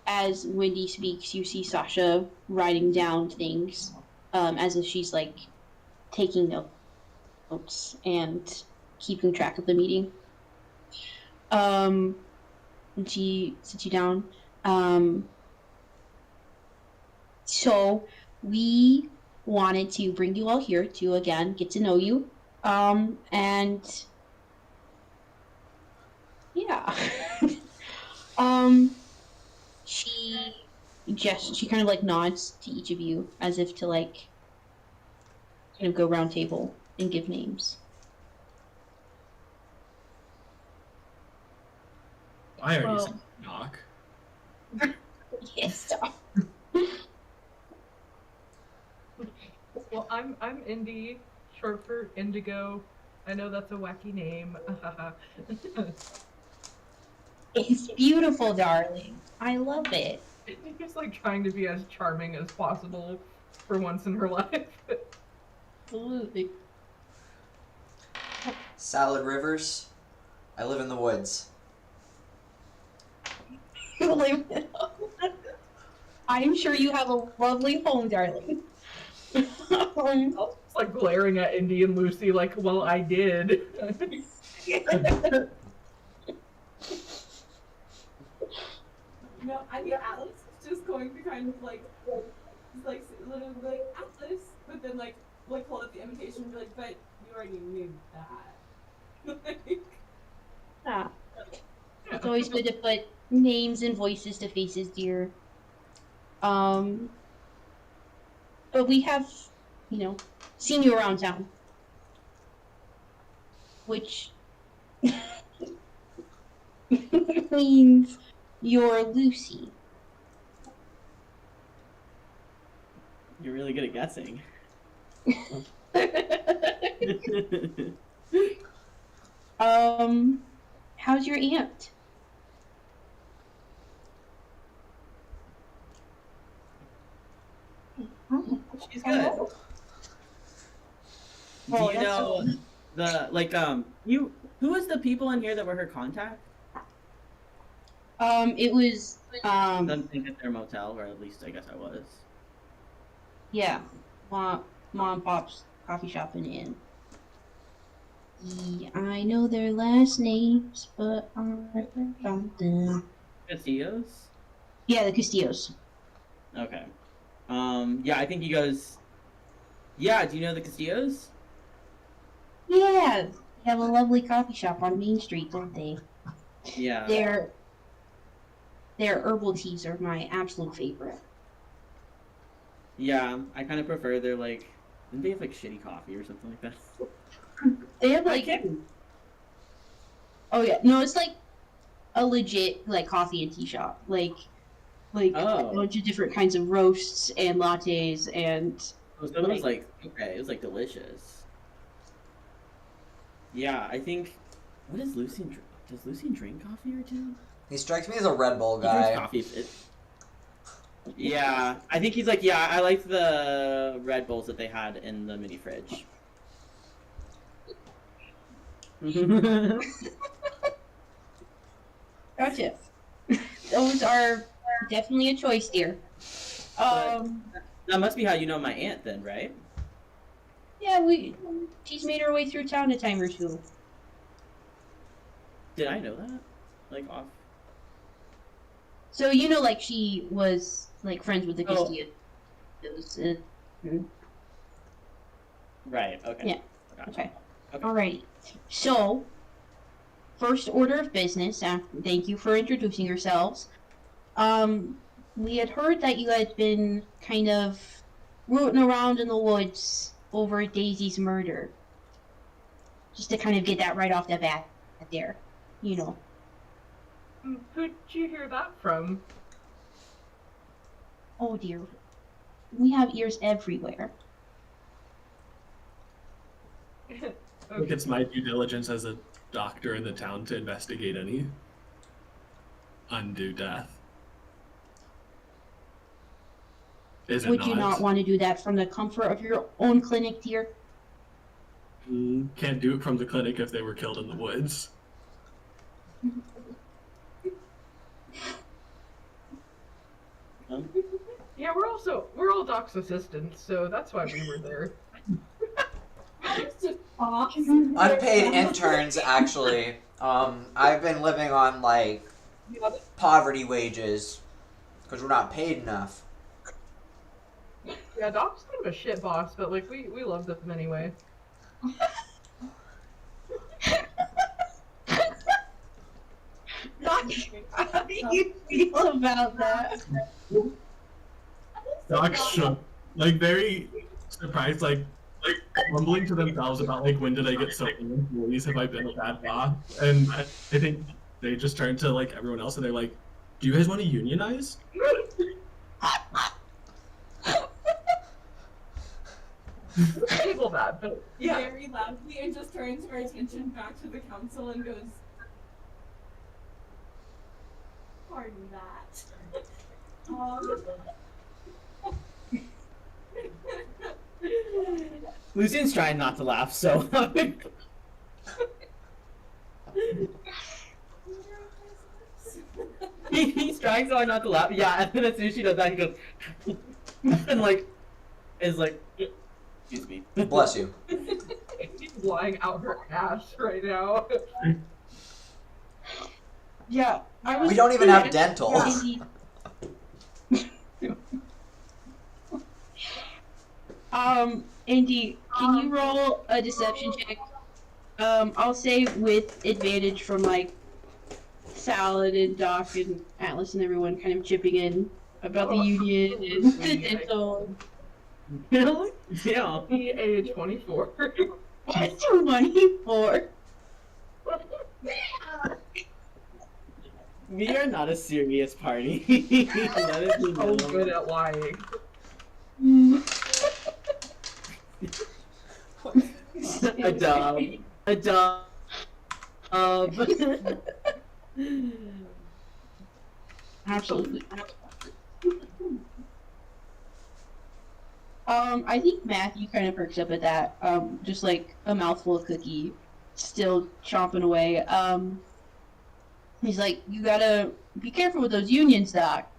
As Wendy speaks, you see Sasha writing down things, as if she's like taking notes and keeping track of the meeting. And she sits you down. So we wanted to bring you all here to again get to know you. And yeah. She kind of like nods to each of you as if to like kind of go round table and give names. I already Well- said knock. Yes. Well, I'm Indy, short for Indigo. I know that's a wacky name. It's beautiful, darling. I love it. She's like trying to be as charming as possible for once in her life. Absolutely. Salad Rivers. I live in the woods. I'm sure you have a lovely home, darling. It's like glaring at Indy and Lucy like, well, I did. No, I think Alex is just going to kind of like literally be like Atlas, but then like hold up the invitation and be like, but you already knew that. Ah. It's always good to put names and voices to faces, dear. But we have, seen you around town. Which means you're Lucy. You're really good at guessing. How's your aunt? She's good. Do Oh, you know who was the people in here that were her contact? It was, Them think at their motel, or at least I guess I was. yeah, mom and pop's coffee shop in Inn. I know their last names, but I forgot them. Castillos? Yeah, the Castillos. Okay. Yeah, I think he goes. Yeah, do you know the Castillos? Yeah, they have a lovely coffee shop on Main Street, don't they? Yeah. Their herbal teas are my absolute favorite. Yeah, I kind of prefer their like. Didn't they have like shitty coffee or something like that? They have like. Oh yeah, no, it's like a legit like coffee and tea shop. Like Oh. a bunch of different kinds of roasts and lattes and. Oh, so it was like okay, it was like delicious. Yeah, I think. What does Lucian drink? Does Lucian drink coffee or two? He strikes me as a Red Bull He drinks guy. coffee. Yeah, I think he's like, yeah, I like the Red Bulls that they had in the mini fridge. Gotcha. Those are definitely a choice, dear. That must be how you know my aunt, then, right? Yeah, she's made her way through town a time or two. Did I know that? Like off. So you know, like she was like friends with the Oh. Castillos. Right. Okay. Yeah. Gotcha. Okay. Okay. Alrighty. So, first order of business. Thank you for introducing yourselves. We had heard that you had been kind of rooting around in the woods over Daisy's murder. Just to kind of get that right off the bat there, you know. Who'd you hear that from? Oh dear. We have ears everywhere. I think it's my due diligence as a doctor in the town to investigate any undue death. Is it Would you not want to do that from the comfort of your own clinic, dear? Can't do it from the clinic if they were killed in the woods. Yeah, we're all Doc's assistants, so that's why we were there. Unpaid interns, actually. I've been living on like poverty wages because we're not paid enough. Yeah, Doc's kind of a shit boss, but like we love them anyway. How do you feel about that? Doc shook, like very surprised, like mumbling to themselves about like when did I get so many employees? Have I been a bad boss? And I think they just turn to like everyone else and they're like, "Do you guys want to unionize?" Table that, but yeah. Very loudly and just turns her attention back to the council and goes, pardon that. Lucian's trying not to laugh, so. He's trying so hard not to laugh. Yeah, and then as soon as she does that, he goes, and like, is like, excuse me. Bless you. She's lying out her ass right now. Yeah, I was. We don't even have dental. Indy, can you roll a deception check? I'll say with advantage from like Salad and Doc and Atlas and everyone kind of chipping in about the union and the dental. Yeah. age 24. 24. We are not a serious party. That is So good at lying. a dub. A dub. Absolutely. I think Matthew kind of perks up at that. Just like a mouthful of cookie, still chomping away. He's like, you gotta be careful with those unions, Doc.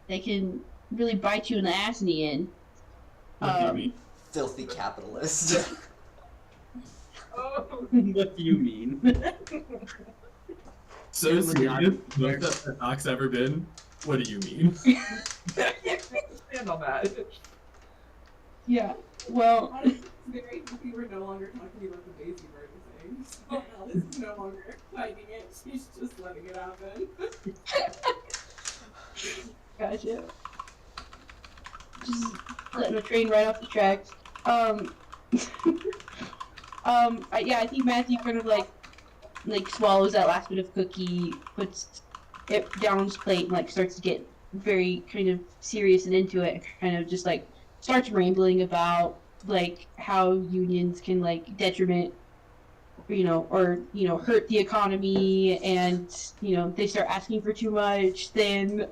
They can really bite you in the ass in the end. What do you mean? Filthy capitalist. Oh, What do you mean? So It was serious, not- most that Doc's ever been? What do you mean? stand on that. Yeah. Well, Honestly, we were no longer talking about the Daisy Bird thing. So Alice is no longer fighting it. She's just letting it happen. gotcha. Just letting the train right off the tracks. I think Matthew kind of like swallows that last bit of cookie, puts it down on his plate, and like starts to get very kind of serious and into it. Kind of just like starts rambling about like how unions can like detriment, or hurt the economy, and they start asking for too much. Then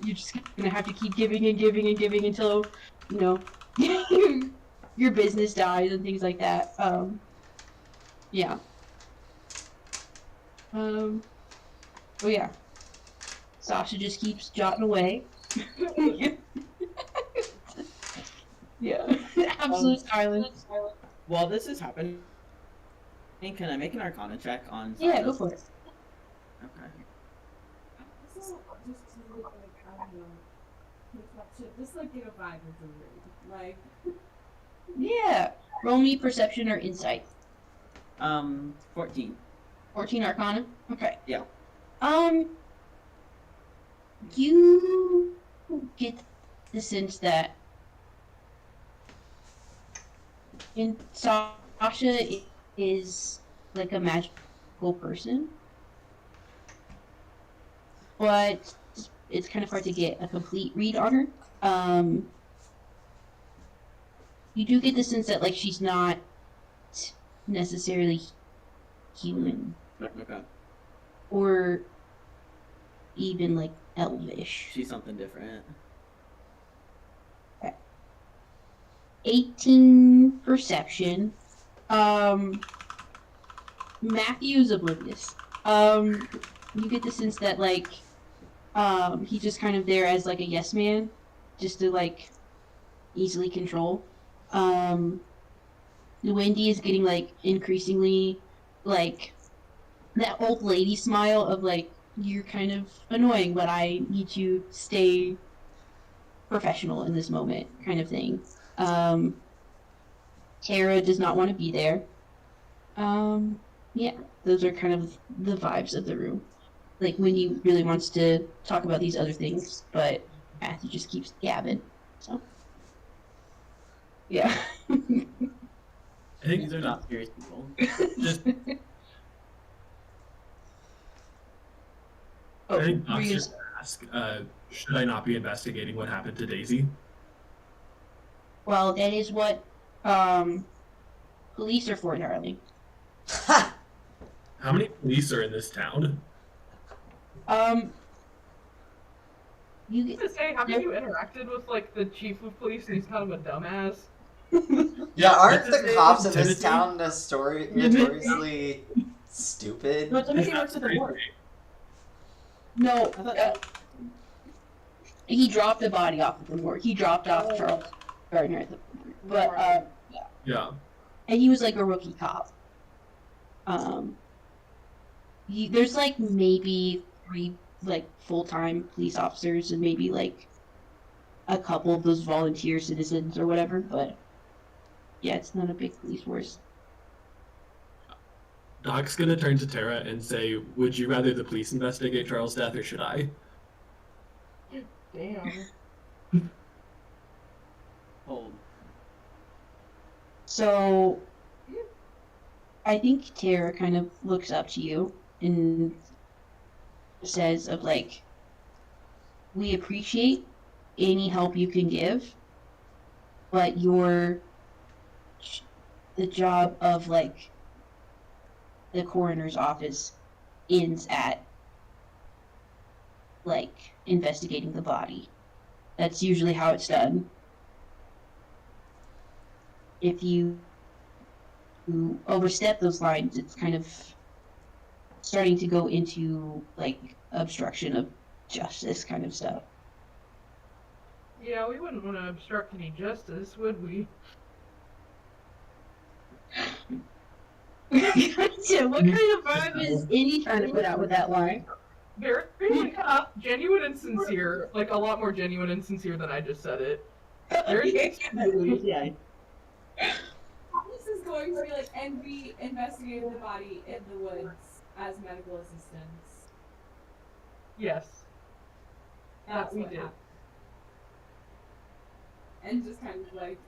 you're just gonna have to keep giving and giving and giving until your business dies and things like that. Yeah. Oh yeah. Sasha just keeps jotting away. Yeah. Absolute silence. While this is happening, can I make an Arcana check on? Yeah, Sasha? go for it. Okay. So, just to like, I don't know, perception, just like get a vibe of the room. Like, Yeah. Roll me perception or insight. 14. 14 Arcana? Okay. Yeah. You get the sense that Sasha is like a magical person, but it's kind of hard to get a complete read on her. You do get the sense that like she's not necessarily human Okay. or even like elvish. She's something different. 18 perception. Matthew's oblivious. You get the sense that like he's just kind of there as like a yes man, just to like easily control. Wendy is getting like increasingly like that old lady smile of like, you're kind of annoying, but I need to stay professional in this moment, kind of thing. Tara does not want to be there. Yeah, those are kind of the vibes of the room. Like, Wendy really wants to talk about these other things, but Matthew just keeps gabbing, so. Yeah. I think These are not serious people. just Oh, I think Doc's Rhea- just gonna ask, should I not be investigating what happened to Daisy? well, that is what, police are for, darling. Ha! How many police are in this town? You I get, was gonna say, haven't you interacted with like the chief of police and he's kind of a dumbass? Yeah, aren't What's his the name? cops in this Timothy? town notoriously stupid? No, Timothy works at the morgue. no, I thought he dropped a body off at the morgue. He dropped off Charles Gardner at the morgue. But, Yeah. and he was like a rookie cop. There's like maybe 3 like full-time police officers and maybe like a couple of those volunteer citizens or whatever, but yeah, it's not a big police force. Doc's gonna turn to Tara and say, would you rather the police investigate Charles' death or should I? Damn. Hold. So I think Tara kind of looks up to you and says of like, we appreciate any help you can give, but the job of like the coroner's office ends at like investigating the body. That's usually how it's done. If you overstep those lines, it's kind of starting to go into like obstruction of justice kind of stuff. Yeah, we wouldn't want to obstruct any justice, would we? Gotcha. What kind of vibe is Indy trying to put out with that line? Very like genuine and sincere, like a lot more genuine and sincere than I just said it. Very Yeah. This is going to be like, and we investigated the body in the woods as medical assistants. Yes. That's we what did. happened. And just kind of like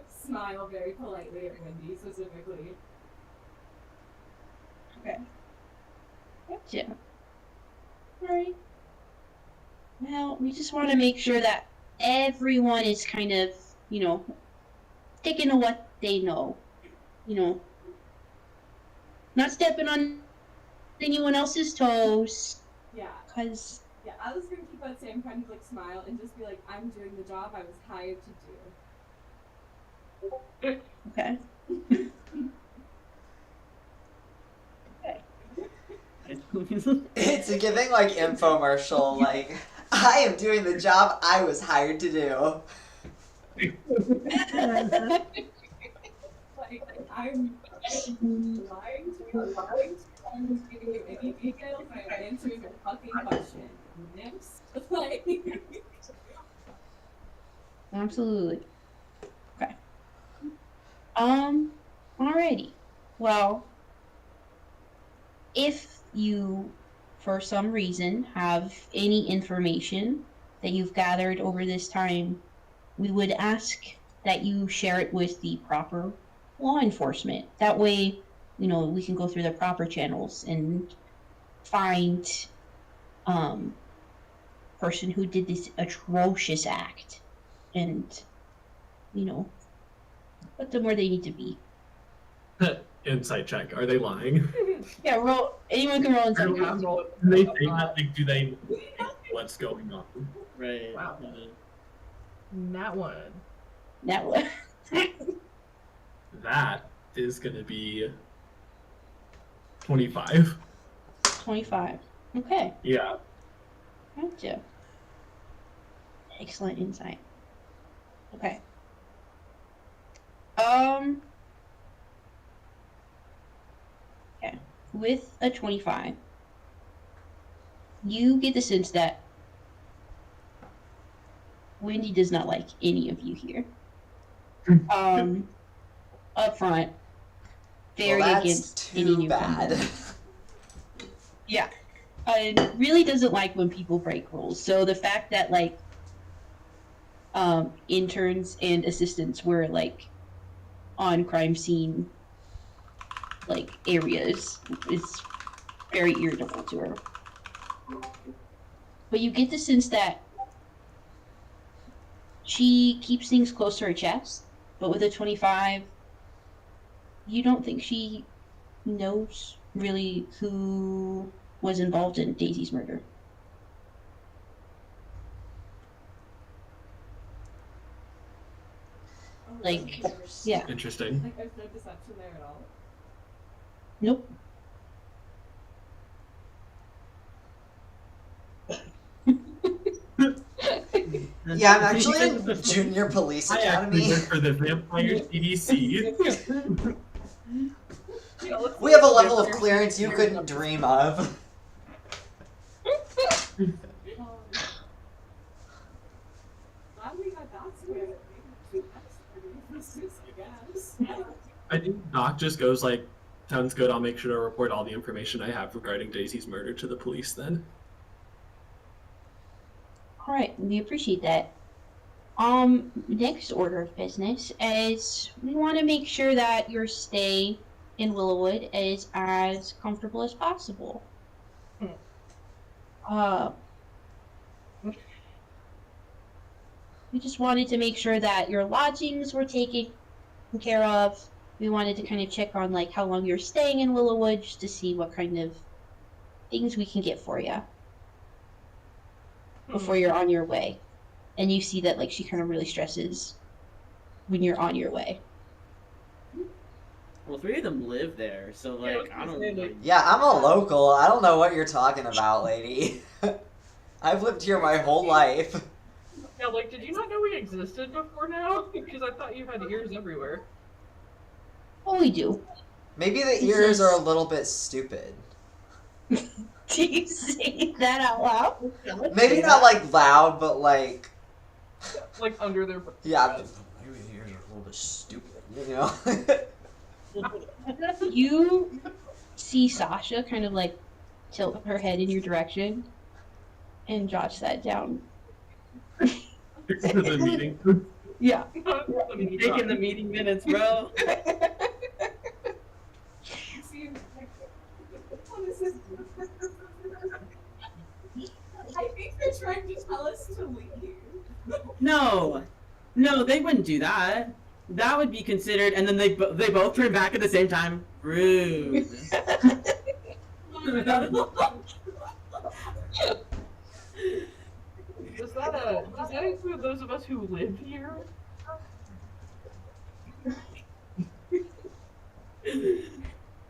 smile very politely at Wendy specifically. Okay. Gotcha. Alright. Well, we just want to make sure that everyone is kind of, sticking to what they know. Not stepping on anyone else's toes. Yeah. Because, Yeah, I was gonna keep that same kind of like smile and just be like, I'm doing the job I was hired to do. okay. It's a giving like infomercial, like I am doing the job I was hired to do. Like, I'm lying to you, I'm just giving you any details, and I'm answering your fucking question. Nips? Like, Absolutely. Okay. Alrighty. Well, if you, for some reason, have any information that you've gathered over this time, we would ask that you share it with the proper law enforcement. That way, we can go through the proper channels and find person who did this atrocious act and, put them where they need to be. Insight check. Are they lying? Yeah, roll. Anyone can roll insight. Yeah, I'm rolling. Do they say that? Like, do they know what's going on? Right. Wow. That one. That one. That is gonna be 25. 25. Okay. Yeah. Gotcha. Excellent insight. Okay. Okay. With a 25, you get the sense that Wendy does not like any of you here. Up front, very Well, that's against any too newcomer. bad. Yeah. Really doesn't like when people break rules. So the fact that interns and assistants were on crime scene areas is very irritable to her. But you get the sense that she keeps things close to her chest, but with a 25, you don't think she knows really who was involved in Daisy's murder. Yeah. Interesting. Like, there's no deception there at all. Nope. Yeah, I'm actually in Junior Police I actually Academy. work for the Vampire CDC. We have a level of clearance you couldn't dream of. Glad we got that square. That's I guess. I think Doc just goes like, sounds good, I'll make sure to report all the information I have regarding Daisy's murder to the police then. Alright, we appreciate that. Next order of business is we want to make sure that your stay in Willowwood is as comfortable as possible. We just wanted to make sure that your lodgings were taken care of. We wanted to kind of check on how long you're staying in Willowwood just to see what kind of things we can get for you before you're on your way. And you see that she kind of really stresses when you're on your way. Well, 3 of them live there, so I don't know. Yeah, I'm a local. I don't know what you're talking about, lady. I've lived here my whole life. Yeah, did you not know existed before now? Because I thought you had ears everywhere. Oh, we do. Maybe the ears are a little bit stupid. Do you say that out loud? Maybe not like loud, but like Like under their. yeah. Maybe the ears are a little bit stupid, you know. You see Sasha kind of like tilt her head in your direction and jot that down. The meeting. Yeah. Taking the meeting minutes, bro. See, what is this? I think they're trying to tell us to leave. No, they wouldn't do that. That would be considered, and then they both turn back at the same time. Rude. Is that include those of us who live here?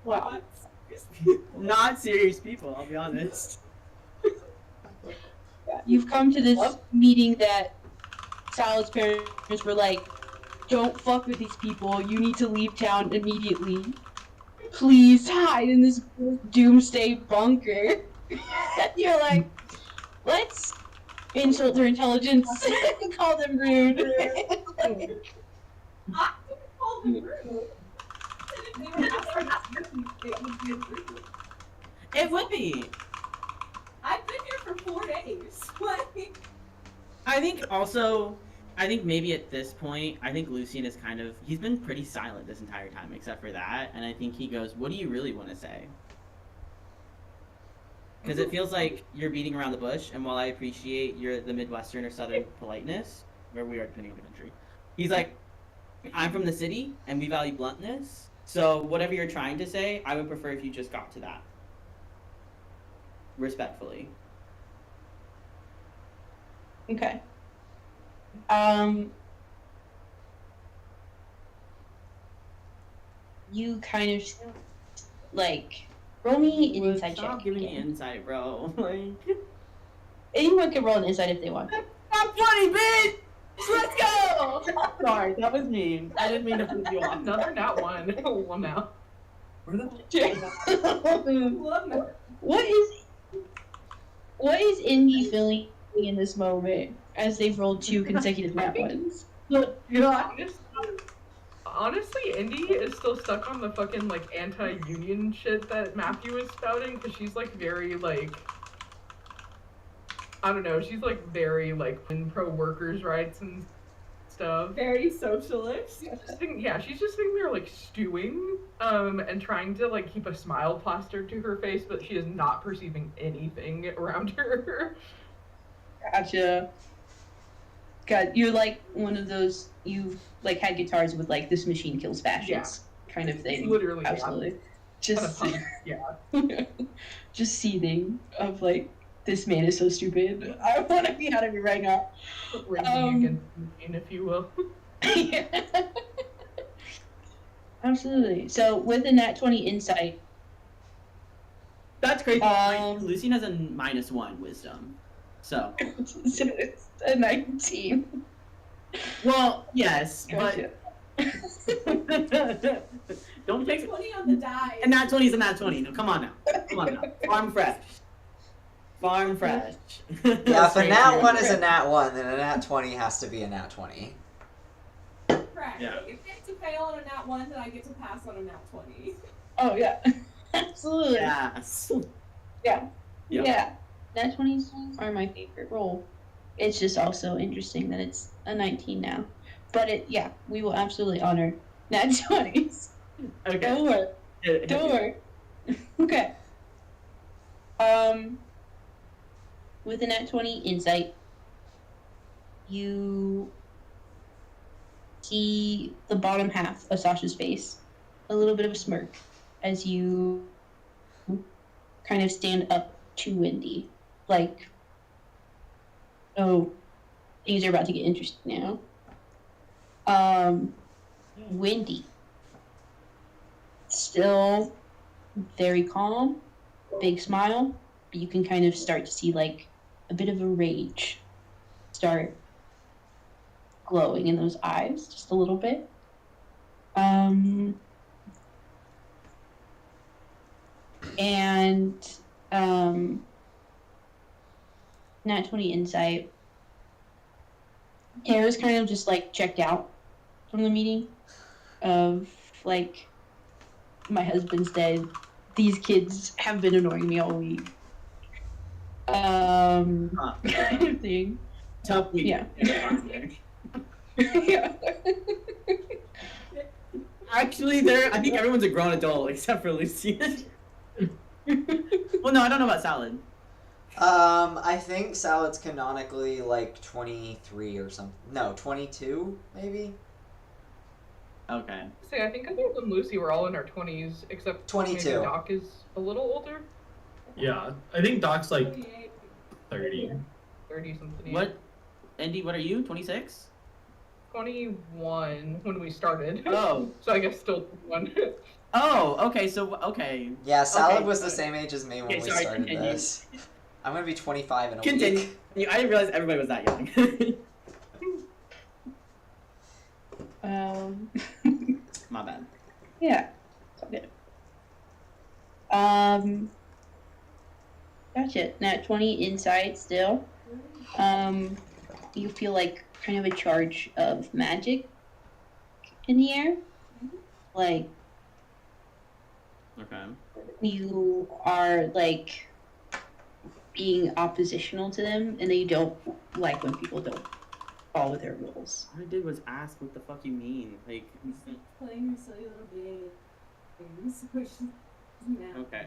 Wow. Not serious people, I'll be honest. You've come to this meeting that Sal's parents were like, don't fuck with these people. You need to leave town immediately. Please hide in this doomsday bunker. You're like, let's insult their intelligence and call them rude. I didn't call them rude. If they were asking us to leave, it would be rude. It would be. I've been here for 4 days. Like, I think maybe at this point, I think Lucian is he's been pretty silent this entire time, except for that, and I think he goes, what do you really want to say? Because it feels like you're beating around the bush, and while I appreciate the Midwestern or Southern politeness, where we are depending on the country, he's like, I'm from the city, and we value bluntness, so whatever you're trying to say, I would prefer if you just got to that. Respectfully. Okay. You kind of like roll me an insight Stop check. giving me again. insight, bro. Like, Anyone can roll an insight if they want. I'm 20, bitch! Let's go! Sorry, that was mean. I didn't mean to put you on. Another not one. Well, now. Where the What is Indy feeling in this moment as they've rolled 2 consecutive nat ones? Honestly, Indy is still stuck on the fucking like anti-union shit that Matthew is spouting because she's like very like I don't know. She's like very like pro workers' rights and stuff. very socialist. She's just sitting there like stewing, and trying to like keep a smile plastered to her face, but she is not perceiving anything around her. Gotcha. God, you're like one of those, you've like had guitars with like this machine kills fascists kind of thing. Literally, Absolutely. Just yeah. just seething of like, this man is so stupid. I want to be out of here right now. Raging against the machine, if you will. Yeah. Absolutely. So with the nat 20 insight, That's crazy. Um, Lucian has a -1 wisdom. So. so it's a 19. Well, yes, Gotcha. but. Don't take 20 on the die. A nat 20 is a nat 20. No, come on now. Farm fresh. Farm fresh. Yeah, if a nat 1 is a nat 1, then a nat 20 has to be a nat 20. Correct. Yeah. If I get to fail on a nat 1, then I get to pass on a nat 20. Oh, yeah. Absolutely. Yes. Yeah. Yep. Yeah. Nat 20s are my favorite roll. It's just also interesting that it's a 19 now. But we will absolutely honor nat 20s. Okay. Don't worry. Don't worry. Okay. With a nat 20 insight, you see the bottom half of Sasha's face, a little bit of a smirk, as you kind of stand up to Wendy, like, oh, things are about to get interesting now. Wendy, still very calm, big smile, but you can kind of start to see like a bit of a rage start glowing in those eyes just a little bit. And nat 20 insight. Tara's kind of just like checked out from the meeting of like, my husband's dead. These kids have been annoying me all week. Kind of thing. Tough week. Yeah. Yeah. Actually, I think everyone's a grown adult except for Lucy. Well, no, I don't know about Salad. I think Salad's canonically like 23 or something. No, 22 maybe. Okay. See, I think other than Lucy, we're all in our 20s, except 22. maybe Doc is a little older. Yeah, I think Doc's like 30. 30 something. What? Andy, what are you? 26? 21 when we started. Oh. So I guess still 21. Oh, okay, so, okay. Yeah, Salad Okay, was the same age as me when Okay, we sorry, started continue. this. I'm gonna be 25 in a Continue. week. I didn't realize everybody was that young. My bad. Yeah. It's all good. Gotcha. Nat 20 inside still. You feel like kind of a charge of magic in the air. Like, Okay. you are like being oppositional to them, and that you don't like when people don't follow their rules. All I did was ask what the fuck you mean. Like, Playing her silly little games, so she's mad. Okay.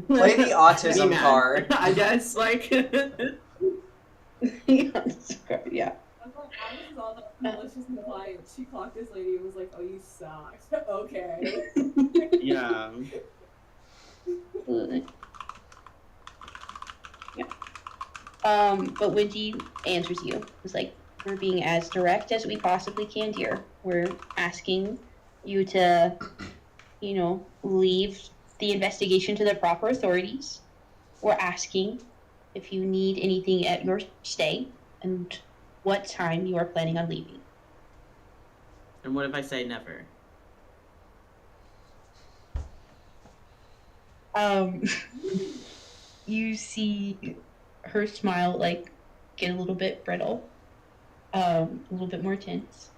Play the Be autism mad. card. I guess, like. Yeah. I was like, Alice is all the malicious and quiet. She clocked this lady and was like, "Oh, you sucked." Okay. Yeah. Yeah. But Wendy answers you. It's like, we're being as direct as we possibly can, dear. We're asking you to, leave the investigation to the proper authorities. We're asking if you need anything at your stay and what time you are planning on leaving. And what if I say never? You see her smile like get a little bit brittle, a little bit more tense,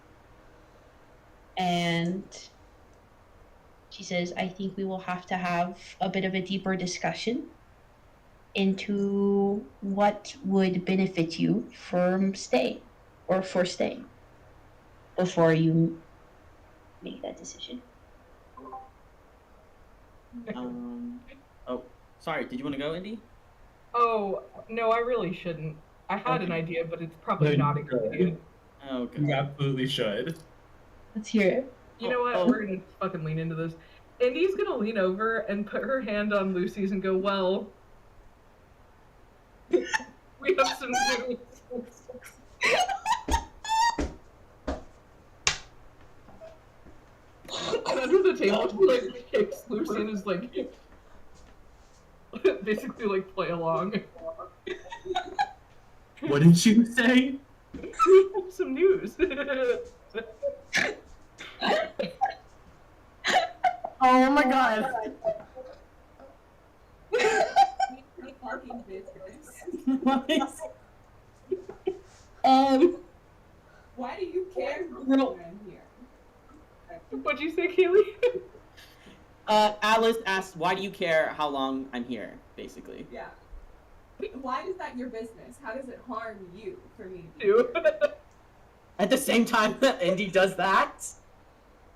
and she says, I think we will have to have a bit of a deeper discussion into what would benefit you from staying or for staying before you make that decision. Oh, sorry. Did you want to go, Indy? Oh, no, I really shouldn't. I had an idea, but it's probably No, not a you good should. idea. Oh, okay. You absolutely should. Let's hear it. You know what? Oh. We're gonna fucking lean into this. Indy's gonna lean over and put her hand on Lucy's and go, well, we have some news. And under the table, she like kicks Lucy and is like, basically like play along. What did you say? We have some news. Oh my god. Fucking business. Why do you care who's Little- around here? What'd you say, Kaylee? Alice asked, why do you care how long I'm here, basically? Yeah. Why is that your business? How does it harm you for me? Do. At the same time that Indy does that?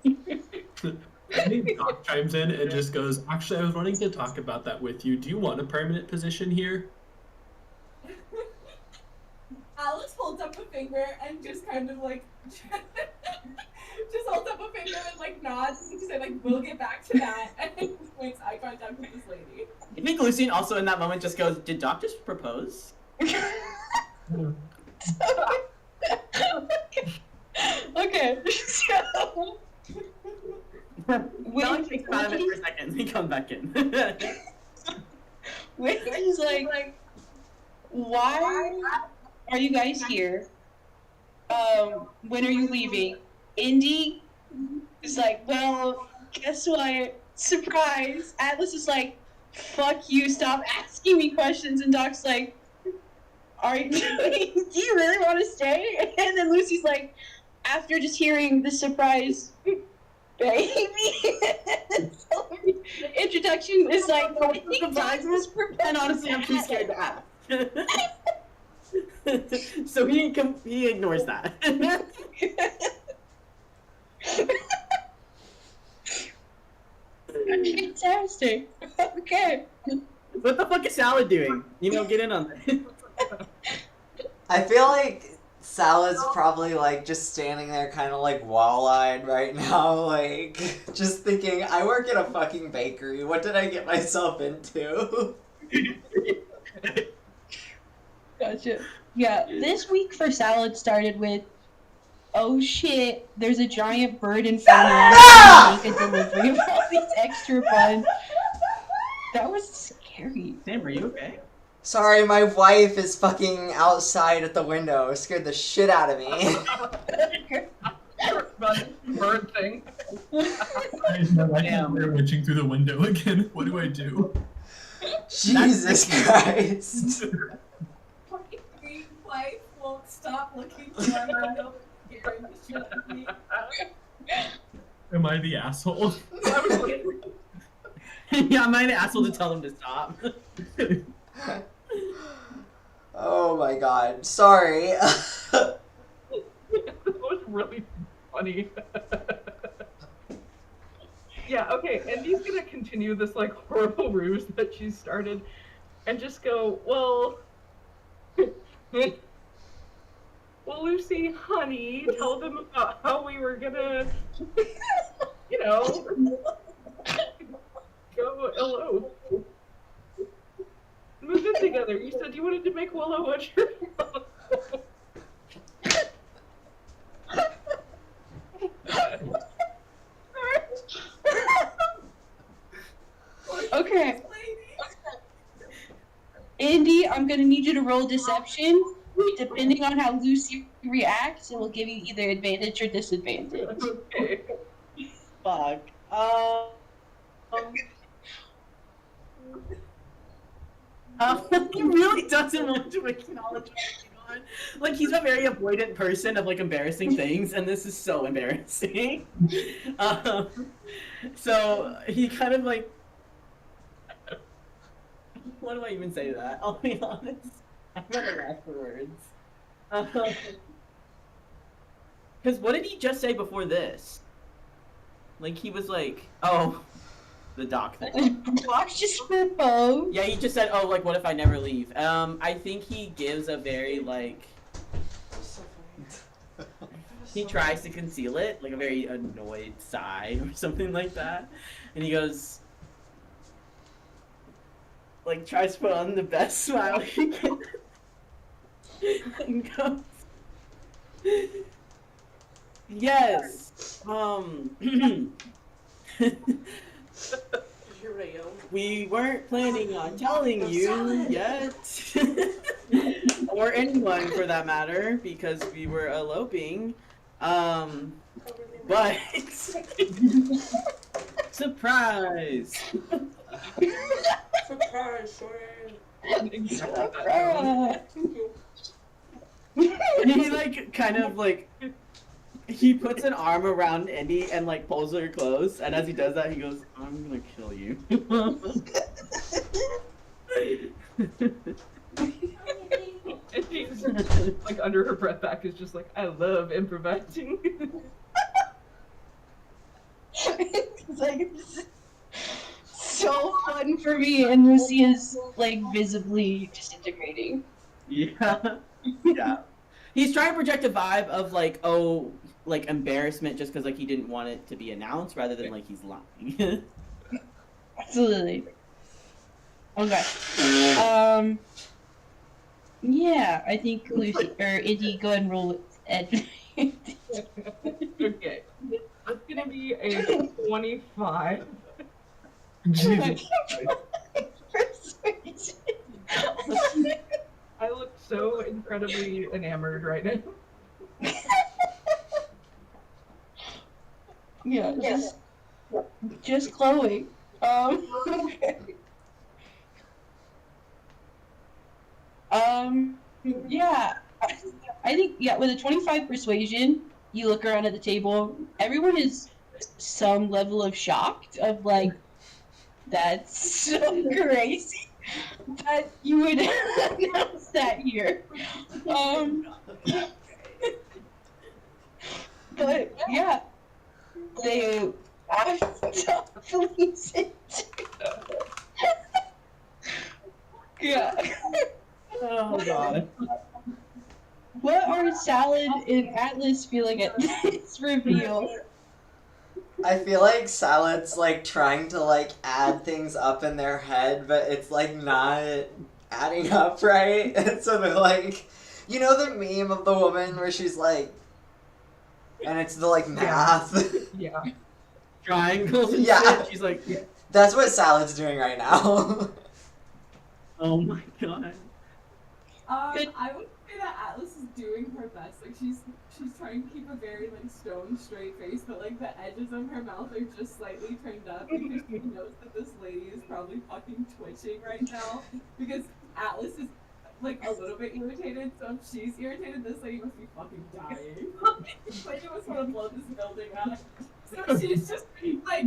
I think Doc chimes in and just goes, actually, I was wanting to talk about that with you. Do you want a permanent position here? Alice holds up a finger and just kind of like just holds up a finger and like nods and say like we'll get back to that and makes eye contact with this lady. I think Lucien also in that moment just goes, did Doc just propose? Okay, so Alex thinks about it for a second, then come back in. Wendy's like, why are you guys here? when are you leaving? Indy is like, well, guess what? Surprise! Atlas is like, fuck you, stop asking me questions. And Doc's like, do you really want to stay? And then Lucy's like, after just hearing the surprise baby introduction is like, Surprise, and honestly, I'm too scared to ask. So he ignores that. Fantastic. Okay. What the fuck is Salad doing? You know, get in on that. I feel like Salad's probably like just standing there kind of like wall-eyed right now, like just thinking, I work at a fucking bakery. What did I get myself into? Gotcha. Yeah, this week for Salad started with, oh shit, there's a giant bird in front of me. I'm gonna make a delivery of all these extra buns. That was scary. Sam, are you okay? Sorry, my wife is fucking outside at the window. It scared the shit out of me. Bird thing. Damn. They're witching through the window again. What do I do? Jesus Christ. My green wife won't stop looking through my window, scaring the shit out of me. Am I the asshole? Yeah, am I the asshole to tell them to stop? Oh my god. Sorry. That was really funny. Yeah, okay, and he's gonna continue this like horrible ruse that she started and just go, well, Lucy, honey, tell them about how we were gonna, you know, go hello. Move in together. You said you wanted to make Willow Wood your Okay. Indy, I'm gonna need you to roll deception. Depending on how Lucy reacts, it will give you either advantage or disadvantage. Okay. Fuck. He really doesn't want to acknowledge what's going on. Like, he's a very avoidant person of, like, embarrassing things, and this is so embarrassing. So, he kind of, like... What do I even say to that? I'll be honest. I'm gonna laugh for words. Because what did he just say before this? Like, he was like, oh... The doc thing. Doc's just proposed. Yeah, he just said, oh, like, what if I never leave? I think he gives a very, like... He tries to conceal it, like a very annoyed sigh or something like that. And he goes... Like, tries to put on the best smile he can. And goes... Yes! We weren't planning on telling you yet, or anyone for that matter, because we were eloping. But surprise! Surprise, And he like kind of like he puts an arm around Indy and like pulls her close, and as he does that, he goes, "I'm gonna kill you." And she's like under her breath back is just like, I love improvising. It's like so fun for me, and Lucy is like visibly disintegrating. Yeah. Yeah. He's trying to project a vibe of like, oh, like embarrassment just because like he didn't want it to be announced rather than like he's lying. Absolutely. Okay. Yeah, I think Lucy or Indy, go ahead and roll with Ed. Okay. That's gonna be a 25. Jesus. I look so incredibly enamored right now. Yeah, just Chloe. Okay. Yeah. I think with a 25 persuasion, you look around at the table. Everyone is some level of shocked of like that's so crazy that you would announce that here. But yeah, they definitely yeah. Oh god. What are Salad and Atlas feeling at this reveal? I feel like Salad's like trying to like add things up in their head, but it's like not adding up right. And so they're like, you know the meme of the woman where she's like, and it's the like math. Yeah. Triangles and Yeah. shit. She's like, That's what Salad's doing right now. oh my god. I would say that Atlas is doing her best. Like she's trying to keep a very like stone straight face, but like the edges of her mouth are just slightly turned up because she knows that this lady is probably fucking twitching right now because Atlas is like a little bit irritated. So if she's irritated, this lady must be fucking dying. This lady must want to blow this building up. So she's just like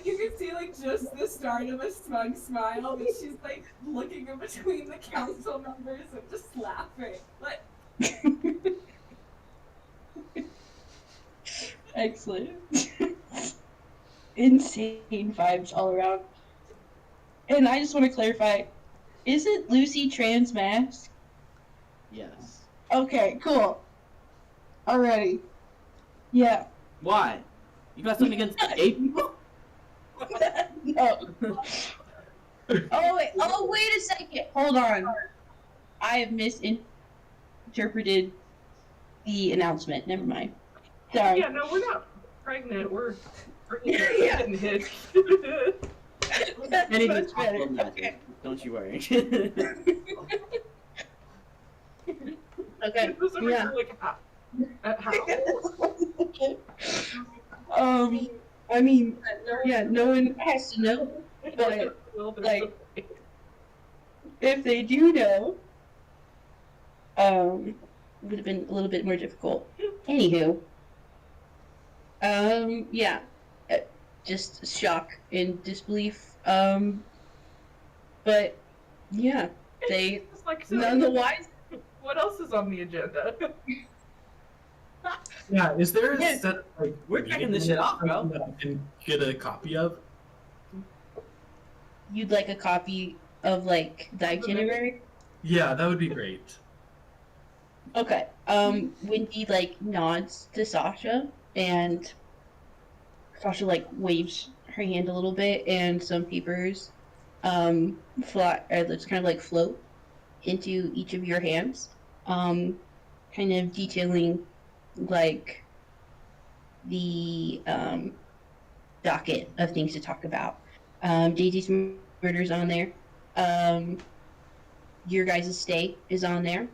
you can see like just the start of a smug smile, but she's like looking in between the council members and just laughing. Like Excellent. Insane vibes all around. And I just want to clarify, isn't Lucy trans mask? Yes. Okay, cool. Alrighty. Yeah. Why? You got something against gay people? No. Oh, wait a second. Hold on. I have misinterpreted the announcement. Never mind. Sorry. Yeah, no, we're not pregnant. We're Yeah. getting hit. Anything's Much better. possible, Matthew. Okay. Don't you worry. Okay. For some reason, Yeah. like, how? Okay. I mean, yeah, no one has to know, but Well, there's like- some- if they do know, it would have been a little bit more difficult. Anywho, yeah, just shock and disbelief. But yeah, they It's like, so none the wiser. what else is on the agenda? Yeah, is there a Yeah. set like We're checking this shit off, bro. that I can get a copy of? You'd like a copy of like the itinerary? Yeah, that would be great. Okay. Wendy like nods to Sasha, and Sasha like waves her hand a little bit, and some papers fly or just kind of like float into each of your hands, kind of detailing like the docket of things to talk about. Daisy's murder's on there. Your guys' stay is on there.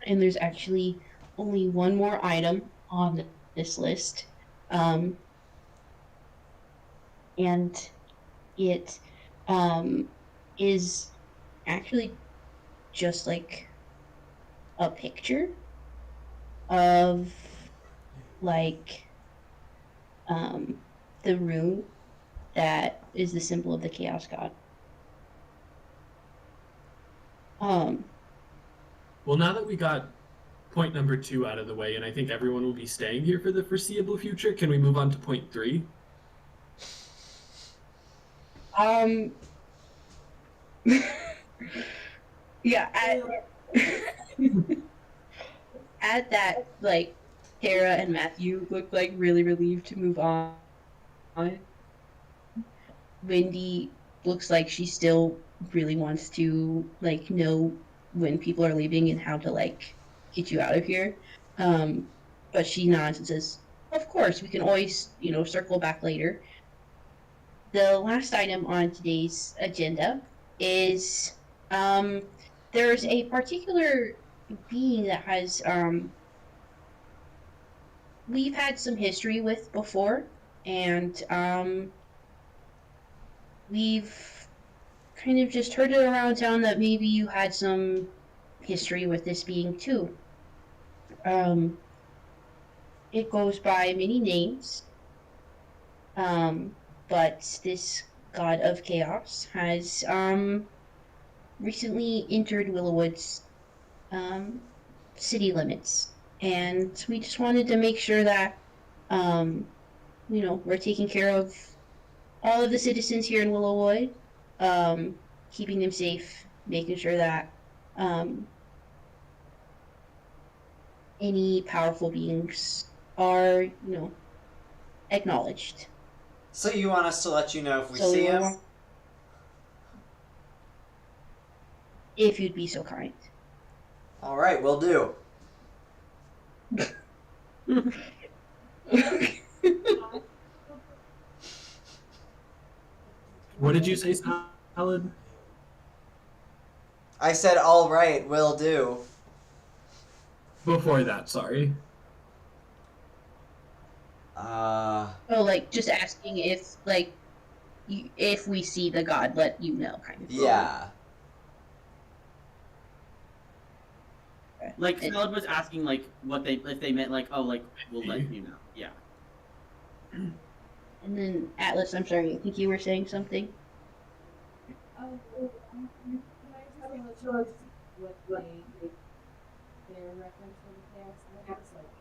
And there's actually only one more item on this list. And it is actually just like a picture of like the rune that is the symbol of the Chaos God. Well, now that we got point number 2 out of the way, and I think everyone will be staying here for the foreseeable future, can we move on to point 3? Yeah, at that, like, Tara and Matthew look like really relieved to move on. Wendy looks like she still really wants to, like, know when people are leaving and how to, like, get you out of here. But she nods and says, of course, we can always, circle back later. The last item on today's agenda is, there's a particular being that has, we've had some history with before, and we've kind of just heard it around town that maybe you had some history with this being too. Um, it goes by many names, but this god of chaos has recently entered Willowwood's city limits, and we just wanted to make sure that we're taking care of all of the citizens here in Willowwood, keeping them safe, making sure that any powerful beings are, acknowledged. So you want us to let you know if we see him? If you'd be so kind. All right, we'll do. What did you say, Salad? I said, all right, will do. Before that, sorry. Oh, like, just asking if, like, if we see the god, let you know, kind of. Yeah. Like, Salad was asking, like, if they meant, like, oh, like, we'll let you know. Yeah. And then, Atlas, I'm sorry, I think you were saying something? Can I tell you what their reference for the chaos gods, like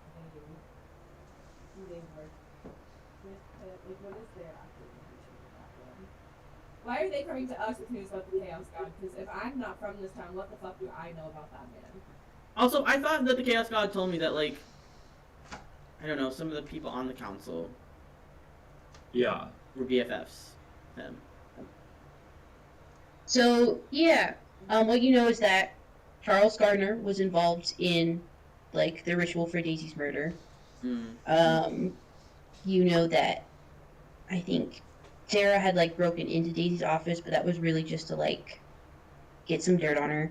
who they work with, like what is their actual information with that one? Why are they coming to us with news about the chaos god? Because if I'm not from this town, what the fuck do I know about that man? Also, I thought that the Chaos God told me that, like, I don't know, some of the people on the council Yeah. were BFFs. Him. So, yeah, what you know is that Charles Gardner was involved in, like, the ritual for Daisy's murder. You know that, I think, Sarah had, like, broken into Daisy's office, but that was really just to, like, get some dirt on her.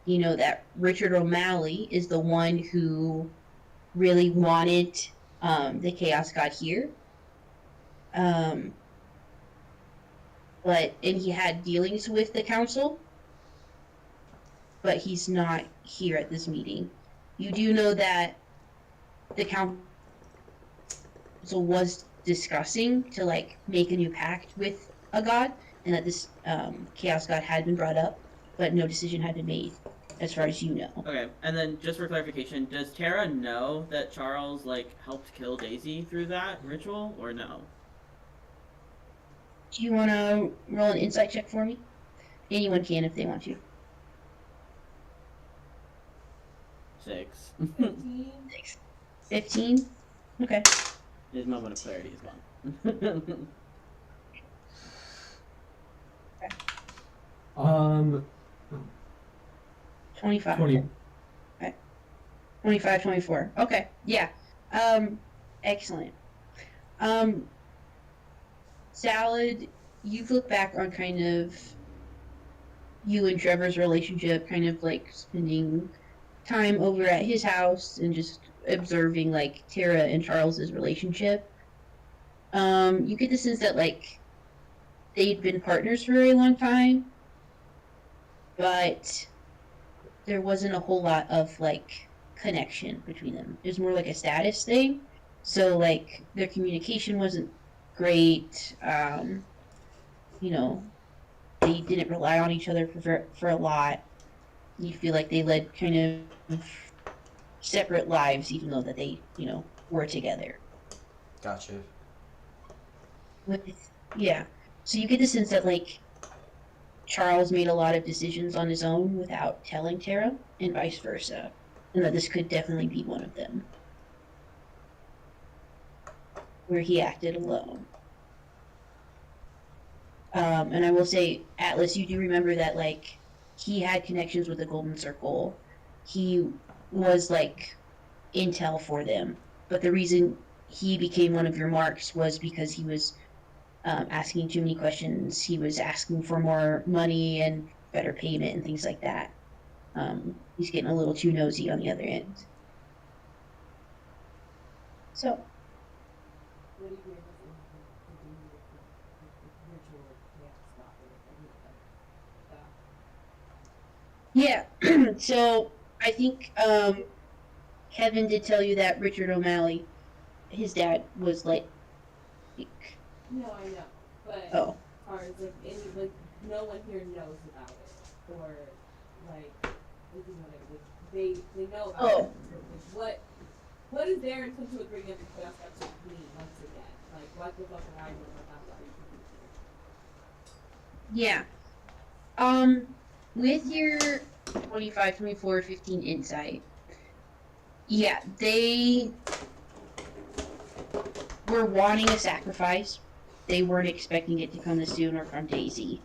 You know that Richard O'Malley is the one who really wanted the Chaos God here. And he had dealings with the council, but he's not here at this meeting. You do know that the council was discussing to, like, make a new pact with a god, and that this Chaos God had been brought up, but no decision had been made, as far as you know. Okay, and then just for clarification, does Tara know that Charles, like, helped kill Daisy through that ritual, or no? Do you want to roll an insight check for me? Anyone can if they want to. 6. 15. 15? Okay. His moment of clarity is gone. 25. 20. Okay. 25, 24. Okay. Yeah. Excellent. Salad, you've looked back on kind of you and Trevor's relationship, kind of like spending time over at his house and just observing like Tara and Charles's relationship. You get the sense that like they'd been partners for a very long time, but there wasn't a whole lot of like connection between them. It was more like a status thing. So like their communication wasn't great. They didn't rely on each other for a lot. You feel like they led kind of separate lives, even though that they, were together. Gotcha. Yeah. So you get the sense that, like, Charles made a lot of decisions on his own without telling Tara, and vice versa. And that this could definitely be one of them. Where he acted alone. And I will say, Atlas, you do remember that, like, he had connections with the Golden Circle. He was, like, intel for them. But the reason he became one of your marks was because he was asking too many questions. He was asking for more money and better payment and things like that. He's getting a little too nosy on the other end. So, What do you hear us to do with the virtual camp stuff and everything like that? yeah. So, I think Kevin did tell you that Richard O'Malley, his dad, was like, No, I know, but oh, as far as like any like no one here knows about it, or like if you know like they know about Oh. it. Like, what is their intention with bringing up the chaos up to me once again? Like what the fuck am I doing about that? yeah. With your 25, 24, 15 insight, yeah, they were wanting a sacrifice. They weren't expecting it to come this soon or from Daisy.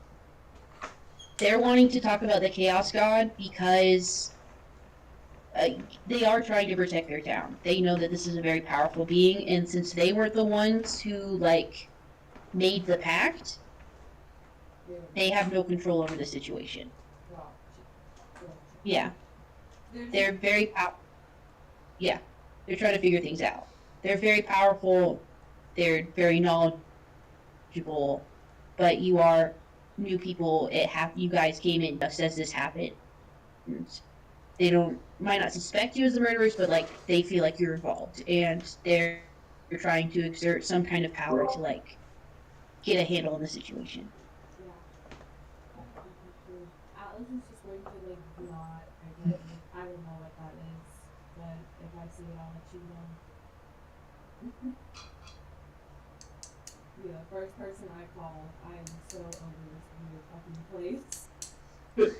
They're wanting to talk about the Chaos God because they are trying to protect their town. They know that this is a very powerful being, and since they were the ones who, like, made the pact, they have no control over the situation. Yeah. They're very yeah, they're trying to figure things out. They're very powerful, they're very knowledgeable, but you are new people. You guys came in just as this happened. And they might not suspect you as the murderers, but like they feel like you're involved, and they're trying to exert some kind of power to like get a handle on the situation. Yeah. Atlas is just going to like not again. I don't know what that is, but if I see it, I'll let you know. You're the first person I call. I am so over this weird fucking place.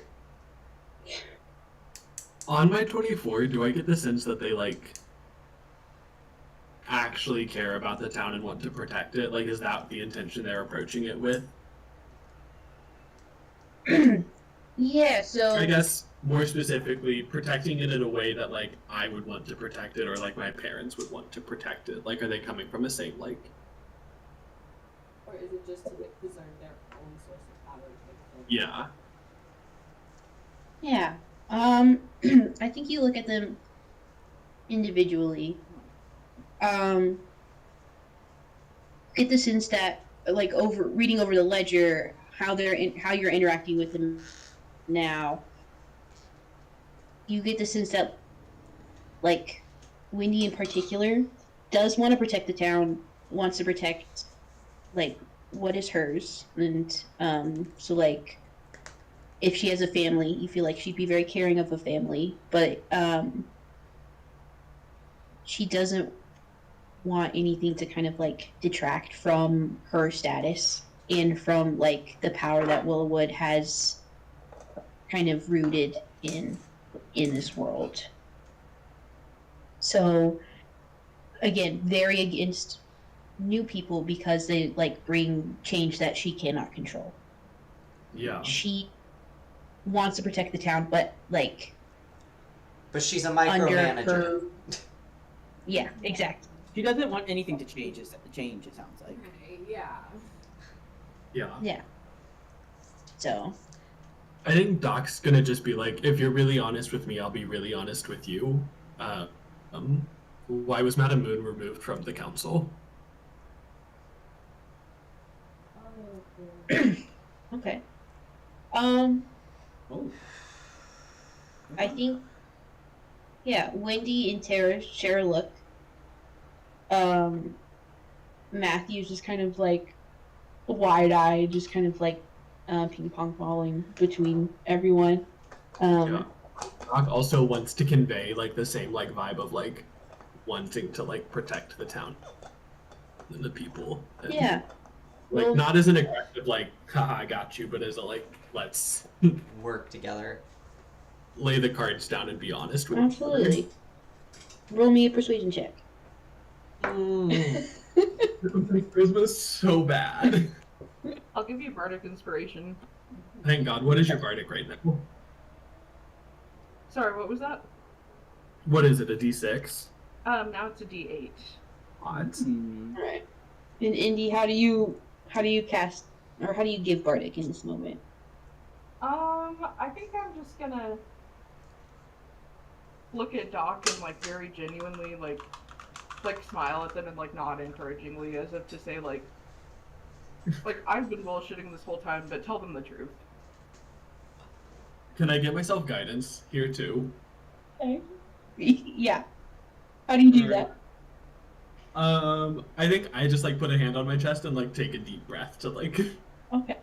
On my 24, do I get the sense that they, like, actually care about the town and want to protect it? Like, is that the intention they're approaching it with? Yeah, so I guess, more specifically, protecting it in a way that, like, I would want to protect it or, like, my parents would want to protect it. Like, are they coming from the same, like... Or is it just to like, preserve their own source of power? Yeah. yeah. I think you look at them individually. Get the sense that, like, reading over the ledger, how you're interacting with them now, you get the sense that, like, Wendy in particular does want to protect the town, wants to protect, like, what is hers, and so like, if she has a family, you feel like she'd be very caring of a family, but she doesn't want anything to kind of like detract from her status and from like the power that Willow Wood has kind of rooted in this world. So again, very against new people because they like bring change that she cannot control. Yeah. She wants to protect the town, but like But she's a under micromanager. her. Yeah, exactly. She doesn't want anything to change. It sounds like. Yeah. Yeah. Yeah. So. I think Doc's gonna just be like, if you're really honest with me, I'll be really honest with you. Why was Madame Moon removed from the council? Okay. Oh. I think. Yeah, Wendy and Tara share a look. Matthew's just kind of like wide-eyed, just kind of like ping-pong balling between everyone. Yeah. Doc also wants to convey like the same like vibe of like wanting to like protect the town and the people. And, Yeah. Like Well, not as an aggressive like, haha, I got you, but as a like, let's Work together. lay the cards down and be honest with absolutely. Roll me a persuasion check. Charisma's so bad. I'll give you bardic inspiration. Thank God. What is your bardic right now? Sorry, what was that? What is it? A D6? Now it's a D8. What? All right. And Indy, how do you cast, or how do you give bardic in this moment? I think I'm just gonna look at Doc and like very genuinely like like smile at them and like nod encouragingly, as if to say like I've been bullshitting this whole time, but tell them the truth. Can I get myself guidance here too? Okay. Yeah. How do you do that? I think I just like put a hand on my chest and like take a deep breath to like Okay.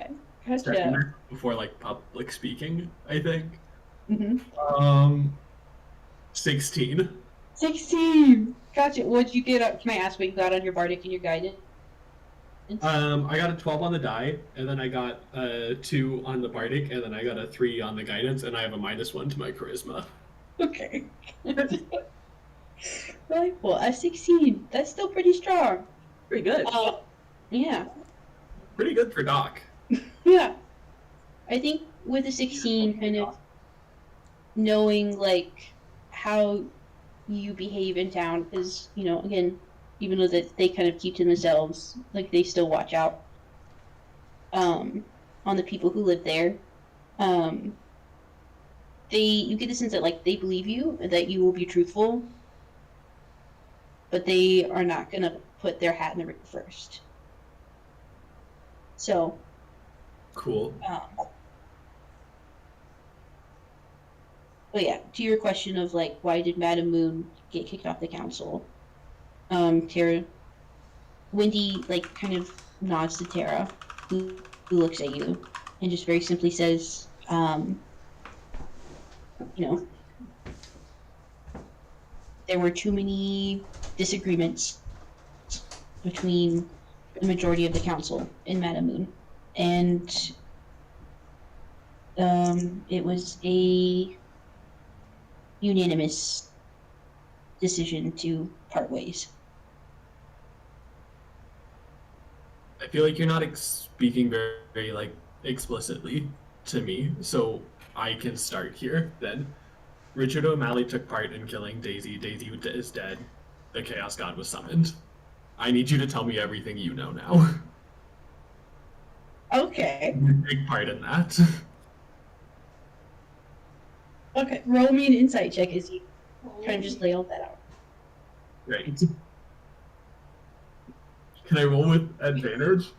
check Gotcha. before like public speaking. I think. Mm-hmm. 16. 16. Gotcha. What'd you get up? Can I ask what you got on your bardic and your guidance? I got a 12 on the die, and then I got a 2 on the bardic, and then I got a 3 on the guidance, and I have a -1 to my charisma. Okay. Really cool. A 16. That's still pretty strong. Pretty good. Yeah. Pretty good for Doc. Yeah. I think with a 16, kind of knowing like how you behave in town is, you know, again, even though that they kind of keep to themselves, like they still watch out on the people who live there. You get the sense that like they believe you, that you will be truthful, but they are not gonna put their hat in the ring first. So Cool. but yeah, to your question of like why did Madam Moon get kicked off the council? Tara, Wendy like kind of nods to Tara, who looks at you, and just very simply says, you know, there were too many disagreements between the majority of the council and Madam Moon, and it was a unanimous decision to part ways. I feel like you're not speaking very like explicitly to me, so I can start here then. Richard O'Malley took part in killing Daisy. Daisy is dead. The Chaos God was summoned. I need you to tell me everything you know now. Okay. You take part in that. Okay. Roll me an insight check as you kind of just lay all that out. Right. Can I roll with advantage?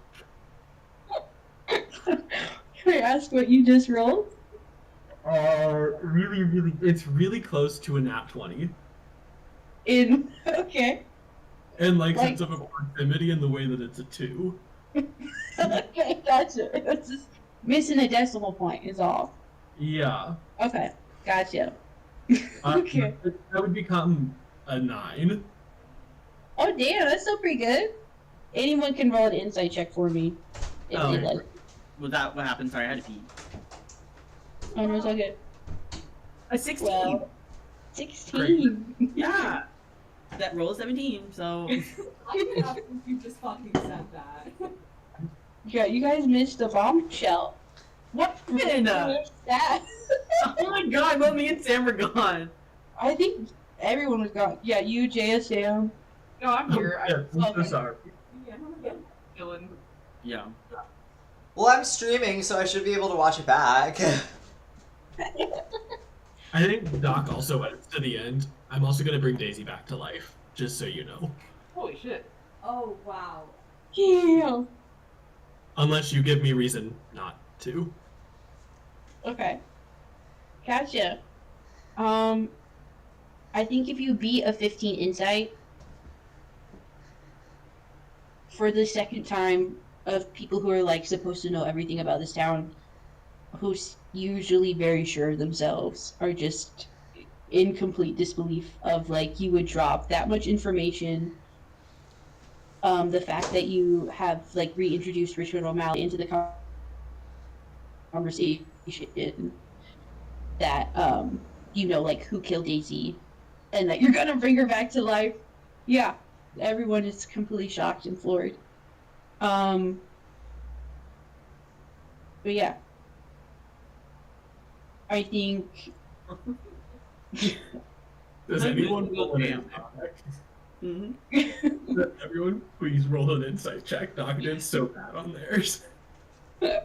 Can I ask what you just rolled? Really, it's really close to a nat 20. Okay. And like Like- sense of a proximity in the way that it's a 2. Okay, gotcha. It's just missing a decimal point is all. Yeah. Okay, gotcha. Okay. That would become a 9. Oh damn, that's still pretty good. Anyone can roll an insight check for me if Oh. they'd like. Was that what happened? Sorry, I had to pee. Oh no, it's all good. A 16. Well, 16. Yeah. That roll is 17, so. I cannot believe you just fucking said that. Yeah, you guys missed the bombshell. What happened? That? Oh my god, well, me and Sam were gone. I think everyone was gone. Yeah, you, JSM. No, I'm here. Yeah, I'm so Okay. sorry. Yeah. I'm chilling. Yeah. Well, I'm streaming, so I should be able to watch it back. I think Doc also adds to the end. I'm also gonna bring Daisy back to life, just so you know. Holy shit. Oh wow. Yeah. Unless you give me reason not to. Okay. Gotcha. I think if you beat a 15 insight for the second time of people who are like supposed to know everything about this town, who's usually very sure of themselves, are just in complete disbelief of like you would drop that much information. The fact that you have like reintroduced Richard O'Malley into the conversation, that you know like who killed Daisy, and that you're gonna bring her back to life. Yeah, everyone is completely shocked and floored. But yeah, I think. Does anyone roll an Damn. insight? Everyone, please roll an insight check. Doc did so bad on theirs. Yeah,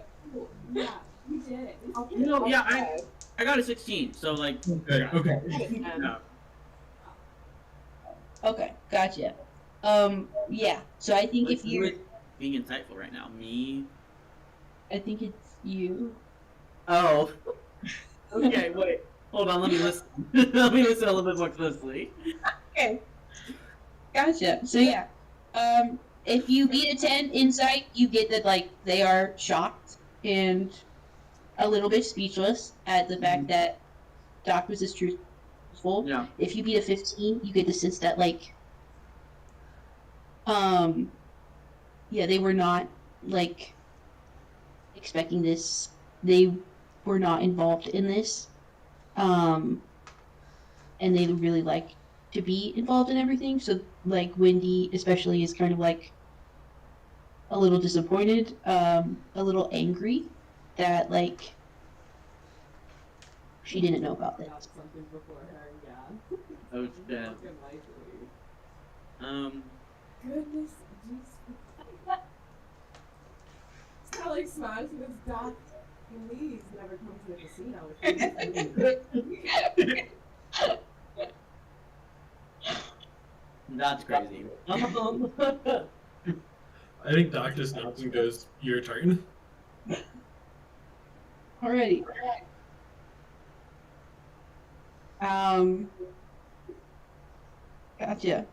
you did. No, yeah, I got a 16, so like. Okay. Yeah. Okay, gotcha. Yeah. So I think Like, if who you're, is being insightful right now? Me? I think it's you. Oh. Okay, wait. Hold on, let me listen. Let me listen a little bit more closely. Okay. Gotcha. So yeah. If you beat a 10 insight, you get that like they are shocked and a little bit speechless at the fact that Doc was this truthful. Yeah. If you beat a 15, you get the sense that like yeah, they were not like expecting this. They were not involved in this. And they really like to be involved in everything. So like Wendy especially is kind of like a little disappointed, a little angry that like she didn't know about Got this. something before her, yeah. Oh shit. Fucking likely. Goodness, jeez. It's kind of like Smash because Doc, please never come to the casino. That's crazy. I think Doc just nods and goes, "Your turn." Alrighty. Gotcha.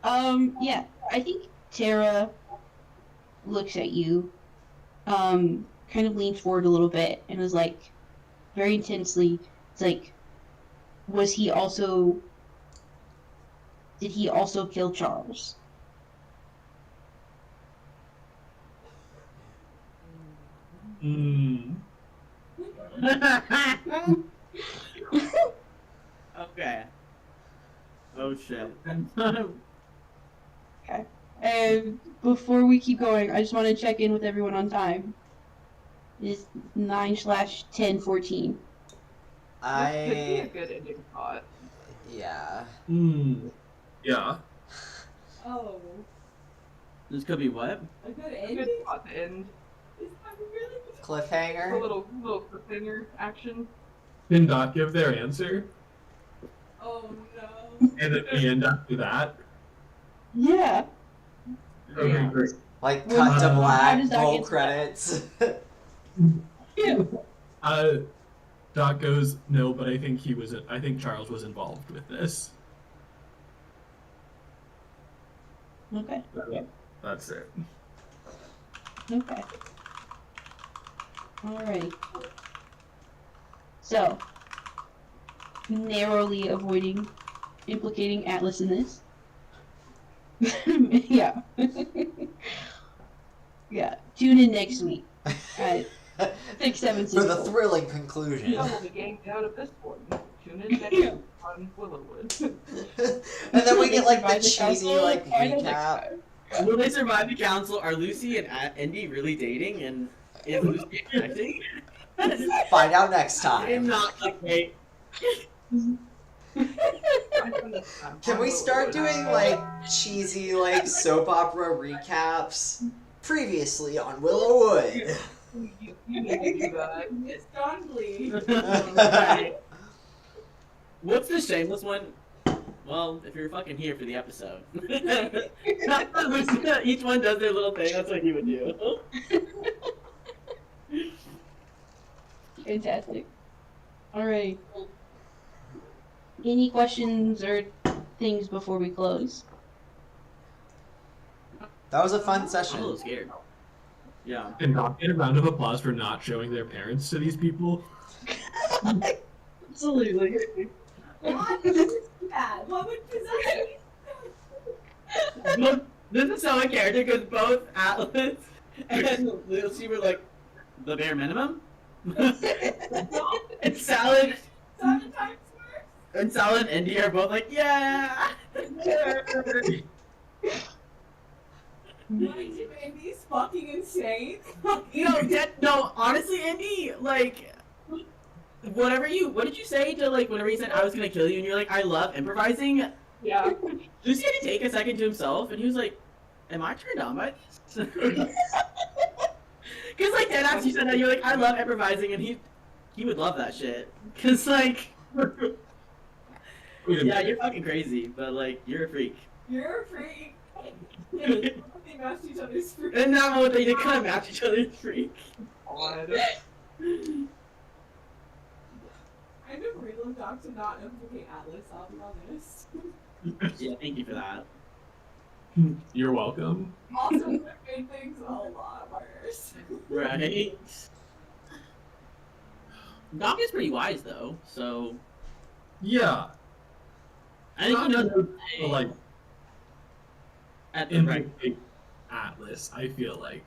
Yeah, I think Tara looks at you, kind of leans forward a little bit and was like, very intensely, it's like, did he also kill Charles? Hmm. Okay. Oh shit. Okay. And before we keep going, I just want to check in with everyone on time. It's 9/10:14. This could be a I good ending spot. yeah. Hmm. Yeah. Oh, This could be what? a good A ending? good spot to end. Is that really good? A Cliffhanger. little cliffhanger action. Can Doc give their answer? Oh no. And at the end after that? Yeah. Okay, Yeah. great. Like Well, cut to how black, does that roll get- credits. Yeah. Doc goes, "No, but I think I think Charles was involved with this." Okay. That's it. Okay. Alrighty. So, narrowly avoiding implicating Atlas in this. Yeah. Yeah. Tune in next week at 6, 7, 6. For the thrilling conclusion. That will be ganked out of this one. Tune in next week on Willow Wood. And then we get like the Survive the cheesy council, like final next recap. time. Will they survive the council? Are Lucy and Indy really dating? And is Lucy acting? Find out next I'm time. not okay. Can we start doing like cheesy like soap opera recaps? Previously on Willow Wood. You need to do that. It's John Glee. Right. What's the shameless one? Well, if you're fucking here for the episode. Each one does their little thing, that's what you would do. Fantastic. Alright. Any questions or things before we close? That was a fun I'm a little session. scared. Yeah. Can Doc get a round of applause for not showing their parents to these people? Absolutely. Why would you do that? What would possess me? Look, this is so in character because both Atlas and Lucy were like, the bare minimum? and Salad 7 times worse? and Salad and Indy are both like, yeah! Mind you, Andy's fucking insane. No, honestly, Indy, like, what did you say to, like, whenever he said, I was gonna kill you, and you're like, I love improvising? Yeah. Lucy had to take a second to himself, and he was like, am I turned on by this? Because, like, deadass, you said that, you're like, I love improvising, and he would love that shit. Because, like, yeah, you're fucking crazy, but, like, you're a freak. You're a freak. They matched each other's fruit. In that moment, they did kind of match each other's freak. God. I know Raylan Doc to not implicate Atlas, I'll be honest. Yeah, thank you for that. You're welcome. Also, it made things a lot worse. Right. Doc is pretty wise though, so Yeah. I think he knows what to But, say like at the right. in Atlas, I feel like.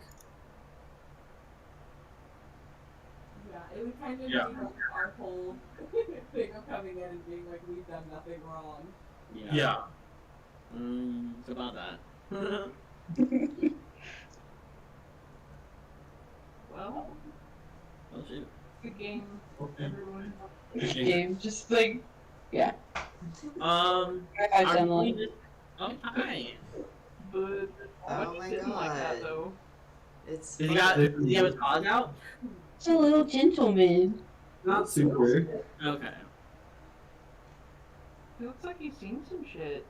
Yeah, it would kind of Yeah. be like our whole thing of coming in and being like, we've done nothing wrong. Yeah. It's about that. Well, Oh shoot. good game, Okay. everyone. Game, just like, yeah. I I've done like, Oh hi. But why Oh do you my didn't like that God. though? It's Did he fun. have his paws out? it's a little gentleman. Not super. Okay. He looks like he's seen some shit.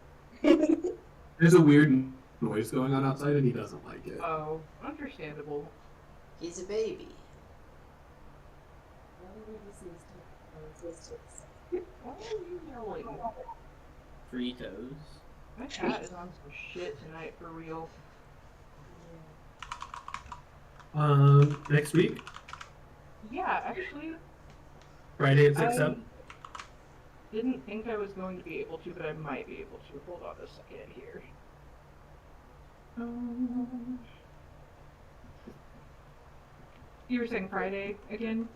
There's a weird noise going on outside and he doesn't like it. Oh, understandable. He's a baby. Why are you yelling? Fritos. My cat is on some shit tonight for real. Next week, Yeah, actually, Friday at 6 I 7. didn't think I was going to be able to, but I might be able to. Hold on a second here. You were saying Friday again?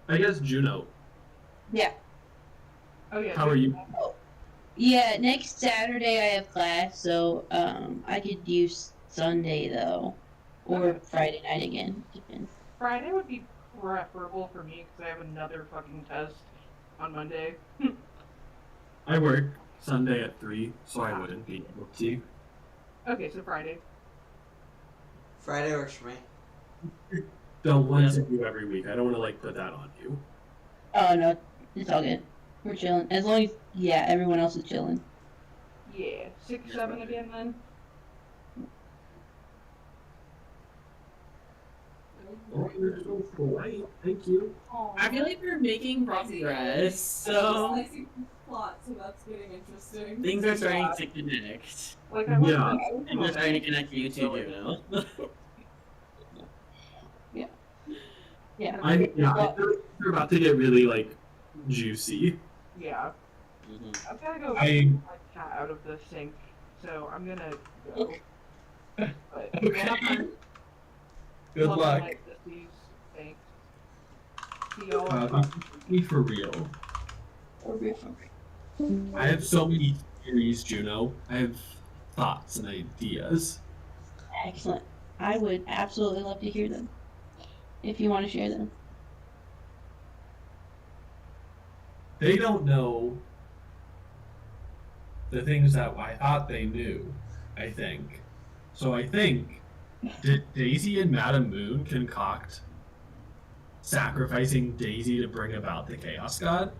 I guess Juno. Oh yeah. How are you? Yeah, next Saturday I have class, so I could do Sunday though, or Okay. Friday night again. Depends. Friday would be preferable for me because I have another fucking test on Monday. I work Sunday at 3, so I wouldn't be able to. Okay, so Friday. Friday works for me. Don't want to do every week. I don't want to like put that on you. Oh no, it's all good. We're chilling. As long as everyone else is chilling. Yeah, 6, 7 again then. Oh, you're so polite. Thank you. I feel like we're making progress, so Slicing plot, so that's getting interesting. things are starting to connect. Like I wasn't. Yeah. I wasn't And we're starting to connect you two, Juno. Yeah. I feel like we're about to get really like juicy. Yeah, I've gotta go I get my cat out of the sink, so I'm gonna go. But Okay. Good love luck. my sissies. Thanks. See y'all. Be for real. I have so many theories, Juno. I have thoughts and ideas. Excellent. I would absolutely love to hear them. If you want to share them. They don't know the things that I thought they knew, I think. So I think, did Daisy and Madame Moon concoct sacrificing Daisy to bring about the Chaos God?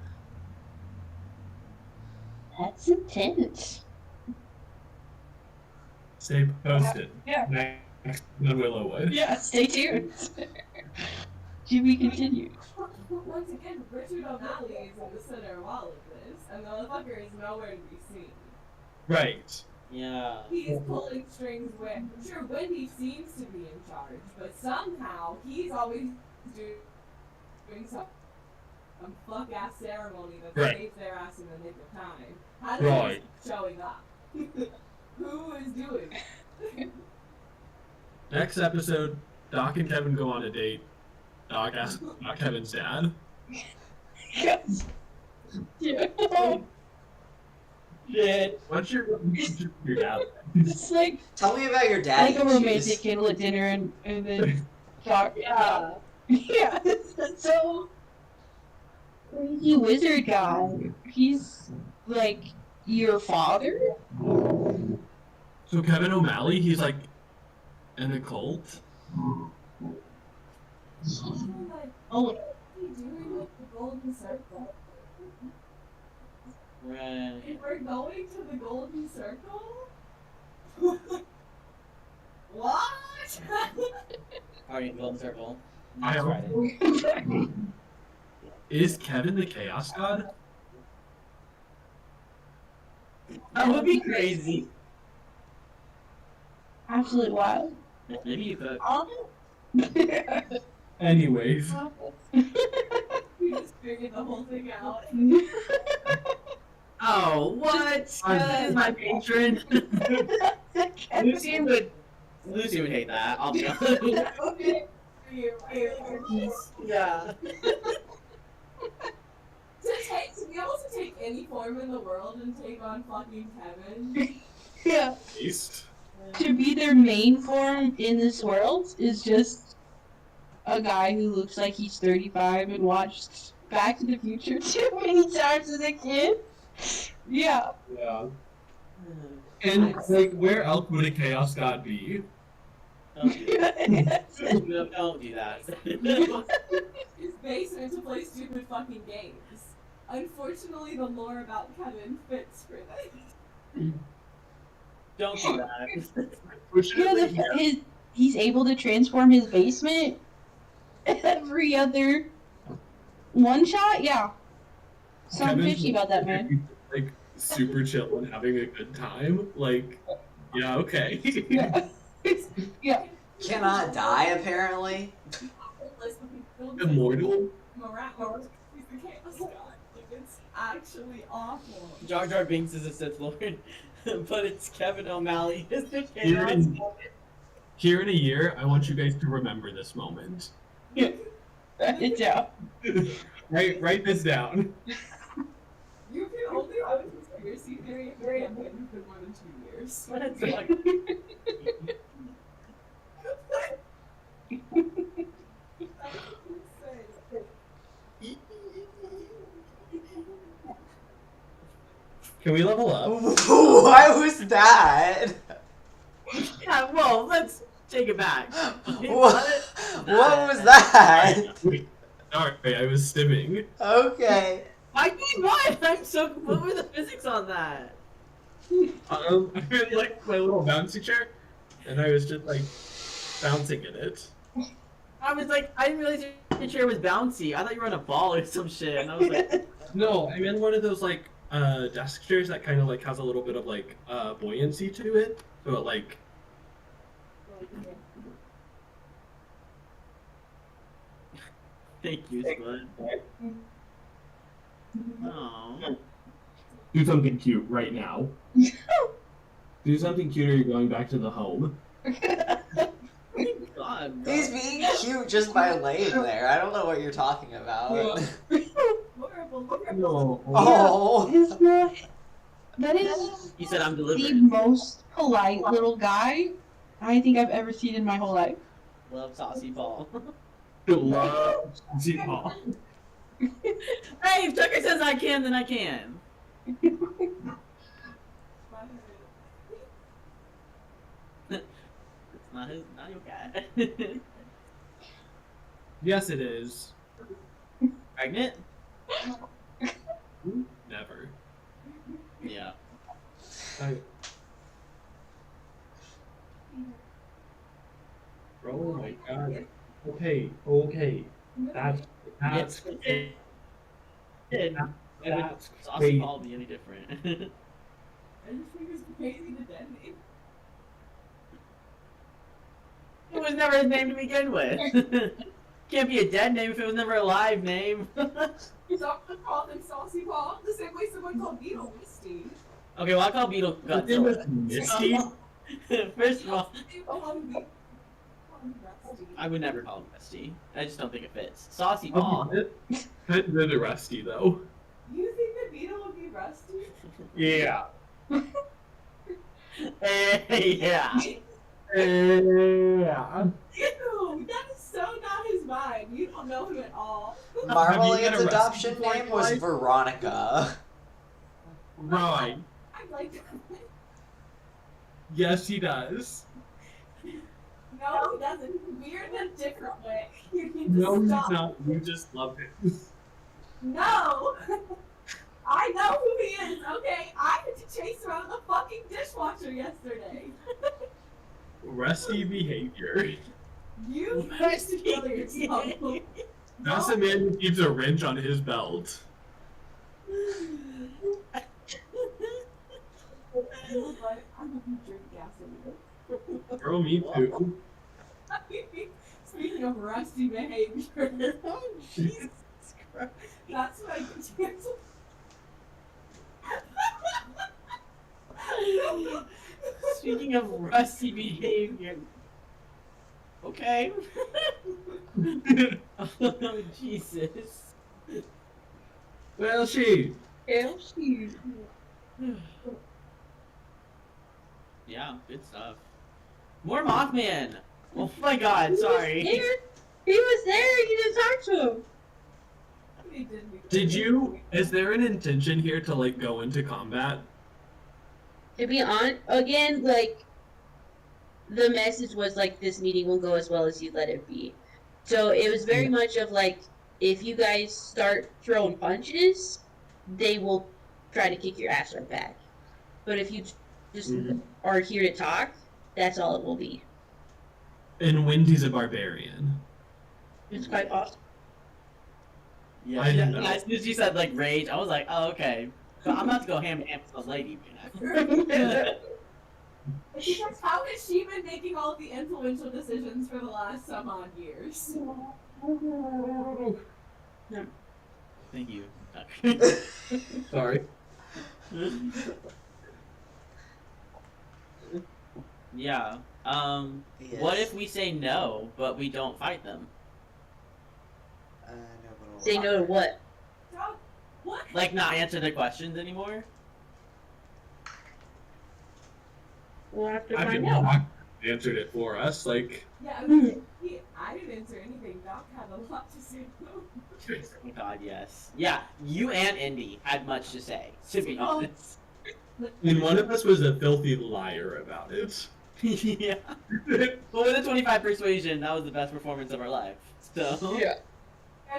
That's intense. Stay posted. Yeah. Next on Willow Wood. Yeah, stay tuned. To be continued. Once again, Richard O'Malley is in the center of all of this, and the motherfucker is nowhere to be seen. Right. Yeah. He's pulling strings when, sure, Wendy seems to be in charge, but somehow he's always doing some fuck-ass ceremony that Right. saves their ass in the nick of time. How do Right. they showing up? Who is doing it? Next episode, Doc and Kevin go on a date. Doc asks about Kevin's dad. Yes. Yeah. Shit. What's your dad? It's like Tell me about your daddy. a romantic Jeez. candlelit dinner and then talk. Yeah. Yeah. So crazy wizard guy. He's like your father. So Kevin O'Malley, he's like in a cult. Oh, What are you doing with the golden circle? Right. If we're going to the golden circle? What? Party in Golden Circle. I That's have- Friday. Is Kevin the Chaos God? That would be crazy. Absolutely wild. Maybe you could. Anyways, You just figured the whole thing out. Oh, what? Kevin is my patron. Lucy would hate that. I'll be honest. Okay. For you. Yeah. To be able to take any form in the world and take on fucking Kevin. Yeah. East. To be their main form in this world is just a guy who looks like he's 35 and watched Back to the Future too many times as a kid. Yeah. Yeah. And like, where else would a Chaos God be? Don't do that. Don't do that. His basement to play stupid fucking games. Unfortunately, the lore about Kevin fits for this. Don't do that. Yeah, he's able to transform his basement every other one shot. Yeah. So I'm Kevin's fishy about that, man. Like super chill and having a good time. Like, yeah, okay. Yeah. Yeah. Cannot die, apparently. Immortal. Morales, he's the chaos god. Like, it's actually awful. Jar Jar Binks is a Sith Lord, but it's Kevin O'Malley is the Here chaos. in, here in a year, I want you guys to remember this moment. It's out. Write this down. You can only have a conspiracy theory if you're campaigning for more than 2 years. What is it like? Can we level up? Why was that? Yeah, well, let's take it back. What was that? Sorry, I was stimming. Okay. I mean, what? I'm so. What were the physics on that? I had like my little bouncy chair, and I was just like bouncing in it. I was like, I didn't realize your chair was bouncy. I thought you were on a ball or some shit. And I was like, No, I'm in one of those like desk chairs that kind of like has a little bit of like buoyancy to it, so it like. thank you, Spud. Oh. Do something cute right now. Do something cute or you're going back to the home. God. He's being cute just by laying there. I don't know what you're talking about. Horrible. No. Oh. It's not. That is He said I'm the deliberate. most polite little guy I think I've ever seen in my whole life. Love saucy ball. Love Paul. Hey, if Tucker says I can, then I can. It's not your cat. Yes, it is. Pregnant? Never. Yeah. Oh my god. Okay. That's That's saucy crazy. ball be any different? I just think it's crazy to dead name. It was never his name to begin with. Can't be a dead name if it was never a live name. Someone called him Saucy Paul, the same way someone called Beetle Misty. Okay, well I call Beetle His name was Godzilla. Misty. First of all, People call him Rusty. I would never call him Rusty. I just don't think it fits. Saucy ball. It's really rusty though. You think that Beetle would be Rusty? Yeah. Hey, yeah. Yeah. Ew, that is so not his vibe. You don't know him at all. Marmalade's a adoption rescue name was point? Veronica. Right. I like that. Yes, he does. No, he doesn't. He's weird in a different way. You need to No, he's stop. not. You just love him. No! I know who he is, okay? I had to chase him out of the fucking dishwasher yesterday. Rusty behavior. You Rusty kill yourself. That's the man who keeps a wrench on his belt. He was like, I'm gonna drink gasoline. Bro, me too. Speaking of rusty behavior, Oh, Jesus Christ. that's what I get Speaking of rusty behavior. Okay. Oh, Jesus. Well, she. Elsie. Yeah, good stuff. More Mothman! Oh my god, sorry. He was there. You didn't talk to him. Did you? Is there an intention here to like go into combat? To be honest, again, like, the message was like, this meeting will go as well as you let it be. So it was very much of like, if you guys start throwing punches, they will try to kick your ass right back. But if you just are here to talk, that's all it will be. And Wendy's a barbarian. It's quite awesome. Yeah, I didn't know. as soon as you said like rage, I was like, oh, okay. But I'm about to go ham to ham with the lady right now. Because how has she been making all of the influential decisions for the last some odd years? Thank you. Sorry. Yeah. Yes. What if we say no, but we don't fight them? No, but Say no to what? Dog, what? Like not answer the questions anymore? We'll have to I mean, find out. Doc answered it for us. Like, Yeah, I mean, I didn't answer anything. Doc had a lot to say. Oh God, yes. Yeah, you and Indy had much to say, to be honest. and one of us was a filthy liar about it. Yeah. Well, with a 25 persuasion, that was the best performance of our life. So. Yeah.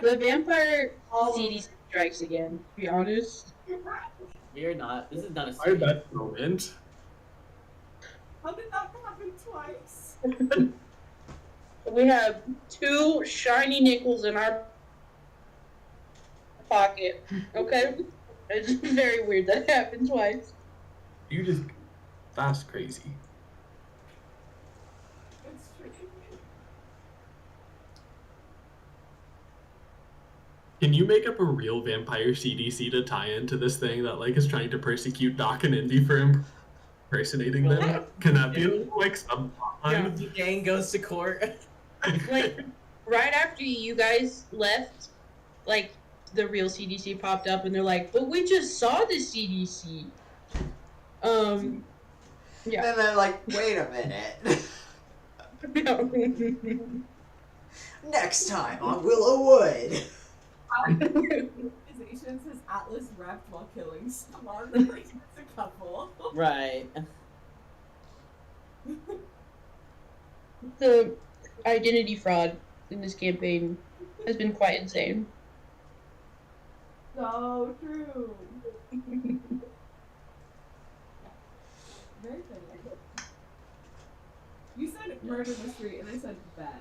The vampire CDC strikes again, to be honest. You're not. This is not a Our stream. best moment. How did that happen twice? We have 2 shiny nickels in our pocket. Okay? It's very weird that happened twice. You just fast crazy. It's true. Can you make up a real vampire CDC to tie into this thing that like is trying to persecute Doc and Indy for impersonating them? Can that be like some plotline? The gang goes to court. Like, right after you guys left, like, the real CDC popped up and they're like, but we just saw the CDC. Yeah. Then they're like, wait a minute. Next time on Willow Wood. Organization says Atlas wrapped while killing someone. Like, it's a couple. Right. The identity fraud in this campaign has been quite insane. So true. Very funny. You said murder mystery and I said bad.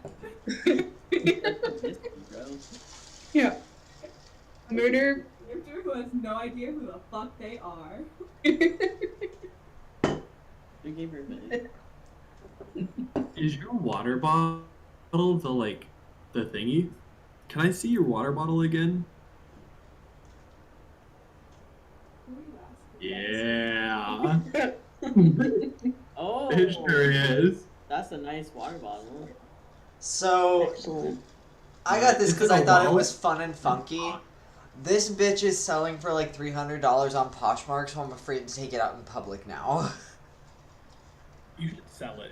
Yeah. Murder. Character who has no idea who the fuck they are. We gave her a minute. Is your water bottle the like the thingy? Can I see your water bottle again? Who are you asking? Yeah. Oh, It sure is. that's a nice water bottle. So, Excellent. I got this Is because it a I thought it wallet? was fun and funky. This bitch is selling for like $300 on Poshmark, so I'm afraid to take it out in public now. You should sell it.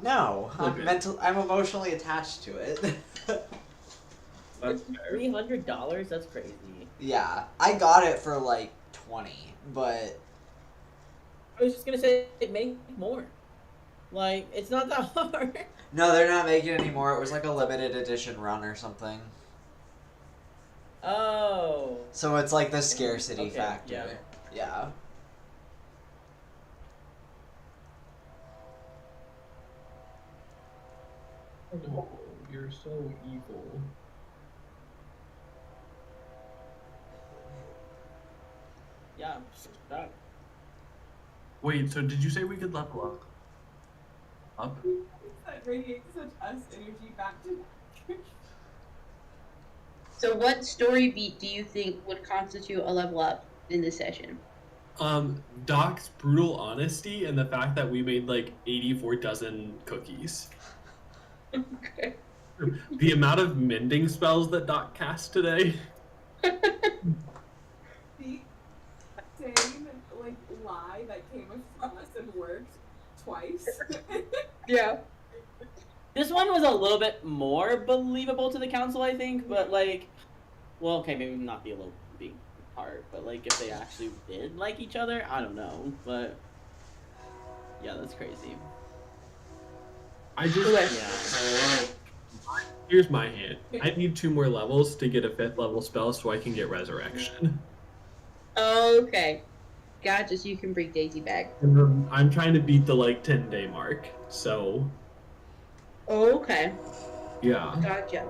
No, Okay. I'm emotionally attached to it. That's fair. $300? That's crazy. Yeah, I got it for like 20, but I was just gonna say, make more. Like, it's not that hard. no, they're not making it anymore. It was like a limited edition run or something. Oh. So it's like the scarcity Okay, factor. Yeah. Oh, you're so evil. Yeah. That. Wait, so did you say we could level up? Up? That radiates such us energy back to back. So what story beat do you think would constitute a level up in this session? Doc's brutal honesty and the fact that we made like 84 dozen cookies. Okay. The amount of mending spells that Doc cast today. The same like lie that came across and worked twice. Yeah. This one was a little bit more believable to the council, I think, but like, well, okay, maybe not be a little big part, but like if they actually did like each other, I don't know, but yeah, that's crazy. I just Here's my hint. I need 2 more levels to get a 5th level spell so I can get resurrection. Okay. Gotcha, so you can bring Daisy back. And I'm trying to beat the like 10-day mark, so Okay. yeah. Gotcha.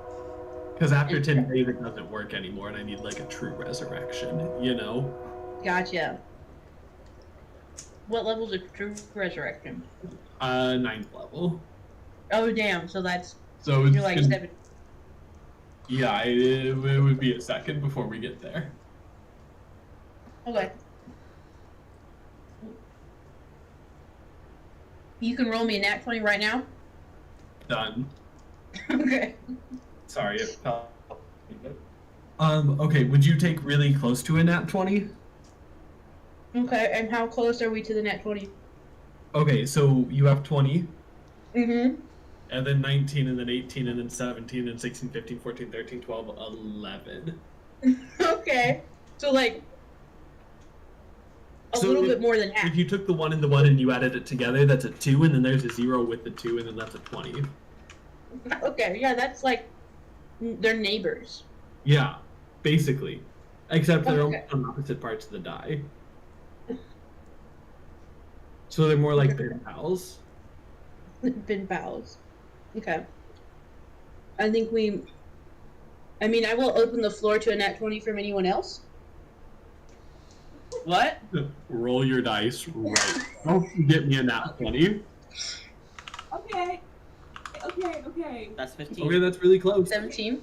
Because after 10 days it doesn't work anymore and I need like a true resurrection, you know? Gotcha. What level's a true resurrection? 9th level. Oh damn, so that's So it's you're like gonna- 7. Yeah, it would be a second before we get there. Okay. You can roll me a nat 20 right now? Done. Okay. Sorry, it fell. Okay, would you take really close to a nat 20? Okay, and how close are we to the nat 20? Okay, so you have 20, Mm-hmm. and then 19, and then 18, and then 17, and 16, 15, 14, 13, 12, 11. Okay. So like a So little if- bit more than half. If you took the 1 and the 1 and you added it together, that's a 2, and then there's a 0 with the 2, and then that's a 20. Okay, yeah, that's like they're neighbors. Yeah, basically. Except they're Okay. on opposite parts of the die. So they're more like pen pals. Bin pals. Okay. I think I mean, I will open the floor to a nat 20 from anyone else. What? Roll your dice right. Don't get me a nat 20. Okay. Okay. That's 15. Okay, that's really close. 17.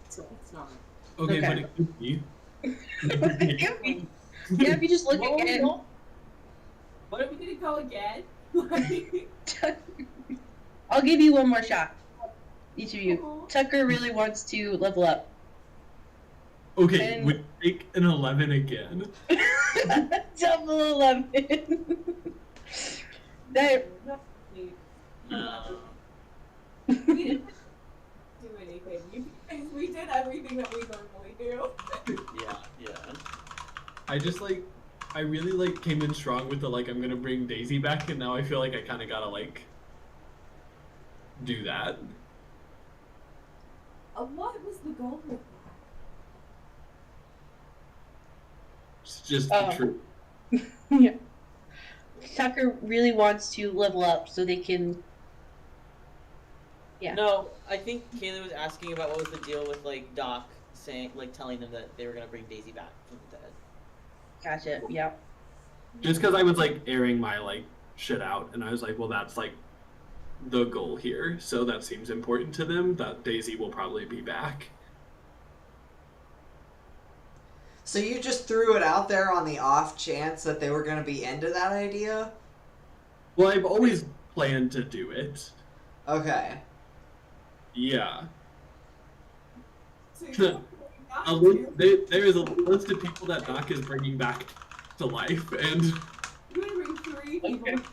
So it's not. Okay, Okay. but it could be. It could be. Yeah, if you just look What again. What are we gonna go again? Like, I'll give you one more shot. Each of you. oh, Tucker really wants to level up. Okay, And- would you take an 11 again? Double 11. That we Uh, didn't do anything. We did everything that we normally do. yeah. I really like came in strong with the like I'm gonna bring Daisy back, and now I feel like I kind of gotta like do that. What was the goal with It's just Oh. the truth. yeah. Tucker really wants to level up so they can. Yeah. No, I think Kaylee was asking about what was the deal with like Doc saying, like telling them that they were gonna bring Daisy back from the dead. Gotcha. Yeah. Just because I was like airing my like shit out, and I was like, well, that's like the goal here, so that seems important to them. That Daisy will probably be back. So you just threw it out there on the off chance that they were going to be into that idea? Well, I've always planned to do it. Okay. Yeah. So There is a list of people that Doc is bringing back to life, and You're gonna bring 3 people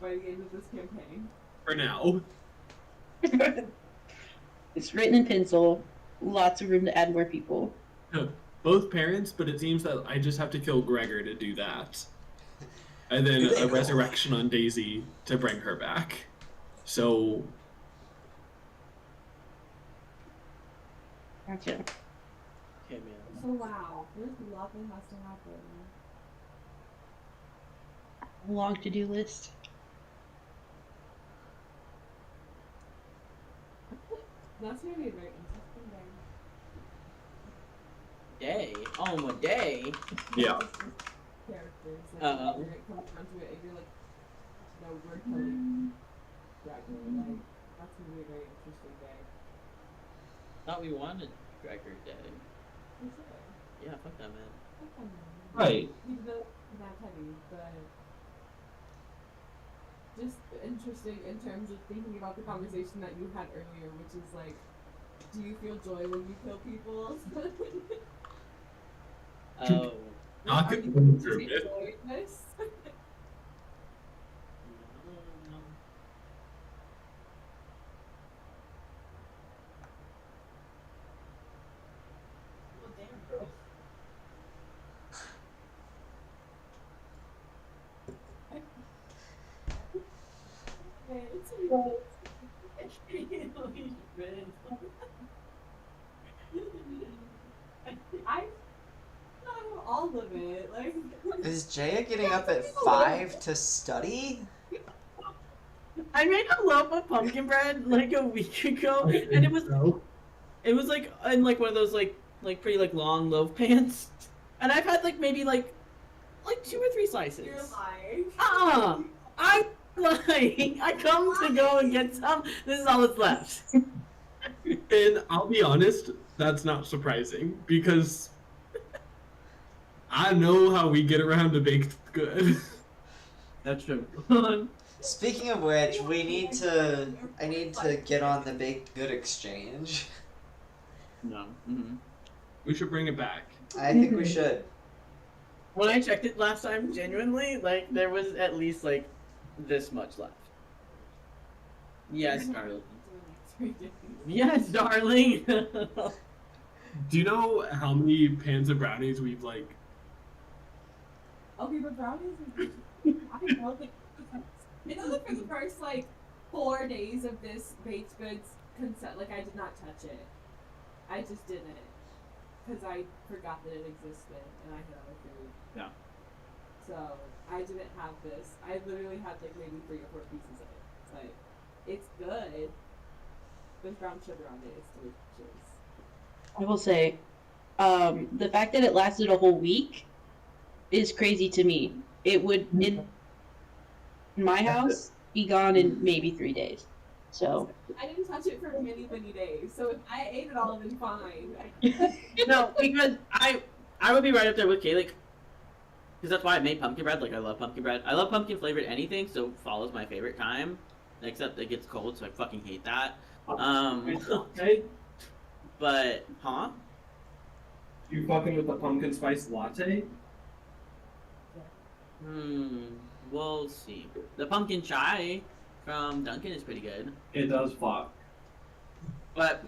by the end of this campaign. for now, It's written in pencil. Lots of room to add more people. both parents, but it seems that I just have to kill Gregor to do that. And then a resurrection on Daisy to bring her back. So Gotcha. Okay, man. So wow, there's a lot that has to happen. Long to-do list. That's gonna be a very interesting Day? day. Oh, a day? Yeah. Characters. Like, Uh-oh. when it comes down to it, if you're like, no, we're killing Gregor, like, that's gonna be a very interesting day. Thought we wanted Gregor Day. For sure. Yeah, fuck that man. Right. Even though it's not heavy, but just interesting in terms of thinking about the conversation that you had earlier, which is like, do you feel joy when you kill people? Oh. Not Are good you when you just prove it. enjoying this? No. Well, damn, bro. I not all of it. Like Is Jaya getting up at 5 to study? I made a loaf of pumpkin bread like a week ago, and it was like in like one of those like pretty like long loaf pans, and I've had like maybe like 2 or 3 slices. you're lying. I'm lying. I come to go and get some. This is all that's left. And I'll be honest, that's not surprising because I know how we get around to baked good. That's true. Speaking of which, I need to get on the baked good exchange. No. Mm-hmm. We should bring it back. I think we should. When I checked it last time, genuinely, like there was at least like this much left. Yes, darling. Yes, darling. Do you know how many pans of brownies we've like? Okay, but brownies is I know that for the first like 4 days of this baked goods concept, like I did not touch it. I just didn't. Because I forgot that it existed and I had other food. Yeah. So I didn't have this. I literally had like maybe 3 or 4 pieces of it. Like, it's good. With brown sugar on it, it's delicious. I will say, the fact that it lasted a whole week is crazy to me. It would, in my house, be gone in maybe 3 days. So. I didn't touch it for many, many days. So if I ate it all, then fine. No, because I would be right up there with Kaylee. Because that's why I made pumpkin bread. Like, I love pumpkin bread. I love pumpkin flavored anything, so fall is my favorite time. Except it gets cold, so I fucking hate that. Okay. But, huh? You fucking with the pumpkin spice latte? We'll see. The pumpkin chai from Dunkin' is pretty good. It does fuck. But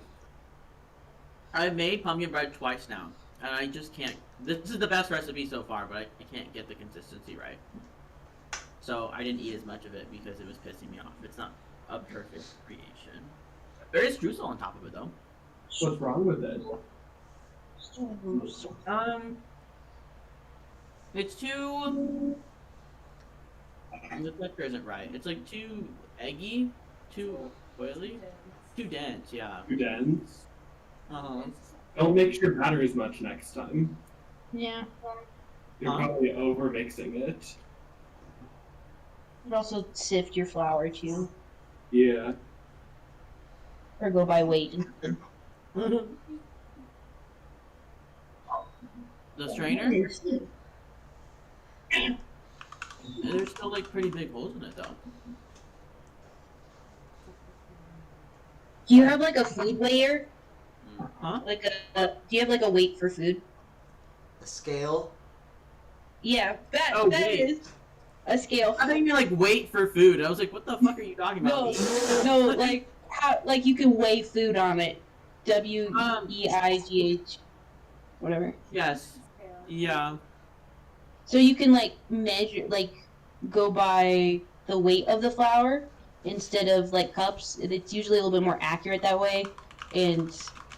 I've made pumpkin bread twice now, and I just can't. This is the best recipe so far, but I can't get the consistency right. So I didn't eat as much of it because it was pissing me off. It's not a perfect creation. There is streusel on top of it though. What's wrong with it? It's too. The texture isn't right. It's like too eggy, too oily, too dense. Yeah. Too dense? Uh-huh. Don't mix your batter as much next time. Yeah. You're Huh? probably over mixing it. But also sift your flour too, Yeah. or go by weight. The strainer? There's still like pretty big holes in it though. Do you have like a food weigher? Huh? Like do you have like a weight for food? The scale. Yeah, that Oh, that wait. is a scale. I think you mean like wait for food. I was like, what the fuck are you talking No, about? no, like how like you can weigh food on it. WEIGH, whatever. Yes. Yeah. So you can like measure, like go by the weight of the flour instead of like cups. And it's usually a little bit more accurate that way. And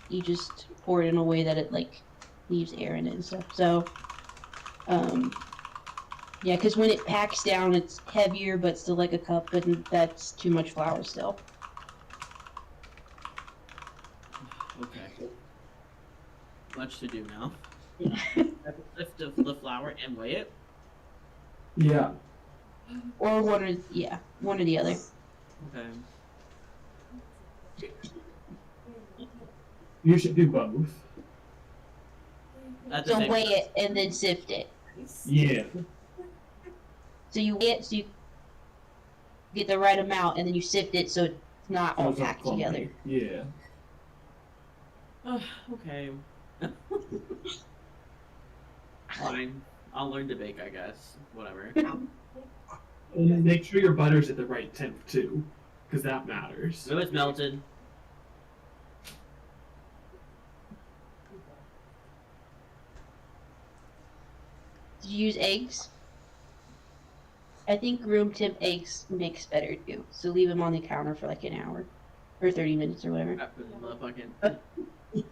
you just pour it in a way that it like leaves air in it and stuff. So, yeah, because when it packs down, it's heavier, but still like a cup, but that's too much flour still. Okay. Much to do now. Lift the flour and weigh it. Yeah. Or one or the other. Okay. You should do both. At the So same weigh time. it and then sift it. Yeah. So you weigh it so you get the right amount, and then you sift it so it's not all Sounds like packed clumpy. together. Yeah. Oh, okay. Fine. I'll learn to bake, I guess. Whatever. And then make sure your butter's at the right temp too, because that matters. So it's melted. Did you use eggs? I think room temp eggs mix better too. So leave them on the counter for like an hour or 30 minutes or whatever. After the motherfucking.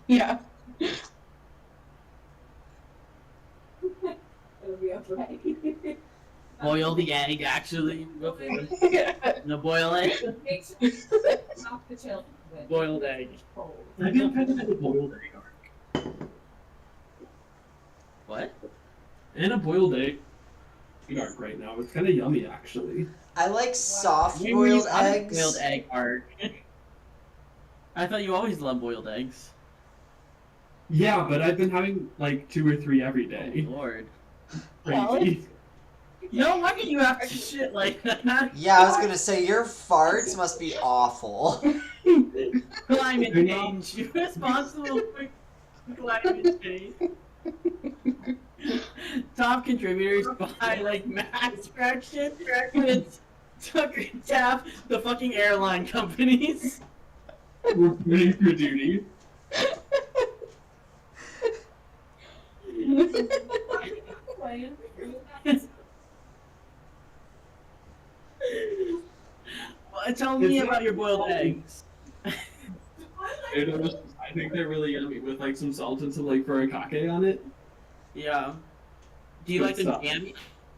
Yeah. It'll be okay. Boil the egg, actually. No, boil egg. Make sure it's off the chill. Boiled egg. I feel kind of like a boiled egg arc. What? And a boiled egg arc right now. It's kind of yummy actually. I like soft When were you boiled on a eggs. Boiled egg arc. I thought you always loved boiled eggs. Yeah, but I've been having like 2 or 3 every Oh, day. Lord. Crazy. No wonder you have to shit like that. Yeah, I was gonna say your farts must be awful. Climate change. You're responsible for climate change. Top contributors by like mass fraction. It's Tucker and Taff, the fucking airline companies. We're putting for duty. Tell me Is it- about your boiled eggs. I think they're really yummy with like some salt and some like furikake on it. Yeah. Do you Good like them stuff. jammy?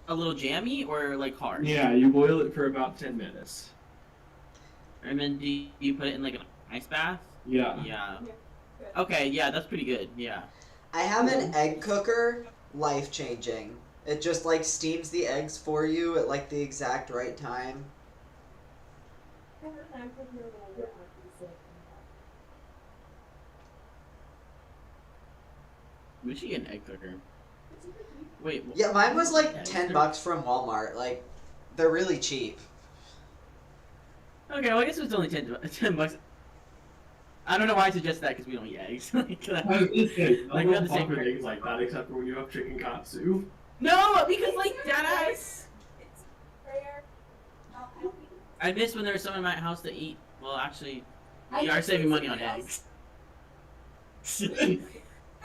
A little jammy or like hard? Yeah, you boil it for about 10 minutes. And then do you put it in like an ice bath? Yeah. Yeah. Okay, yeah, that's pretty good. Yeah. I have an egg cooker, life changing. It just like steams the eggs for you at like the exact right time. We should get an egg cooker. Wait. Yeah, mine was like Yeah, $10 from Walmart. Like, they're really cheap. Okay, well I guess it was only 10 bucks. I don't know why I suggest that because we don't eat eggs. Like, I was gonna say, Like, I we don't have the same fuck with bread. eggs like that except for when you have chicken katsu. no, because like deadass. It's rare. I miss when there's someone in my house to eat. Well, actually, I we are need saving to money use on eggs. something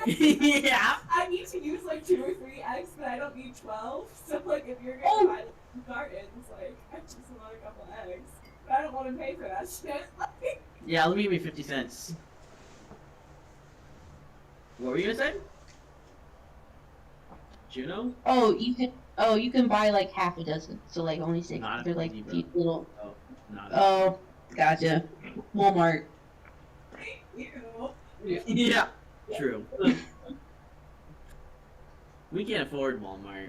Yeah. I need to use like 2 or 3 eggs, but I don't need 12. So like, if you're gonna buy like, cartons, like I just want a couple eggs, but I don't want to pay for that shit. Like, Yeah, let me give me 50 cents. What were you gonna say? Juno? Oh, you can buy like half a dozen. So like only 6. Not They're like easy, bro. cute little. Oh, not. Oh, gotcha. Walmart. you. Yeah. True. We can't afford Walmart.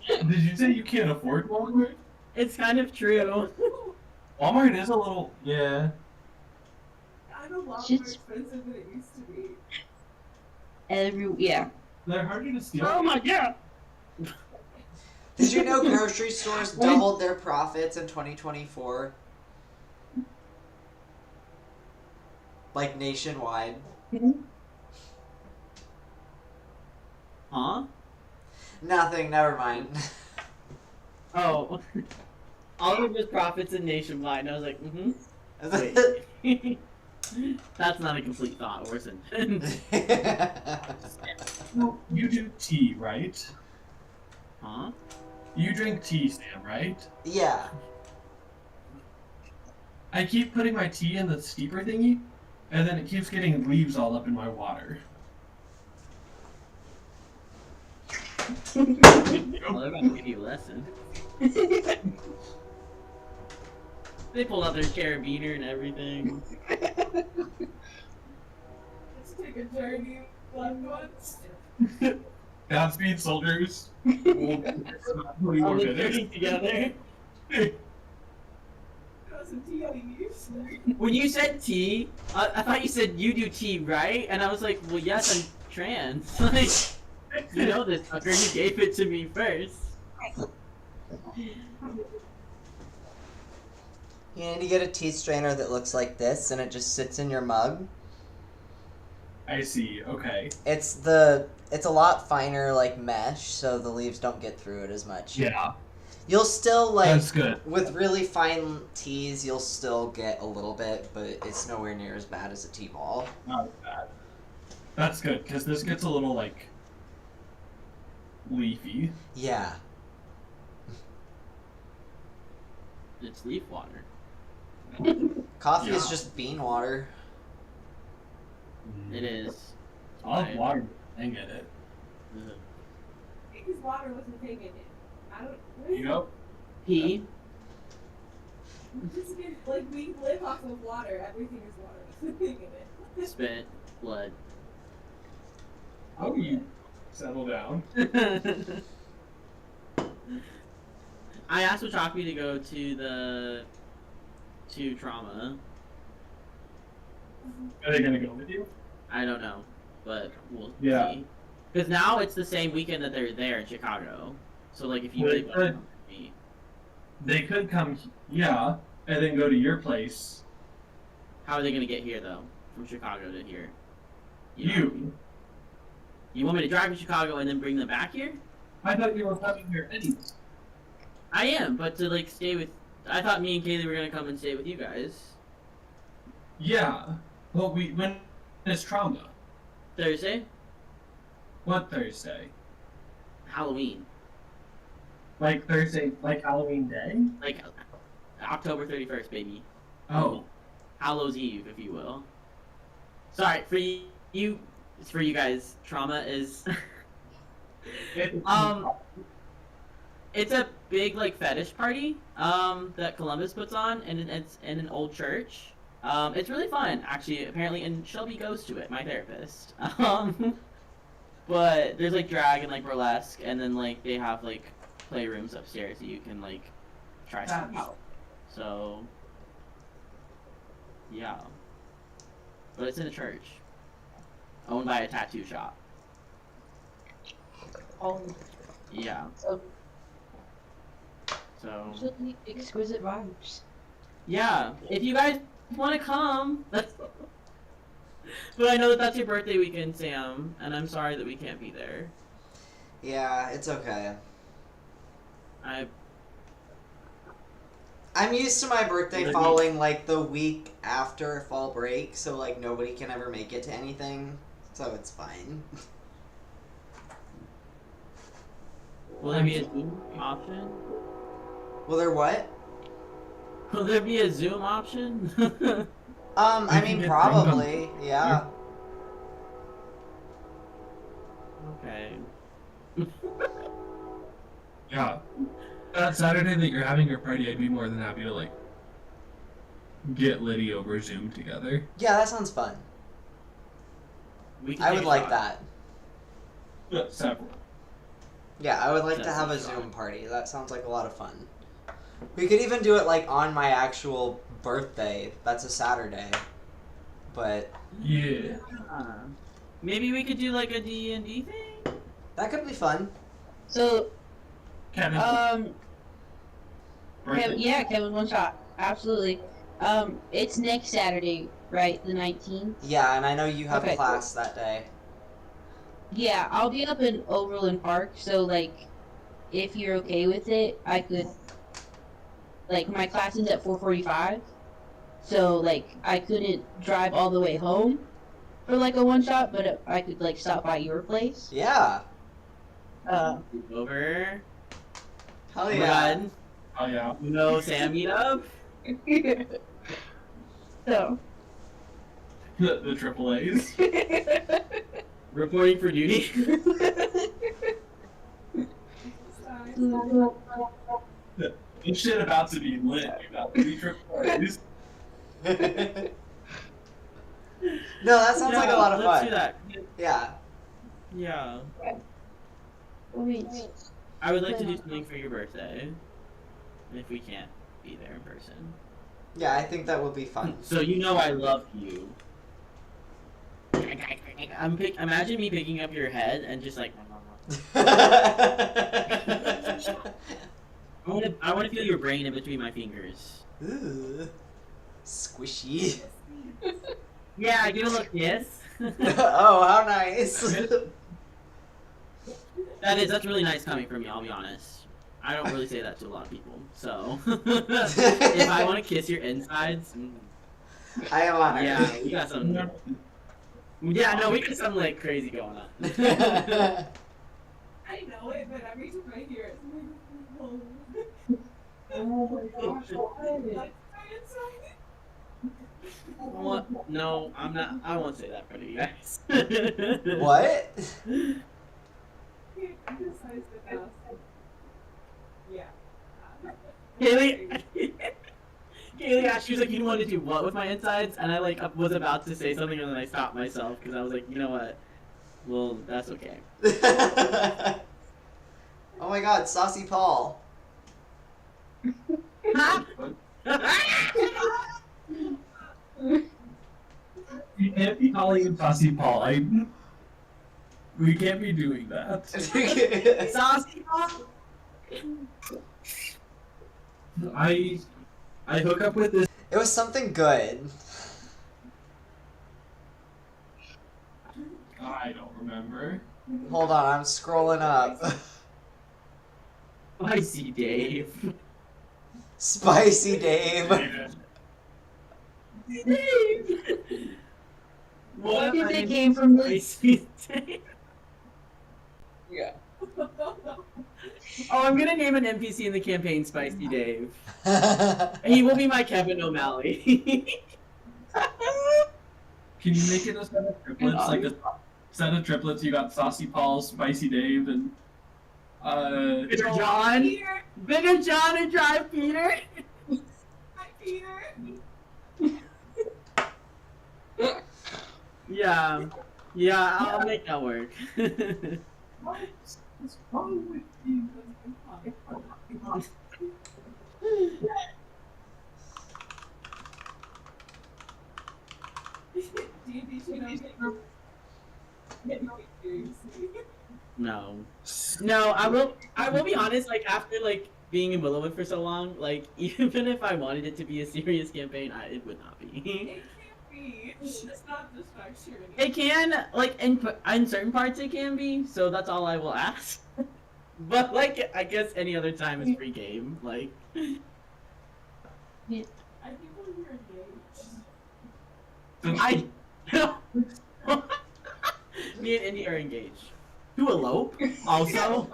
Did you say you can't afford Walmart? It's kind of true. Walmart is a little. Yeah. I'm a lot more Shit's- expensive than it used to be. Yeah. They're harder to steal. Oh my god. Did you know grocery stores doubled their profits in 2024? Like nationwide. Huh? Nothing, never mind. Oh. All of his profits in nationwide. And I was like, Wait. That's not a complete thought or sentence. Well, you do tea, right? Huh? You drink tea, Sam, right? Yeah. I keep putting my tea in the steeper thingy, and then it keeps getting leaves all up in my water. Oh, they're about to give you a lesson. They pulled out their carabiner and everything. Let's take a journey, loved ones. Godspeed, soldiers. We'll 20 more On the minutes. journey together. Got some tea leaves. When you said tea, I thought you said you do tea, right? And I was like, well, yes, I'm trans. Like, you know this fucker, you gave it to me first. You need to get a tea strainer that looks like this, and it just sits in your mug. I see. Okay. It's a lot finer, like mesh, so the leaves don't get through it as much. Yeah. You'll still That's good. with really fine teas, you'll still get a little bit, but it's nowhere near as bad as a tea ball. Not bad. That's good because this gets a little like leafy. Yeah. It's leaf water. Coffee is Yeah. just bean water. It is. I'll have water. Dang it. Ugh. His water wasn't taking it. I don't. You go. Pee. Just like we live off of water. Everything is water. What's the thing in it? Spit. Blood. How do you settle down? I asked Wachaki to go to trauma. Are they gonna go with you? I don't know, but we'll Yeah. see. Because now it's the same weekend that they're there in Chicago. So like if you Well, really they want to could- come with me, They could come, yeah, and then go to your place. how are they gonna get here though? From Chicago to here? know? You. You want me to drive to Chicago and then bring them back here? I thought you were coming here anyways. I am, but to like stay with. I thought me and Kaylee were gonna come and stay with you guys. Yeah. Well, when is trauma? Thursday, What Thursday? Halloween, Like Thursday, like Halloween Day? like October 31st, baby. Oh. Hallows Eve, if you will. Sorry for you. It's for you guys. Trauma is. It's a big like fetish party that Columbus puts on, and it's in an old church. It's really fun, actually. Apparently, and Shelby goes to it, my therapist. But there's like drag and like burlesque, and then like they have like playrooms upstairs that you can like try stuff out. So yeah, but it's in a church owned by a tattoo shop. Oh, Yeah. so So absolutely exquisite vibes. yeah, if you guys want to come, that's. But I know that that's your birthday weekend, Sam, and I'm sorry that we can't be there. Yeah, it's okay. I I'm used to my birthday Maybe. falling like the week after fall break, so like nobody can ever make it to anything, so it's fine. will there be a Zoom option? Will there what? Will there be a Zoom option? I We can mean get probably, yeah. Okay. Yeah. That Saturday that you're having your party, I'd be more than happy to like get Liddy over Zoom together. Yeah, that sounds fun. We can I take would a like shot. that. Yeah, several. Yeah, I would like to That's have a a shot. Zoom party. That sounds like a lot of fun. We could even do it like on my actual birthday. That's a Saturday. But Yeah. Maybe we could do like a D&D thing? that could be fun. So, Kevin. Kevin, yeah, Kevin, one shot, absolutely. It's next Saturday, right? The 19th. Yeah, and I know you have Okay. class that day. Yeah, I'll be up in Overland Park, so like, if you're okay with it, I could. Like, my class ends at 4:45, so like, I couldn't drive all the way home for like a one shot, but I could like stop by your place. Yeah. Over. Hell Oh my yeah. god. Oh yeah. You know Sam meetup? So. The triple A's. Reporting for duty. This shit about to be lit. About 3 triple A's. No, that sounds like a lot of let's fun. do that. Yeah. Yeah. Wait. I would like to do something for your birthday. If we can't be there in person. Yeah, I think that would be fun. So you know I love you. Imagine me picking up your head and just like. I want to feel your brain in between my fingers. Ooh, squishy. Yeah, give a little kiss. Oh, how nice. That's really nice coming from you, I'll be honest. I don't really say that to a lot of people, so if I want to kiss your insides, I am honored. yeah, we got some. Yeah, no, we got some like crazy going on. I know it, but every time I hear it, I'm like, oh my gosh, why? What? No, I'm not. I won't say that for you guys. What? Yeah. Kaylee asked, she was like, you want to do what with my insides? And I like was about to say something and then I stopped myself because I was like, you know what? Well, that's okay. Oh my god, Saucy Paul. You can't be calling him Saucy Paul. We can't be doing that. Saucy Paul? I hook up with this. It was something good. I don't remember. Hold on, I'm scrolling up. Spicy Dave. Spicy Dave. What if if they I came from the Spicy Dave? Yeah. Oh, I'm gonna name an NPC in the campaign Spicy Dave. He will be my Kevin O'Malley. Can you make it a set of triplets? Like a set of triplets, you got Saucy Paul, Spicy Dave, and Bigger John? Peter! Bigger John and Drive Peter? Hi, Peter! Yeah. Yeah, I'll make that work. what's wrong with you? No. No, I will be honest, like after like being in Willow Wood for so long, like even if I wanted it to be a serious campaign, it would not be. It can't be. It's not distraction. It can, like in certain parts it can be, so that's all I will ask. But like I guess any other time is free game, like I think when you're engaged. Me and Indy are engaged. To elope? Also?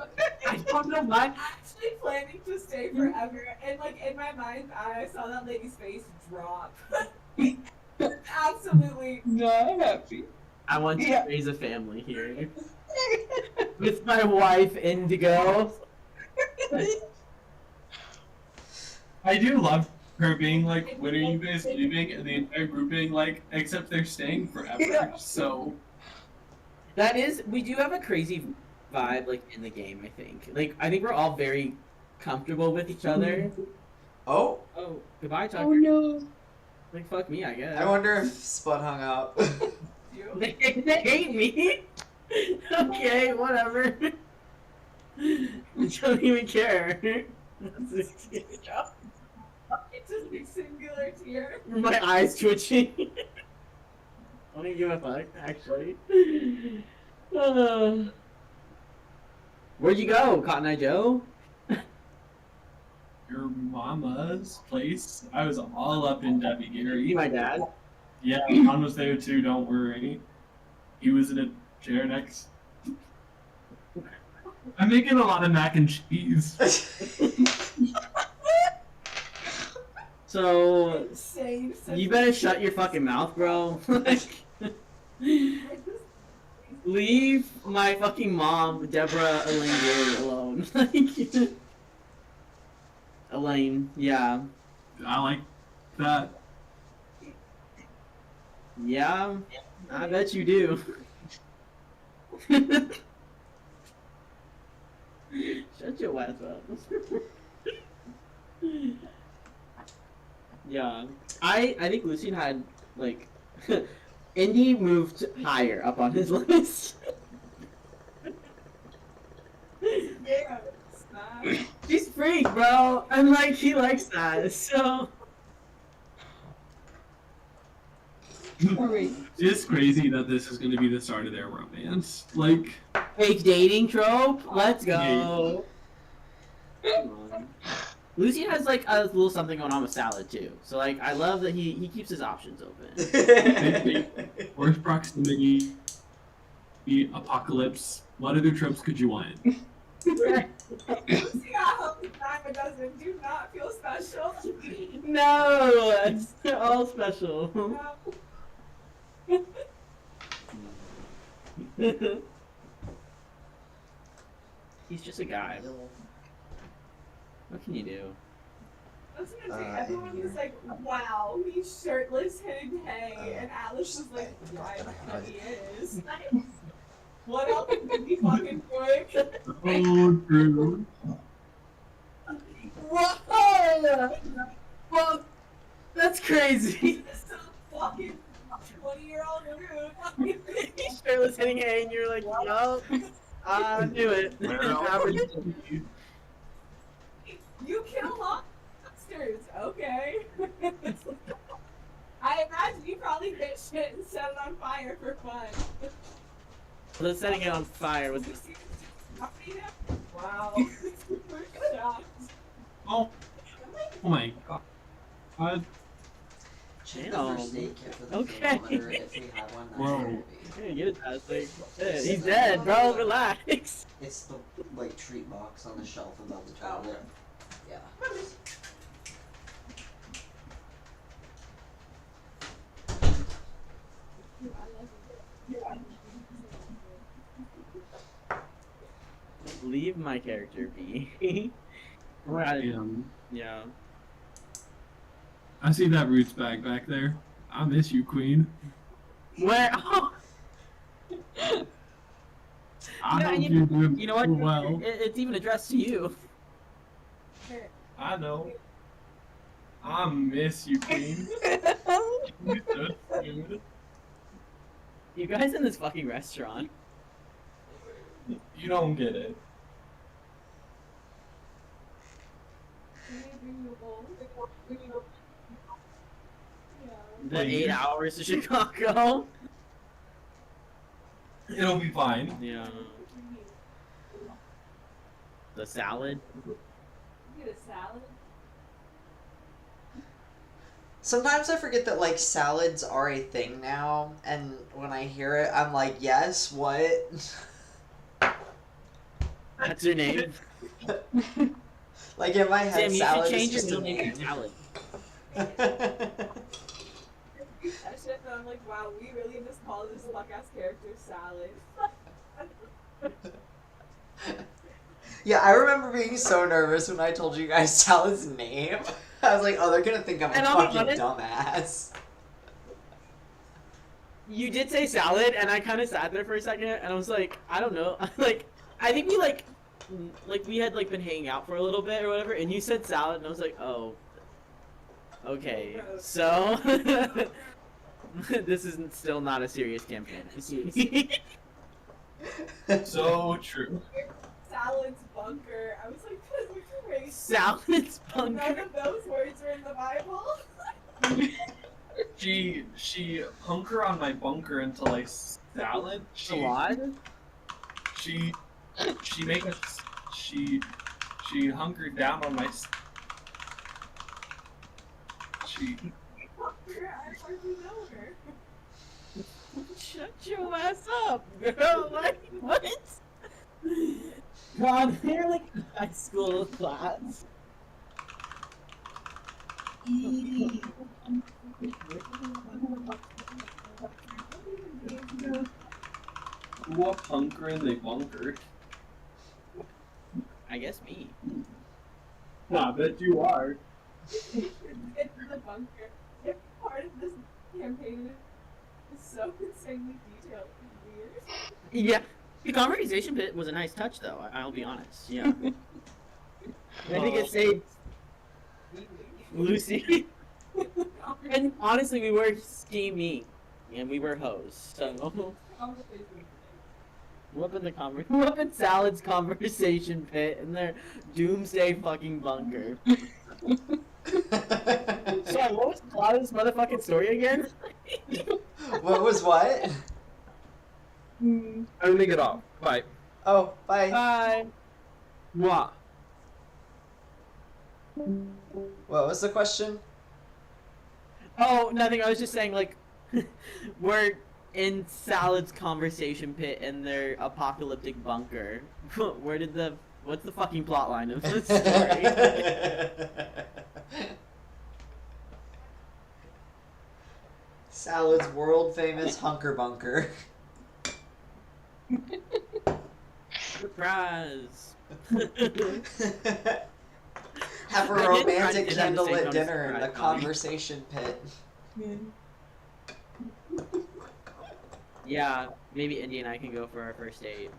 I don't know why. I'm actually planning to stay forever, and like in my mind's eye, I saw that lady's face drop. Absolutely Not happy. I want to raise a family here. With my wife, Indigo. I do love her being like, when are you guys leaving? And the entire group being like, except they're staying forever. So We do have a crazy vibe, like, in the game, I think. Like, I think we're all very comfortable with each other. Oh, Oh, goodbye, Tucker. Oh no. Like, fuck me, I guess. I wonder if Spud hung up. They hate me? Okay, whatever. I don't even care. It's just a singular tear. My eyes twitching. I don't give a fuck, actually. Where'd you go, Cotton Eye Joe? your mama's place, I was all up in Debbie Gary. You my dad? Yeah, Ron was there too, don't worry. He was in a chair next. I'm making a lot of mac and cheese. So Insane. you better shut your fucking mouth, bro. Like, leave my fucking mom, Deborah Elaine Gary, alone. Like, Elaine, yeah. I like that. Yeah, I bet you do. Shut your ass up. Yeah, I think Lucian had like Indy moved higher up on his list. Yeah, stop. She's freak, bro, and like he likes that. So It's crazy that this is going to be the start of their romance. Like, fake dating trope. Let's go. Come on. Lucian has like a little something going on with Salad too. So like I love that he keeps his options open. forced proximity, apocalypse. What other tropes could you want? See how dime a dozen do not feel special. No, it's all special. No. He's just a guy. What can you do? I was gonna say, everyone was like, wow, he's shirtless, hidden hay, and Alice was like, why the fuck he is. What else could be fucking quick? Oh, true. Whoa! Well, that's crazy. This is fucking 20-year-old dude. He's shirtless hitting hay, and you're like, yup, I knew it. Average. You kill monsters, okay? I imagine you probably hit shit and set it on fire for fun. The setting it on fire was. Wow. Super shocked. Oh my god. Check the Damn. first aid kit for the Okay. thermometer if we have one. That's Whoa. heavy. Hey, get it, like, hey, he's dead, bro. Relax. It's the like treat box on the shelf above the toilet. Yeah. Leave my character be. Right. Yeah. I see that roots bag back there. I miss you, Queen. Where? Oh. I No, hope you- you're doing You know what? well. It's even addressed to you. I know. I miss you, Queen. You're so cute. You guys in this fucking restaurant. You don't get it. The 8 hours to Chicago. It'll be fine. Yeah. The salad. Get a salad? Sometimes I forget that like salads are a thing now, and when I hear it, I'm like, yes, what? That's your name. Like in my head, Sam, you should salad change is your just middle a name name. to Salad. That shit, and I'm like, wow, we really just call this fuck ass character Salad. Yeah, I remember being so nervous when I told you guys Salad's name. I was like, oh, they're gonna think I'm a And I'll be fucking honest- dumbass. You did say salad, and I kind of sat there for a second, and I was like, I don't know. Like, I think we we had like been hanging out for a little bit or whatever, and you said salad, and I was like, oh, okay, so this is still not a serious campaign. So true. Salad's bunker. I was like, this is crazy. Salad's None bunker. of those words are in the Bible. She hung her on my bunker until I salad. Salad? She made us. She hunkered down on my. She. I hardly know her. Shut your ass up, girl. Like, what? God, they're like high school class. bunker and they bunker. I guess me. I bet you are. It's the bunker. Part of this campaign is so insanely detailed and weird. Yeah. The conversation bit was a nice touch, though. I'll be honest. Yeah. I think it saved Lucy. And honestly, we were scheming, and we were hoes. So what in Salad's conversation pit in their doomsday fucking bunker. Sorry, what was Claudia's motherfucking story again? What was what? I'm gonna get off. Bye. Oh, bye. Bye. Mwah. What was the question? Oh, nothing. I was just saying, like, we're in Salad's conversation pit in their apocalyptic bunker. What's the fucking plot line of this story? Salad's world famous hunker bunker. Surprise! Have a I did try to romantic do that at the same candlelit time, dinner in the surprise, conversation pit. Yeah, maybe Indy and I can go for our first date.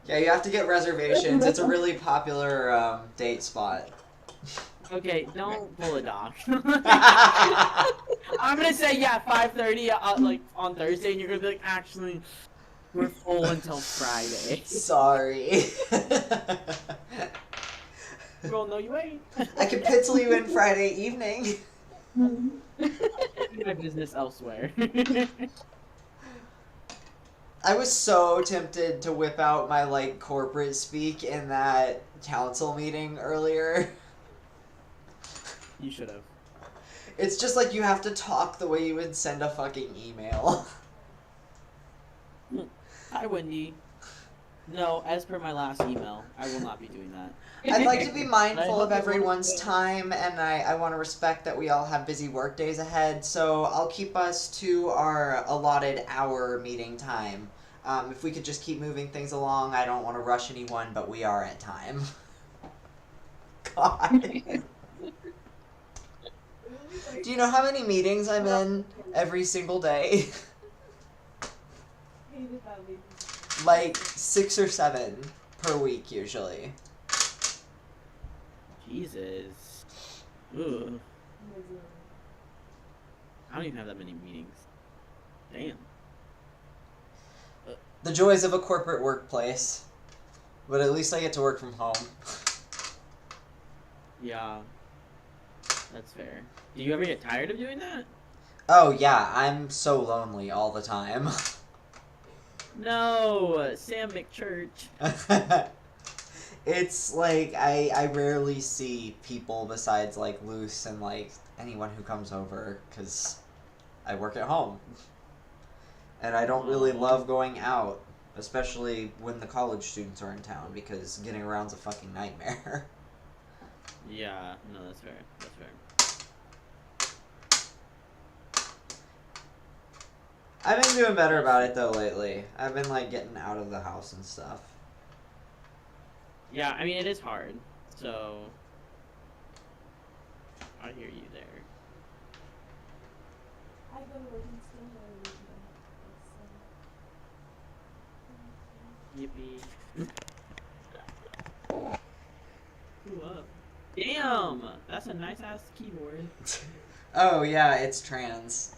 Yeah, you have to get reservations. It's a really popular date spot. Okay, don't pull a doc. I'm gonna say yeah, 5:30 like on Thursday, and you're gonna be like, actually, we're full until Friday. Sorry. Well, no, you ain't. I can pencil you in Friday evening. My business elsewhere. I was so tempted to whip out my like corporate speak in that council meeting earlier. You should have. It's just like you have to talk the way you would send a fucking email. Hi, Wendy. No, as per my last email, I will not be doing that. I'd like to be mindful of I hope everyone's time, and I want to respect that we all have busy work days ahead, so I'll keep us to our allotted hour meeting time. If we could just keep moving things along, I don't want to rush anyone, but we are at time. God. Do you know how many meetings I'm in every single day? Like 6 or 7 per week, usually. Jesus. Ugh. I don't even have that many meetings. Damn. The joys of a corporate workplace. But at least I get to work from home. Yeah. That's fair. Do you ever get tired of doing that? Oh yeah, I'm so lonely all the time. No, Sam McChurch. It's like I rarely see people besides like Luce and like anyone who comes over because I work at home. And I don't really love going out, especially when the college students are in town because getting around's a fucking nightmare. Yeah, no, that's fair. That's fair. I've been doing better about it though lately. I've been like getting out of the house and stuff. Yeah, I mean, it is hard, so I hear you there. I go to work and still Yippee. Ooh, up. Damn! That's a nice ass keyboard. Oh yeah, it's trans.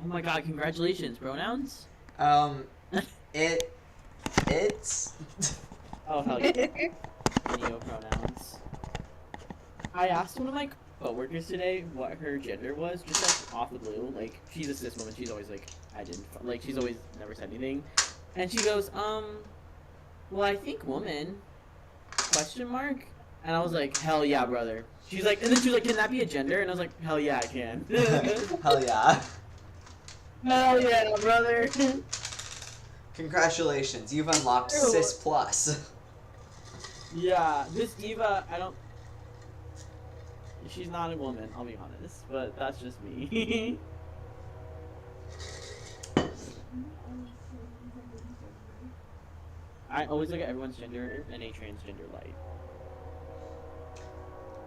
Oh my god, congratulations. Pronouns? It's Oh, hell yeah. Neo pronouns. I asked one of my coworkers today what her gender was, just like off the blue. Like, she's a cis woman, she's always like, like, she's always never said anything. And she goes, well, I think woman, ? And I was like, hell yeah, brother. She's like, and then she was like, can that be a gender? And I was like, hell yeah, I can. hell yeah. Hell yeah, brother. Congratulations, you've unlocked Ew. Cis Plus. Yeah, this Eva, she's not a woman, I'll be honest, but that's just me. I always look at everyone's gender and a transgender light.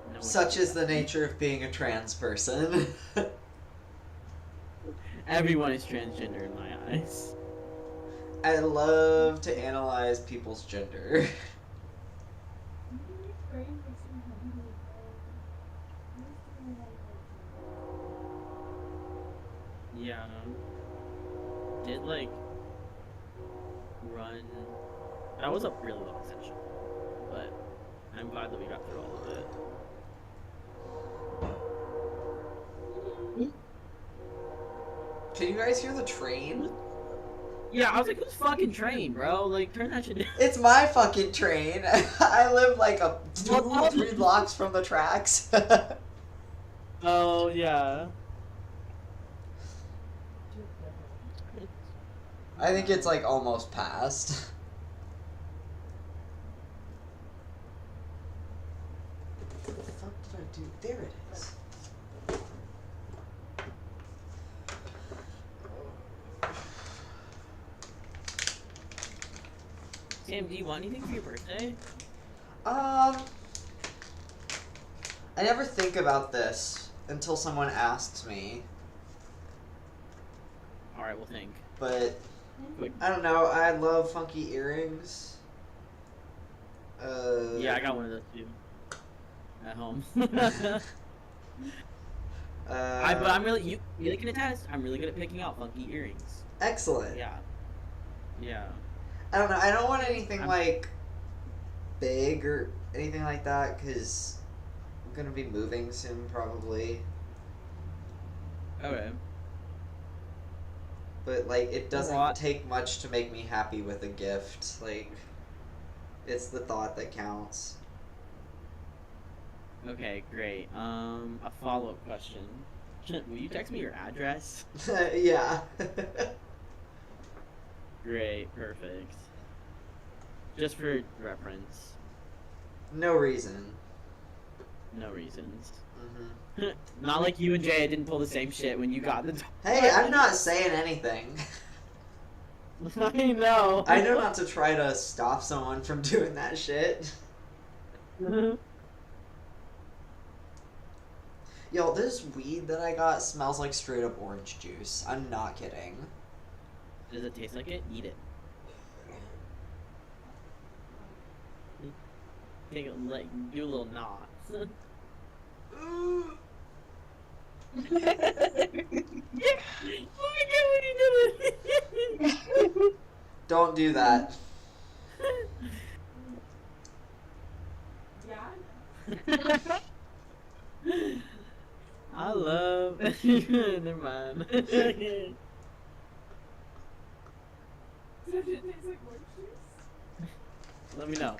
No one Such knows is that. the nature of being a trans person. Everyone is transgender in my eyes. I love to analyze people's gender. Yeah. Did like run. That was a really long session, but I'm glad that we got through all of it. Can you guys hear the train? Yeah, I was like, who's fucking train, bro? Like, turn that shit down. It's my fucking train. I live like 3 blocks from the tracks. Oh, yeah. I think it's like almost past. What the fuck did I do? There it is. Sam, do you want anything for your birthday? I never think about this until someone asks me, Alright, we'll think. but Quick. I don't know. I love funky earrings. Yeah, I got one of those too. At home. But I'm really, you really can attest, I'm really good at picking out funky earrings. excellent. Yeah. Yeah. I don't know. I don't want anything like big or anything like that because I'm gonna be moving soon, probably. Okay. But like, it doesn't What? take much to make me happy with a gift. Like, it's the thought that counts. Okay, great. A follow-up question. Will you text me your address? Yeah. Great, perfect. Just for reference. No reason. No reasons. Hmm. Not like you and Jay didn't pull the same shit when you got the. Hey, I'm not saying anything. I know. I know not to try to stop someone from doing that shit. Yo, this weed that I got smells like straight up orange juice. I'm not kidding. Does it taste like it? Eat it. Take a like do a little knot. Don't do that. I love. Never mind. Does it taste like orange juice? Let me know.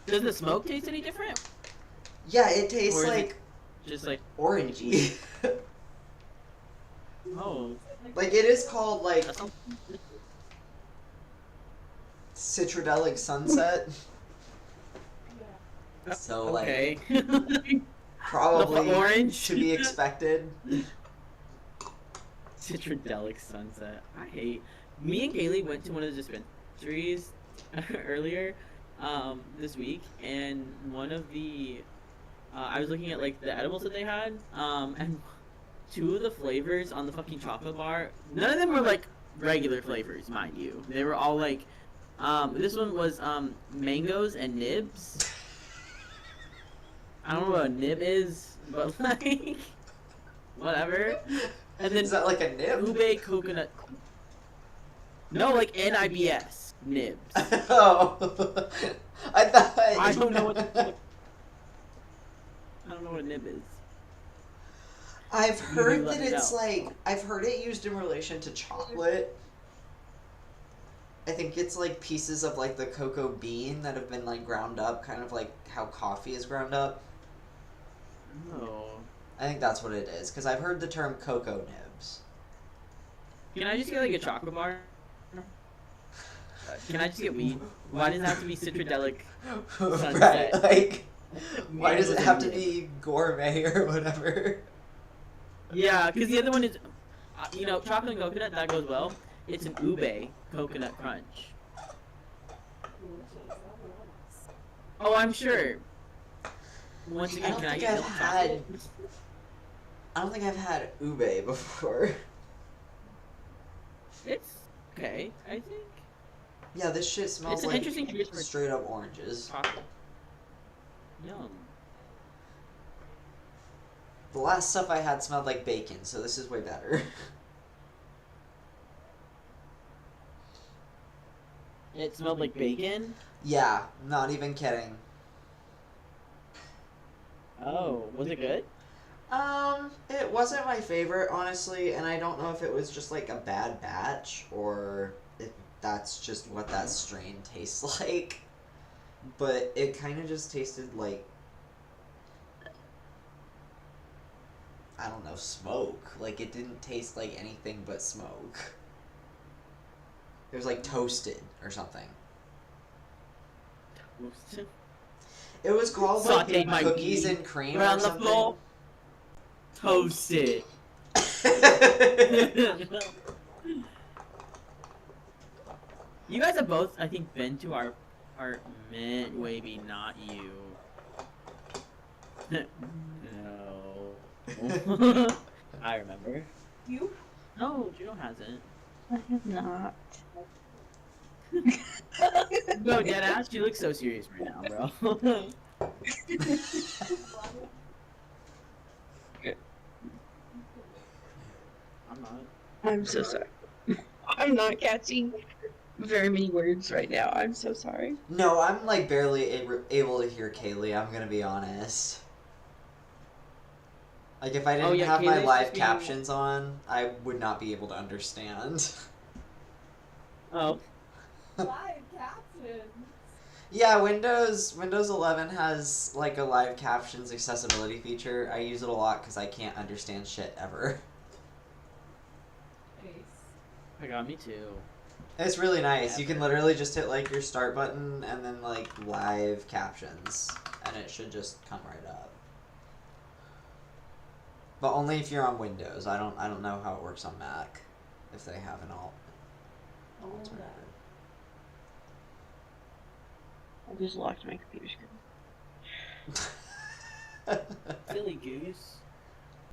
Does the smoke taste any different? Yeah, it tastes Or is it like just like orangey. oh, Like, it is called, like, that sounds Citradelic Sunset. So, like, okay. probably The orange. to be expected. Citradelic Sunset. I hate. Me and Kaylee went to one of the dispensaries earlier this week, and one of the I was looking at like the edibles that they had, and two of the flavors on the fucking chocolate bar, none of them were like regular flavors, mind you. They were all like this one was mangoes and nibs. I don't know what a nib is, but like whatever. And then Is that like a nib? ube coconut. No, like NIBS nibs. Oh. I thought. I don't know what. I don't know what a nib is. I've heard let that me it's know. like. I've heard it used in relation to chocolate. I think it's like pieces of like the cocoa bean that have been like ground up, kind of like how coffee is ground up. Oh. I think that's what it is, because I've heard the term cocoa nibs. Can I just get like a chocolate bar? Can I just get weed? Why does it have to be citradelic? Right, Sunset. like, why does it Mangoes have and to nib? be gourmet or whatever? Yeah, because the other one is, chocolate and coconut, that goes well. It's an ube coconut crunch. Oh, I'm sure. Once I again, don't can I think get I've milk had. chocolate? I don't think I've had ube before. It's okay, I think. Yeah, this shit smells It's an like interesting juice for straight up oranges. chocolate. Yum. The last stuff I had smelled like bacon, so this is way better. It smelled like bacon? Yeah, not even kidding. Oh, was it good? It wasn't my favorite, honestly, and I don't know if it was just like a bad batch or if that's just what that strain tastes like. But it kind of just tasted like, I don't know, smoke. Like, it didn't taste like anything but smoke. It was like toasted or something. It was called like Sauteed my cookies meat and cream around or the something. floor. Toast it. You guys have both, I think, been to our apartment. Maybe not you. No. I remember. You? No, Juno hasn't. I have not. No, deadass, you look so serious right now, bro. I'm not. I'm so sorry. I'm not catching very many words right now. I'm so sorry. No, I'm like barely able to hear Kaylee, I'm gonna be honest. Like, if I didn't yeah, have my Kaylee's live just being- captions on, I would not be able to understand. Oh. Live captions. Yeah, Windows 11 has like a live captions accessibility feature. I use it a lot because I can't understand shit ever. Nice. I got me too. It's really nice. You can literally just hit like your start button and then like live captions, and it should just come right up. But only if you're on Windows. I don't know how it works on Mac, if they have an alternative. I just locked my computer screen. Silly goose.